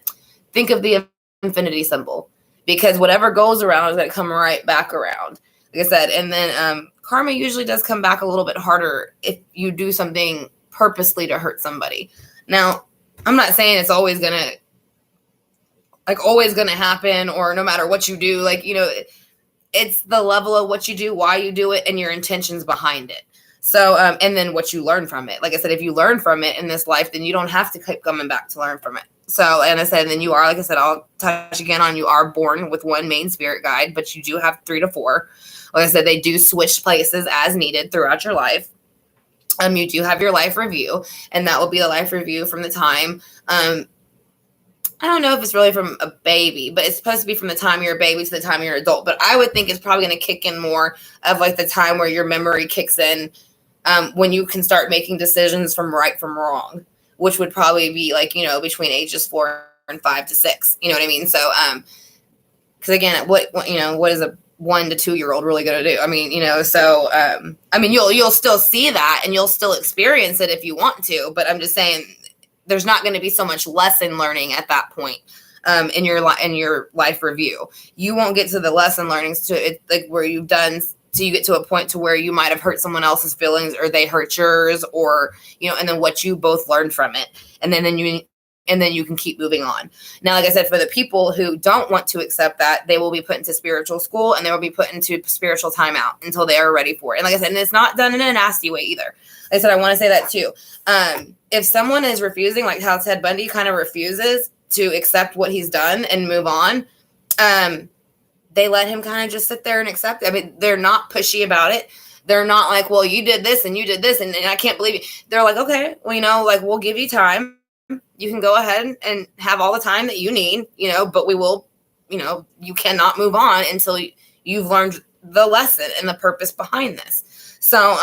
think of the infinity symbol, because whatever goes around is going to come right back around, like I said. And then karma usually does come back a little bit harder if you do something purposely to hurt somebody. Now, I'm not saying it's always going to happen, or no matter what you do, like, you know, it's the level of what you do, why you do it, and your intentions behind it. So, and then what you learn from it. Like I said, if you learn from it in this life, then you don't have to keep coming back to learn from it. So, and I said, then you are, like I said, I'll touch again on, you are born with one main spirit guide, but you do have 3 to 4. Like I said, they do switch places as needed throughout your life. You do have your life review, and that will be a life review from the time, I don't know if it's really from a baby, but it's supposed to be from the time you're a baby to the time you're an adult. But I would think it's probably going to kick in more of like the time where your memory kicks in, when you can start making decisions from right from wrong, which would probably be like, you know, between ages 4 and 5 to 6. You know what I mean? So, because again, what is a 1 to 2 year old really going to do? I mean, you know, so I mean, you'll still see that and you'll still experience it if you want to. But I'm just saying, there's not going to be so much lesson learning at that point in your life review. You won't get to the lesson learnings to it, like where you've done, so you get to a point to where you might have hurt someone else's feelings, or they hurt yours, or, you know, and then what you both learned from it, and then you can keep moving on. Now, like I said, for the people who don't want to accept that, they will be put into spiritual school, and they will be put into spiritual timeout until they are ready for it. And like I said, and it's not done in a nasty way either. Like I said, I want to say that too. If someone is refusing, like how Ted Bundy kind of refuses to accept what he's done and move on, they let him kind of just sit there and accept it. I mean, they're not pushy about it. They're not like, well, you did this and you did this, and I can't believe it. They're like, okay, well, you know, like, we'll give you time. You can go ahead and have all the time that you need, you know, but we will, you know, you cannot move on until you've learned the lesson and the purpose behind this. So,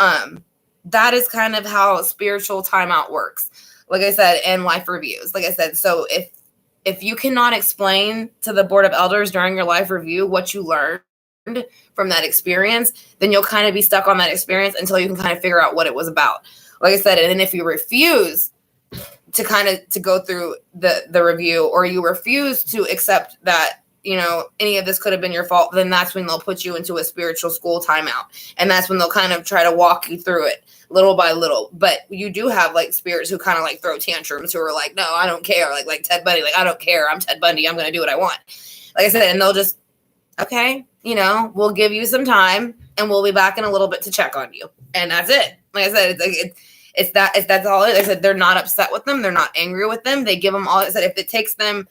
that is kind of how spiritual timeout works. Like I said, and life reviews. Like I said, so if you cannot explain to the board of elders during your life review what you learned from that experience, then you'll kind of be stuck on that experience until you can kind of figure out what it was about. Like I said, and then if you refuse to go through the review, or you refuse to accept that, you know, any of this could have been your fault, then that's when they'll put you into a spiritual school timeout. And that's when they'll kind of try to walk you through it little by little. But you do have like spirits who kind of like throw tantrums, who are like, no, I don't care. Like Ted Bundy, like, I don't care. I'm Ted Bundy. I'm going to do what I want. Like I said, and they'll just, okay, you know, we'll give you some time and we'll be back in a little bit to check on you. And that's it. Like I said, that's all it is. I said, they're not upset with them. They're not angry with them. They give them all. I said, if it takes them,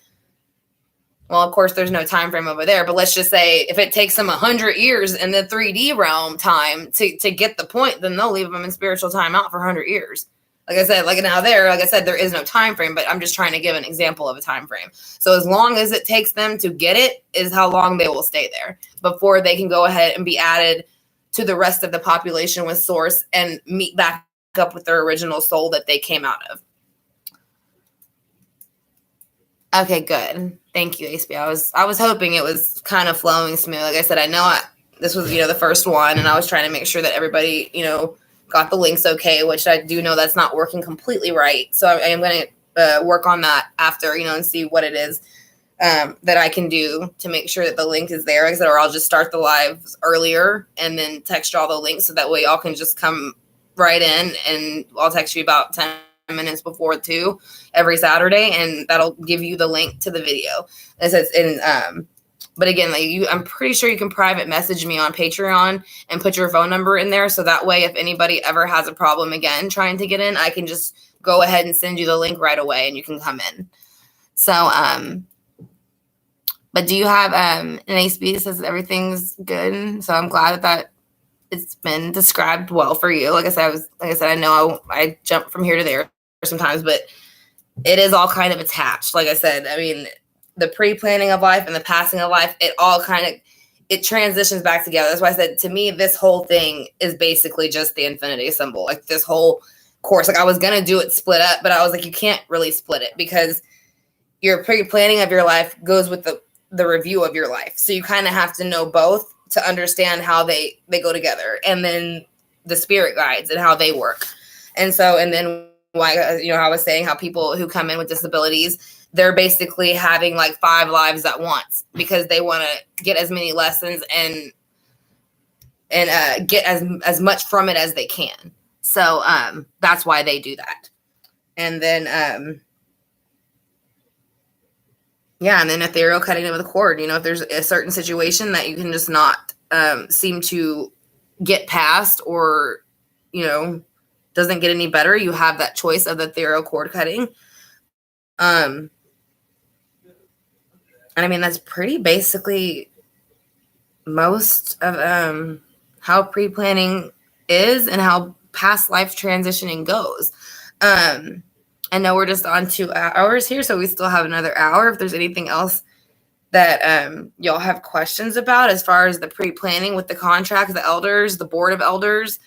well, of course, there's no time frame over there, but let's just say if it takes them 100 years in the 3D realm time to get the point, then they'll leave them in spiritual timeout for 100 years. Like I said, like I said, there is no time frame, but I'm just trying to give an example of a time frame. So as long as it takes them to get it is how long they will stay there before they can go ahead and be added to the rest of the population with source and meet back up with their original soul that they came out of. Okay, good. Thank you, HB. I was hoping it was kind of flowing smooth. Like I said, I know this was, you know, the first one, and I was trying to make sure that everybody, you know, got the links okay, which I do know that's not working completely right. So I am going to work on that after, you know, and see what it is that I can do to make sure that the link is there. Like I said, or I'll just start the lives earlier and then text you all the links so that way y'all can just come right in, and I'll text you about 10 minutes before 2 every Saturday, and that'll give you the link to the video. It says but again, like I'm pretty sure you can private message me on Patreon and put your phone number in there, so that way if anybody ever has a problem again trying to get in, I can just go ahead and send you the link right away and you can come in. So but do you have an HB that says everything's good? So I'm glad that it's been described well for you. Like I said, I know I jump from here to there sometimes, but it is all kind of attached. Like I said, I mean, the pre-planning of life and the passing of life, it all kind of, it transitions back together. That's why I said, to me, this whole thing is basically just the infinity symbol. Like this whole course. Like I was going to do it split up, but I was like, you can't really split it because your pre-planning of your life goes with the review of your life. So you kind of have to know both to understand how they go together, and then the spirit guides and how they work. And then why, you know, I was saying how people who come in with disabilities, they're basically having like 5 lives at once because they want to get as many lessons and get as much from it as they can. So that's why they do that. And then and then ethereal, cutting it with a cord. You know, if there's a certain situation that you can just not seem to get past, or, you know, doesn't get any better, you have that choice of the ethereal cord cutting. And I mean, that's pretty basically most of how pre-planning is and how past life transitioning goes. I know we're just on 2 hours here, so we still have another hour. If there's anything else that y'all have questions about as far as the pre-planning with the contracts, the elders, the board of elders,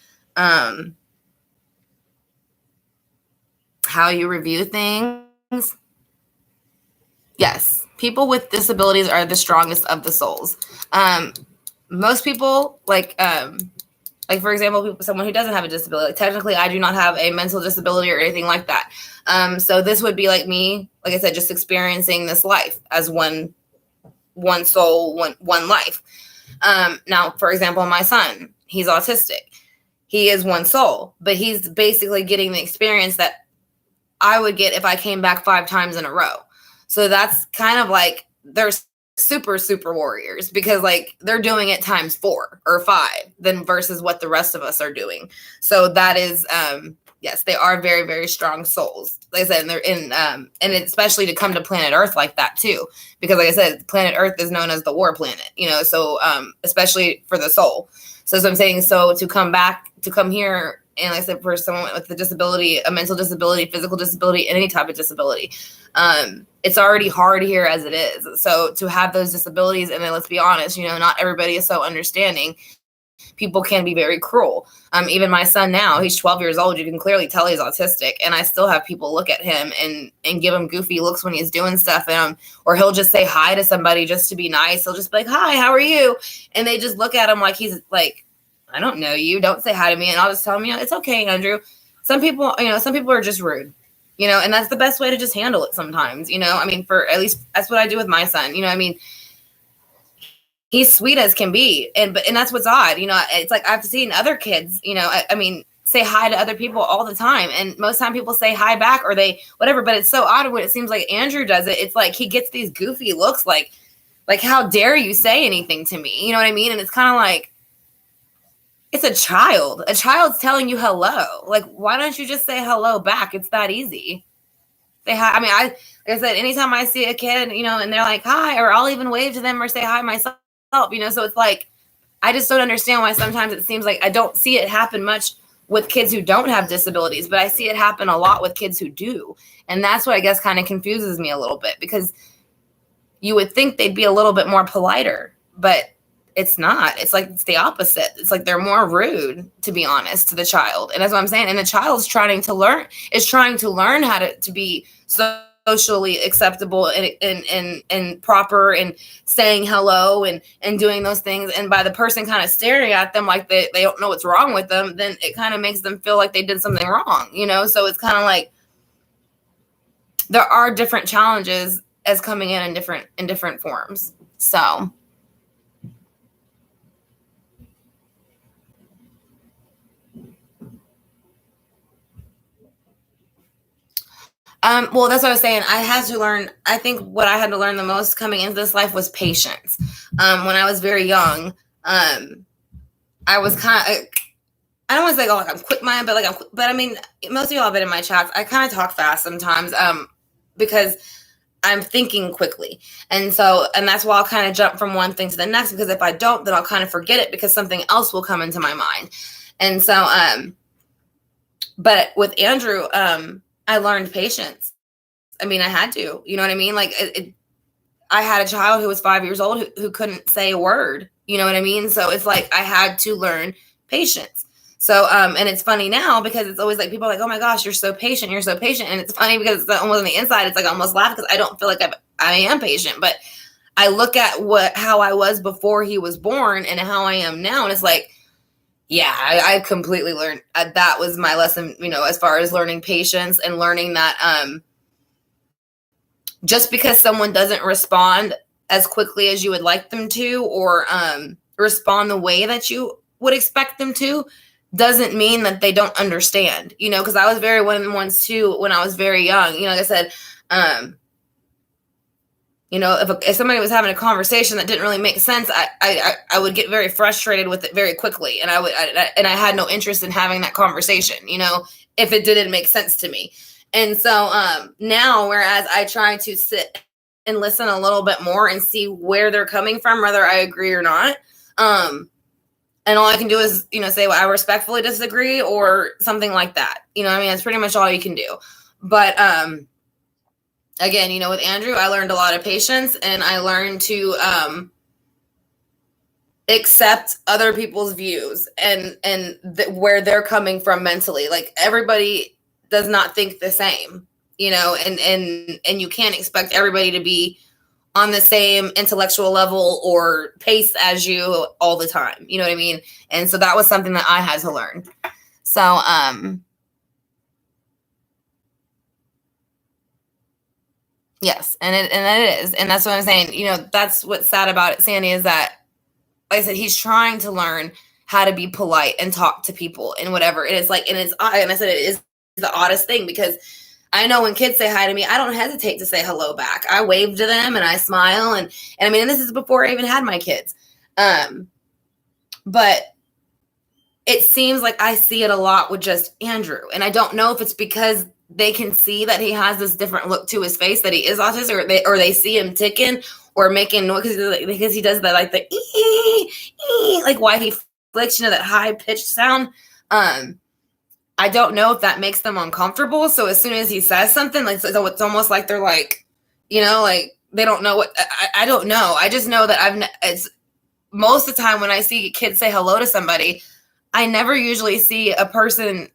how you review things. Yes, people with disabilities are the strongest of the souls. Most people, like for example, someone who doesn't have a disability. Technically, I do not have a mental disability or anything like that. So this would be like me, like I said, just experiencing this life as one soul, one life. Now, for example, my son, he's autistic. He is one soul, but he's basically getting the experience that I would get if I came back 5 times in a row. So that's kind of like they're super, super warriors because like they're doing it times 4 or 5 than versus what the rest of us are doing. So that is, yes, they are very, very strong souls. Like I said, and they're in, and especially to come to planet Earth like that too, because like I said, planet Earth is known as the war planet, you know, so especially for the soul. So that's what I'm saying. So to come here, and like I said, for someone with a disability, a mental disability, physical disability, any type of disability, it's already hard here as it is. So to have those disabilities, and then let's be honest, you know, not everybody is so understanding. People can be very cruel. Even my son now, he's 12 years old. You can clearly tell he's autistic, and I still have people look at him and give him goofy looks when he's doing stuff, or he'll just say hi to somebody just to be nice. He'll just be like, "Hi, how are you?" And they just look at him like he's like, "I don't know you. Don't say hi to me." And I'll just tell him, you know, it's okay, Andrew. Some people are just rude, you know, and that's the best way to just handle it sometimes, you know. I mean, for at least that's what I do with my son, you know. I mean, he's sweet as can be, and that's what's odd, you know. It's like I've seen other kids, you know, I mean, say hi to other people all the time, and most time people say hi back or they whatever, but it's so odd when it seems like Andrew does it. It's like he gets these goofy looks like how dare you say anything to me, you know what I mean? And it's kind of like, it's a child. A child's telling you hello. Like, why don't you just say hello back? It's that easy. Say hi. I mean, like I said, anytime I see a kid, you know, and they're like, hi, or I'll even wave to them or say hi myself, you know. So it's like, I just don't understand why sometimes it seems like I don't see it happen much with kids who don't have disabilities, but I see it happen a lot with kids who do. And that's what I guess kind of confuses me a little bit, because you would think they'd be a little bit more politer, but it's not. It's like it's the opposite. It's like they're more rude, to be honest, to the child. And that's what I'm saying. And the child's trying to learn how to be socially acceptable and proper, and saying hello and doing those things. And by the person kind of staring at them like they don't know what's wrong with them, then it kind of makes them feel like they did something wrong, you know? So it's kind of like there are different challenges as coming in different forms. So well, that's what I was saying. I had to learn, I think what I had to learn the most coming into this life was patience. When I was very young, I was kind of, I don't want to say, like I'm quick-minded, but I mean, most of y'all have been in my chats. I kind of talk fast sometimes, because I'm thinking quickly. And that's why I'll kind of jump from one thing to the next, because if I don't, then I'll kind of forget it because something else will come into my mind. And so, but with Andrew, I learned patience. I mean, I had to, you know what I mean? Like I had a child who was 5 years old who couldn't say a word, you know what I mean? So it's like, I had to learn patience. So, and it's funny now because it's always like people are like, oh my gosh, you're so patient. You're so patient. And it's funny because it's almost on the inside. It's like I almost laugh because I don't feel like I am patient, but I look at how I was before he was born and how I am now. And it's like, yeah, I completely learned. That was my lesson, as far as learning patience and learning that just because someone doesn't respond as quickly as you would like them to, or respond the way that you would expect them to, doesn't mean that they don't understand, because I was very one of the ones too when I was very young. Like I said, if somebody was having a conversation that didn't really make sense, I would get very frustrated with it very quickly, and I had no interest in having that conversation, if it didn't make sense to me. And so now, whereas I try to sit and listen a little bit more and see where they're coming from, whether I agree or not, and all I can do is, say, well, I respectfully disagree or something like that. That's pretty much all you can do. But again, with Andrew, I learned a lot of patience, and I learned to accept other people's views and where they're coming from mentally. Like, everybody does not think the same, and you can't expect everybody to be on the same intellectual level or pace as you all the time. You know what I mean? And so that was something that I had to learn. So, yes. And it is. And that's what I'm saying. That's what's sad about it, Sandy, is that, like I said, he's trying to learn how to be polite and talk to people and whatever. And it's like, and I said, it is the oddest thing, because I know when kids say hi to me, I don't hesitate to say hello back. I wave to them and I smile. And this is before I even had my kids. But it seems like I see it a lot with just Andrew. And I don't know if it's because they can see that he has this different look to his face, that he is autistic, or they see him ticking or making noise because he does that, like the like why he flicks, that high pitched sound. I don't know if that makes them uncomfortable. So as soon as he says something, like, so it's almost like they're like, like they don't know what. I don't know. I just know that it's most of the time when I see kids say hello to somebody, I never usually see a person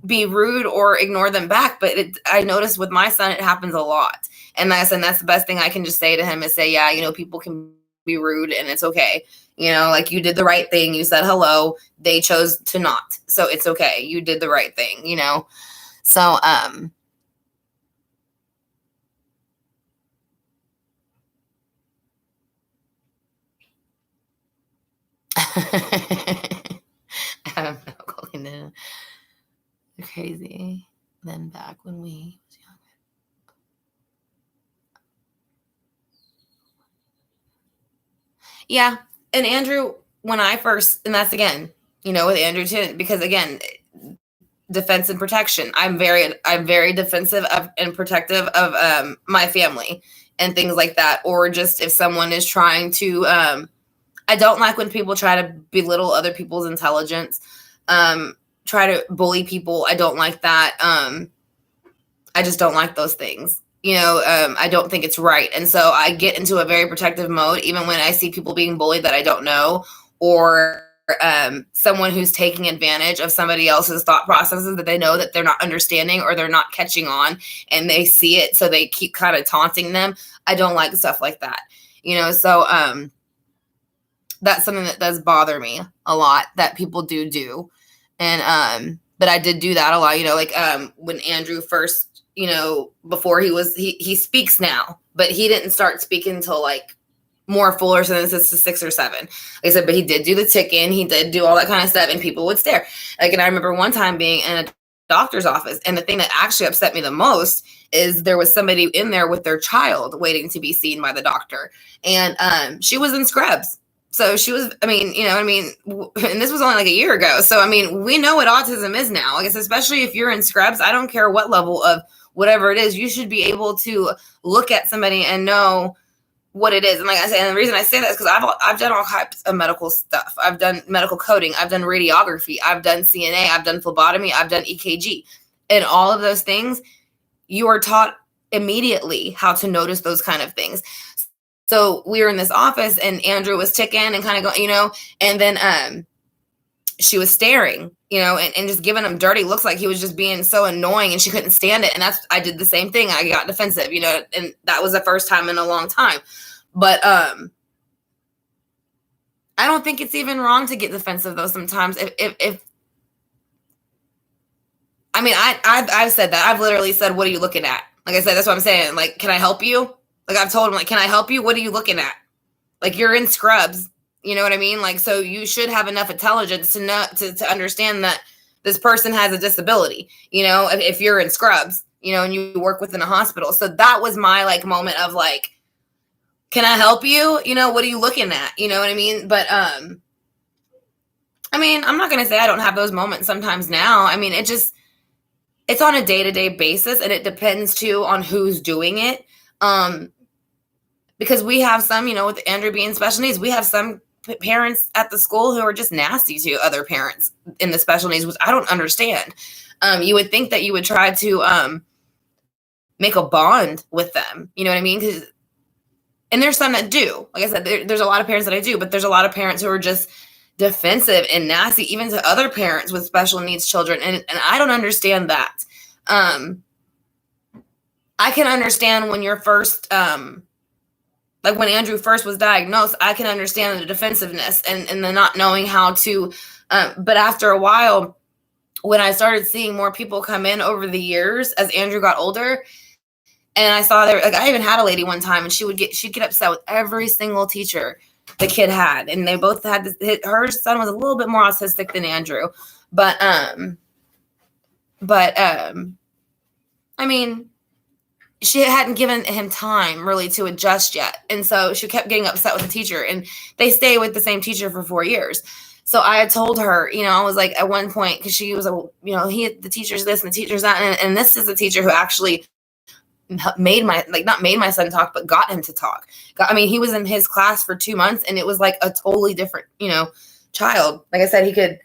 be rude or ignore them back. But I notice with my son, it happens a lot. And that's the best thing I can just say to him is say, yeah, people can be rude and it's okay. Like, you did the right thing. You said hello. They chose to not. So it's okay. You did the right thing, So, I'm not calling it crazy. Then back when we was younger. Yeah. And Andrew, when I first, and that's again, with Andrew too, because again, defense and protection. I'm very defensive and protective of my family and things like that. Or just if someone is trying to, I don't like when people try to belittle other people's intelligence, try to bully people. I don't like that. I just don't like those things. I don't think it's right. And so I get into a very protective mode, even when I see people being bullied that I don't know, or someone who's taking advantage of somebody else's thought processes that they know that they're not understanding or they're not catching on, and they see it. So they keep kind of taunting them. I don't like stuff like that, so that's something that does bother me a lot that people do. And, but I did do that a lot, like when Andrew first, before he speaks now, but he didn't start speaking until like more fuller sentences to 6 or 7. Like I said, but he did do the ticking. He did do all that kind of stuff, and people would stare. Like, and I remember one time being in a doctor's office, and the thing that actually upset me the most is there was somebody in there with their child waiting to be seen by the doctor. And she was in scrubs. So she was, and this was only like a year ago. So, we know what autism is now. I guess, especially if you're in scrubs, I don't care what level of whatever it is, you should be able to look at somebody and know what it is. And like I said, and the reason I say that is because I've done all types of medical stuff. I've done medical coding. I've done radiography. I've done CNA. I've done phlebotomy. I've done EKG. And all of those things, you are taught immediately how to notice those kind of things. So we were in this office, and Andrew was ticking and kind of going, and then she was staring, and just giving him dirty looks, like he was just being so annoying and she couldn't stand it. And I did the same thing. I got defensive, and that was the first time in a long time. But I don't think it's even wrong to get defensive though sometimes. I've said that. I've literally said, what are you looking at? Like I said, that's what I'm saying. Like, can I help you? Like I've told him, like, can I help you? What are you looking at? Like, you're in scrubs. You know what I mean? Like, so you should have enough intelligence to know to understand that this person has a disability, if you're in scrubs, and you work within a hospital. So that was my like moment of like, can I help you? What are you looking at? You know what I mean? But I'm not going to say I don't have those moments sometimes now. It's on a day-to-day basis, and it depends too on who's doing it. Because we have some, with Andrew being special needs, we have some parents at the school who are just nasty to other parents in the special needs, which I don't understand. You would think that you would try to make a bond with them. You know what I mean? And there's some that do. Like I said, there's a lot of parents that I do, but there's a lot of parents who are just defensive and nasty, even to other parents with special needs children. And I don't understand that. I can understand when you're first, like when Andrew first was diagnosed, I can understand the defensiveness and the not knowing how to, but after a while, when I started seeing more people come in over the years as Andrew got older, and I saw there, like I even had a lady one time, and she'd get upset with every single teacher the kid had, and they both had her son was a little bit more autistic than Andrew, but she hadn't given him time really to adjust yet. And so she kept getting upset with the teacher, and they stay with the same teacher for 4 years. So I had told her, I was like at one point, because she was, the teacher's this and the teacher's that. And this is a teacher who actually not made my son talk, but got him to talk. He was in his class for 2 months, and it was like a totally different, child. Like I said, he could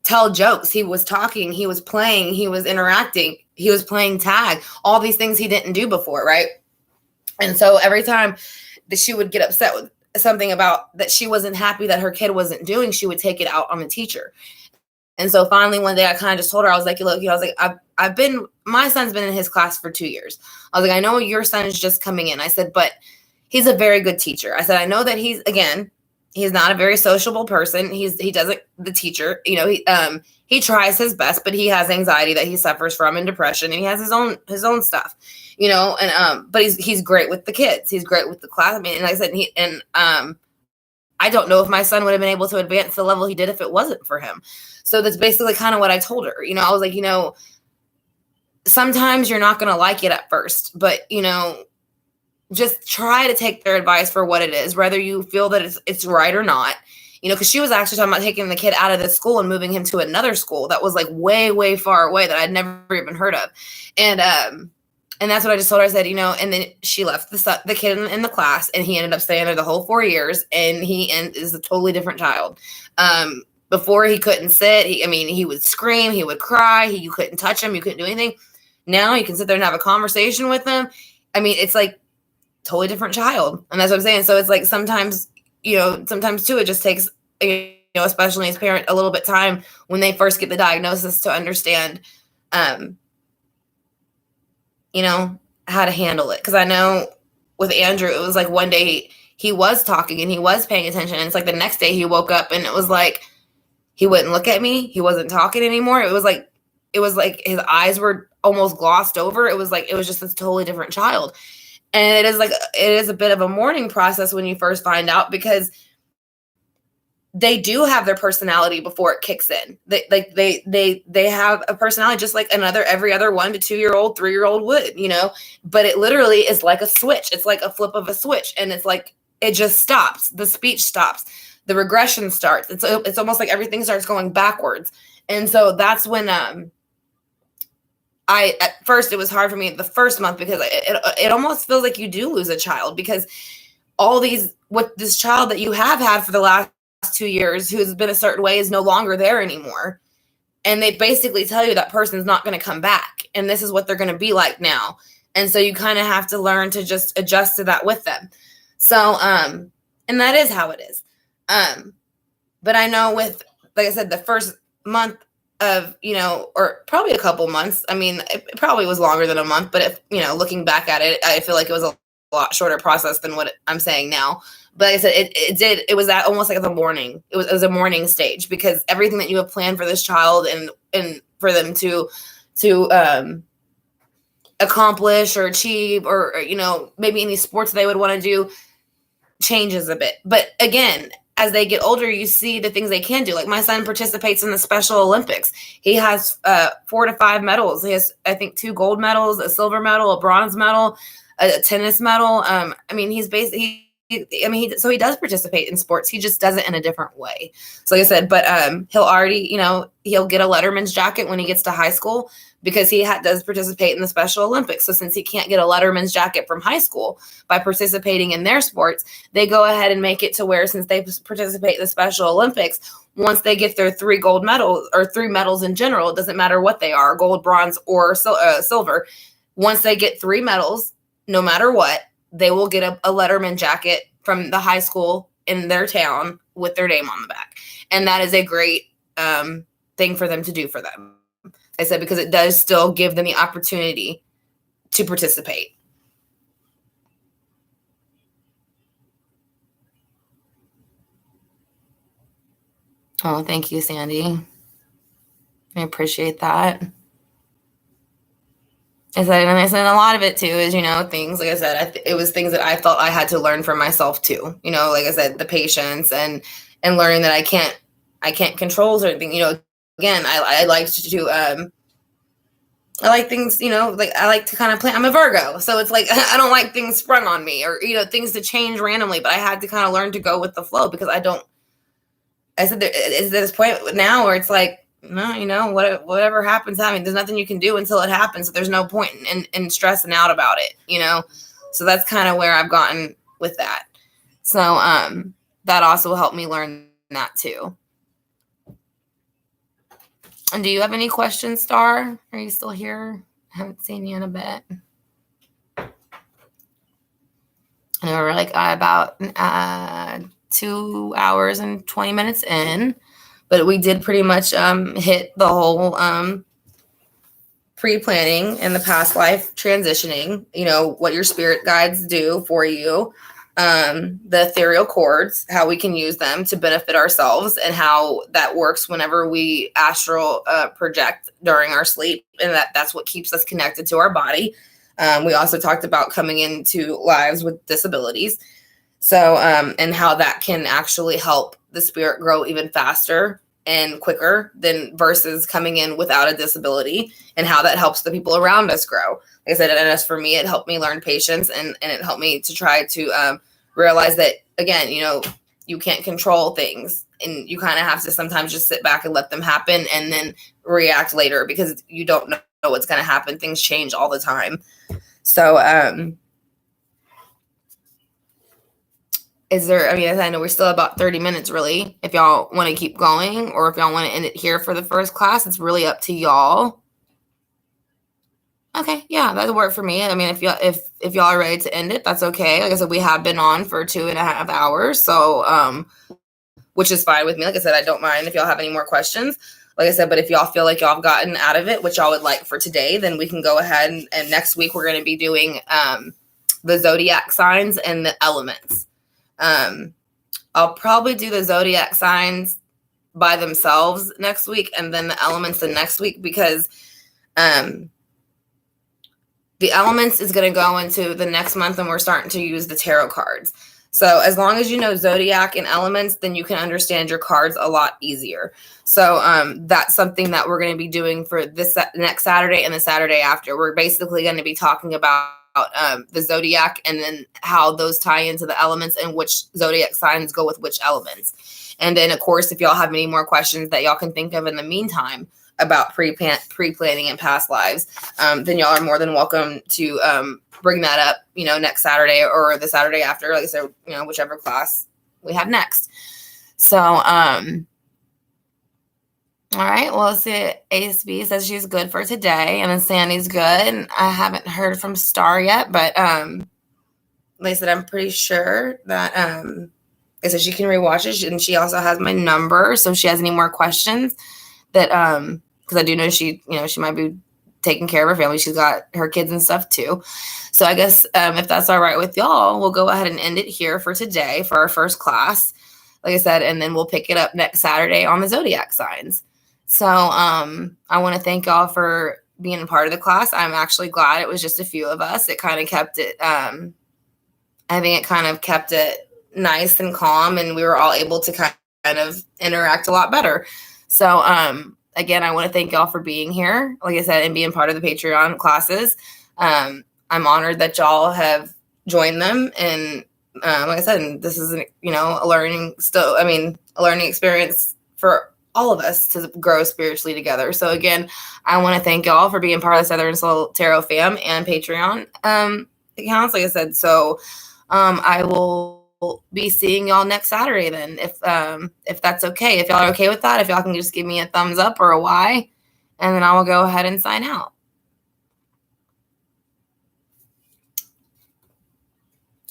tell jokes. He was talking, he was playing, he was interacting, he was playing tag, all these things he didn't do before. Right. And so every time that she would get upset with something about that she wasn't happy that her kid wasn't doing, she would take it out on the teacher. And so finally one day I kind of just told her, I was like, look, I was like, my son's been in his class for 2 years. I was like, I know your son is just coming in. I said, but he's a very good teacher. I said, I know that he's not a very sociable person. He doesn't, the teacher, he tries his best, but he has anxiety that he suffers from and depression, and he has his own stuff, but he's great with the kids. He's great with the class. And like I said, I don't know if my son would have been able to advance to the level he did if it wasn't for him. So that's basically kind of what I told her. I was like, sometimes you're not going to like it at first, but just try to take their advice for what it is, whether you feel that it's right or not, because she was actually talking about taking the kid out of this school and moving him to another school that was like way, way far away that I'd never even heard of. And that's what I just told her. I said, and then she left the kid in the class, and he ended up staying there the whole 4 years, and he is a totally different child. Before he couldn't sit. He would scream, he would cry, you couldn't touch him, you couldn't do anything. Now you can sit there and have a conversation with him. It's like totally different child. And that's what I'm saying. So it's like sometimes too, it just takes, especially as a parent, a little bit time when they first get the diagnosis to understand, how to handle it. Cause I know with Andrew, it was like one day he was talking and he was paying attention. And it's like the next day he woke up and it was like, he wouldn't look at me. He wasn't talking anymore. It was like his eyes were almost glossed over. It was just this totally different child. And it is a bit of a mourning process when you first find out, because they do have their personality before it kicks in. They have a personality just like every other 1 to 2 year old, 3-year-old would, but it literally is like a switch. It's like a flip of a switch. And it's like, it just stops. The speech stops. The regression starts. It's almost like everything starts going backwards. And so that's when, at first it was hard for me the first month, because it almost feels like you do lose a child, because this child that you have had for the last 2 years who's been a certain way is no longer there anymore. And they basically tell you that person's not going to come back, and this is what they're going to be like now. And so you kind of have to learn to just adjust to that with them. So, and that is how it is. But I know with like I said, the first month of, or probably a couple months. I mean, it probably was longer than a month, but if, looking back at it, I feel like it was a lot shorter process than what I'm saying now. But like I said, it was that almost like the morning. It was a morning stage, because everything that you have planned for this child and for them to accomplish or achieve, or maybe any sports they would want to do, changes a bit. But again, as they get older, you see the things they can do. Like my son participates in the Special Olympics. He has 4 to 5 medals. He has, I think, 2 gold medals, a silver medal, a bronze medal, a tennis medal. I mean, he's basically, so he does participate in sports. He just does it in a different way. So like I said, but he'll already, he'll get a letterman's jacket when he gets to high school, because he does participate in the Special Olympics. So since he can't get a letterman's jacket from high school by participating in their sports, they go ahead and make it to where, since they participate in the Special Olympics, once they get their 3 gold medals, or 3 medals in general, it doesn't matter what they are, gold, bronze, or silver. Once they get 3 medals, no matter what, they will get a letterman jacket from the high school in their town with their name on the back. And that is a great thing for them to do for them. I said, because it does still give them the opportunity to participate. Oh, thank you, Sandy. I appreciate that. I said a lot of it too is, things, like I said, it was things that I felt I had to learn for myself too. Like I said, the patience and learning that I can't control certain things. Again, I like to do, I like things, like I like to kind of plan. I'm a Virgo, so it's like I don't like things sprung on me, or things to change randomly. But I had to kind of learn to go with the flow, because I said there is this point now where it's like, no, whatever happens. I mean, there's nothing you can do until it happens. So there's no point in stressing out about it, So that's kind of where I've gotten with that. So that also helped me learn that too. And do you have any questions, Star? Are you still here? I haven't seen you in a bit. And we're like about 2 hours and 20 minutes in, but we did pretty much hit the whole pre-planning and the past life transitioning, what your spirit guides do for you, the ethereal cords, how we can use them to benefit ourselves, and how that works whenever we astral project during our sleep, and that's what keeps us connected to our body. We also talked about coming into lives with disabilities, so and how that can actually help the spirit grow even faster and quicker than versus coming in without a disability, and how that helps the people around us grow. Like I said, and as for me, it helped me learn patience, and it helped me to try to realize that, again, you can't control things, and you kind of have to sometimes just sit back and let them happen, and then react later, because you don't know what's going to happen. Things change all the time. So, I know we're still about 30 minutes, really. If y'all want to keep going, or if y'all want to end it here for the first class, it's really up to y'all. Okay, yeah, that'll work for me. I mean, if y'all are ready to end it, that's okay. Like I said, we have been on for 2.5 hours, so which is fine with me. Like I said, I don't mind if y'all have any more questions. Like I said, but if y'all feel like y'all have gotten out of it what y'all would like for today, then we can go ahead and next week we're going to be doing the zodiac signs and the elements. I'll probably do the zodiac signs by themselves next week, and then the elements the next week, because the elements is going to go into the next month, and we're starting to use the tarot cards. So as long as you know zodiac and elements, then you can understand your cards a lot easier. So that's something that we're going to be doing for this next Saturday and the Saturday after. We're basically going to be talking about the zodiac, and then how those tie into the elements, and which zodiac signs go with which elements. And then, of course, if y'all have any more questions that y'all can think of in the meantime about pre-planning and past lives, then y'all are more than welcome to bring that up, next Saturday or the Saturday after, like I said, whichever class we have next. So, all right. Well, let's see. ASB says she's good for today, and then Sandy's good. And I haven't heard from Star yet, but like I said, I'm pretty sure that I said, she can rewatch it, and she also has my number. So if she has any more questions that, because I do know she might be taking care of her family. She's got her kids and stuff too. So I guess if that's all right with y'all, we'll go ahead and end it here for today for our first class. Like I said, and then we'll pick it up next Saturday on the zodiac signs. So I want to thank y'all for being a part of the class. I'm actually glad it was just a few of us. It kind of kept it, I think it kind of kept it nice and calm, and we were all able to kind of interact a lot better. So again, I want to thank y'all for being here, like I said, and being part of the Patreon classes. I'm honored that y'all have joined them, and like I said, this is a learning experience for all of us to grow spiritually together. So again, I want to thank y'all for being part of the Southern Soul Tarot fam and Patreon accounts, like I said. So I will be seeing y'all next Saturday then, if that's okay. If y'all are okay with that, if y'all can just give me a thumbs up or a Y, and then I will go ahead and sign out.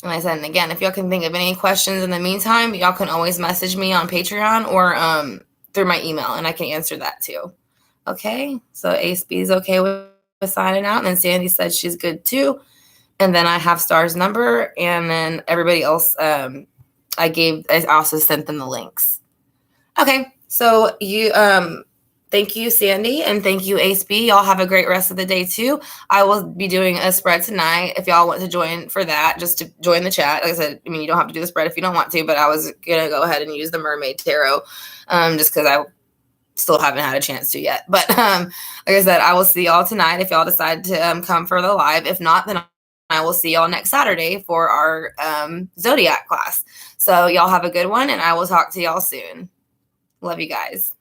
And like I said, and again, if y'all can think of any questions in the meantime, y'all can always message me on Patreon or through my email, and I can answer that too. Okay, so Ace B is okay with signing out, and then Sandy said she's good too. And then I have Star's number, and then everybody else, I also sent them the links. Okay, so thank you, Sandy, and thank you, Ace B. Y'all have a great rest of the day too. I will be doing a spread tonight. If y'all want to join for that, just to join the chat. Like I said, you don't have to do the spread if you don't want to, but I was gonna go ahead and use the Mermaid Tarot, just because I still haven't had a chance to yet. But like I said, I will see y'all tonight if y'all decide to come for the live. If not, then I will see y'all next Saturday for our Zodiac class. So y'all have a good one, and I will talk to y'all soon. Love you guys.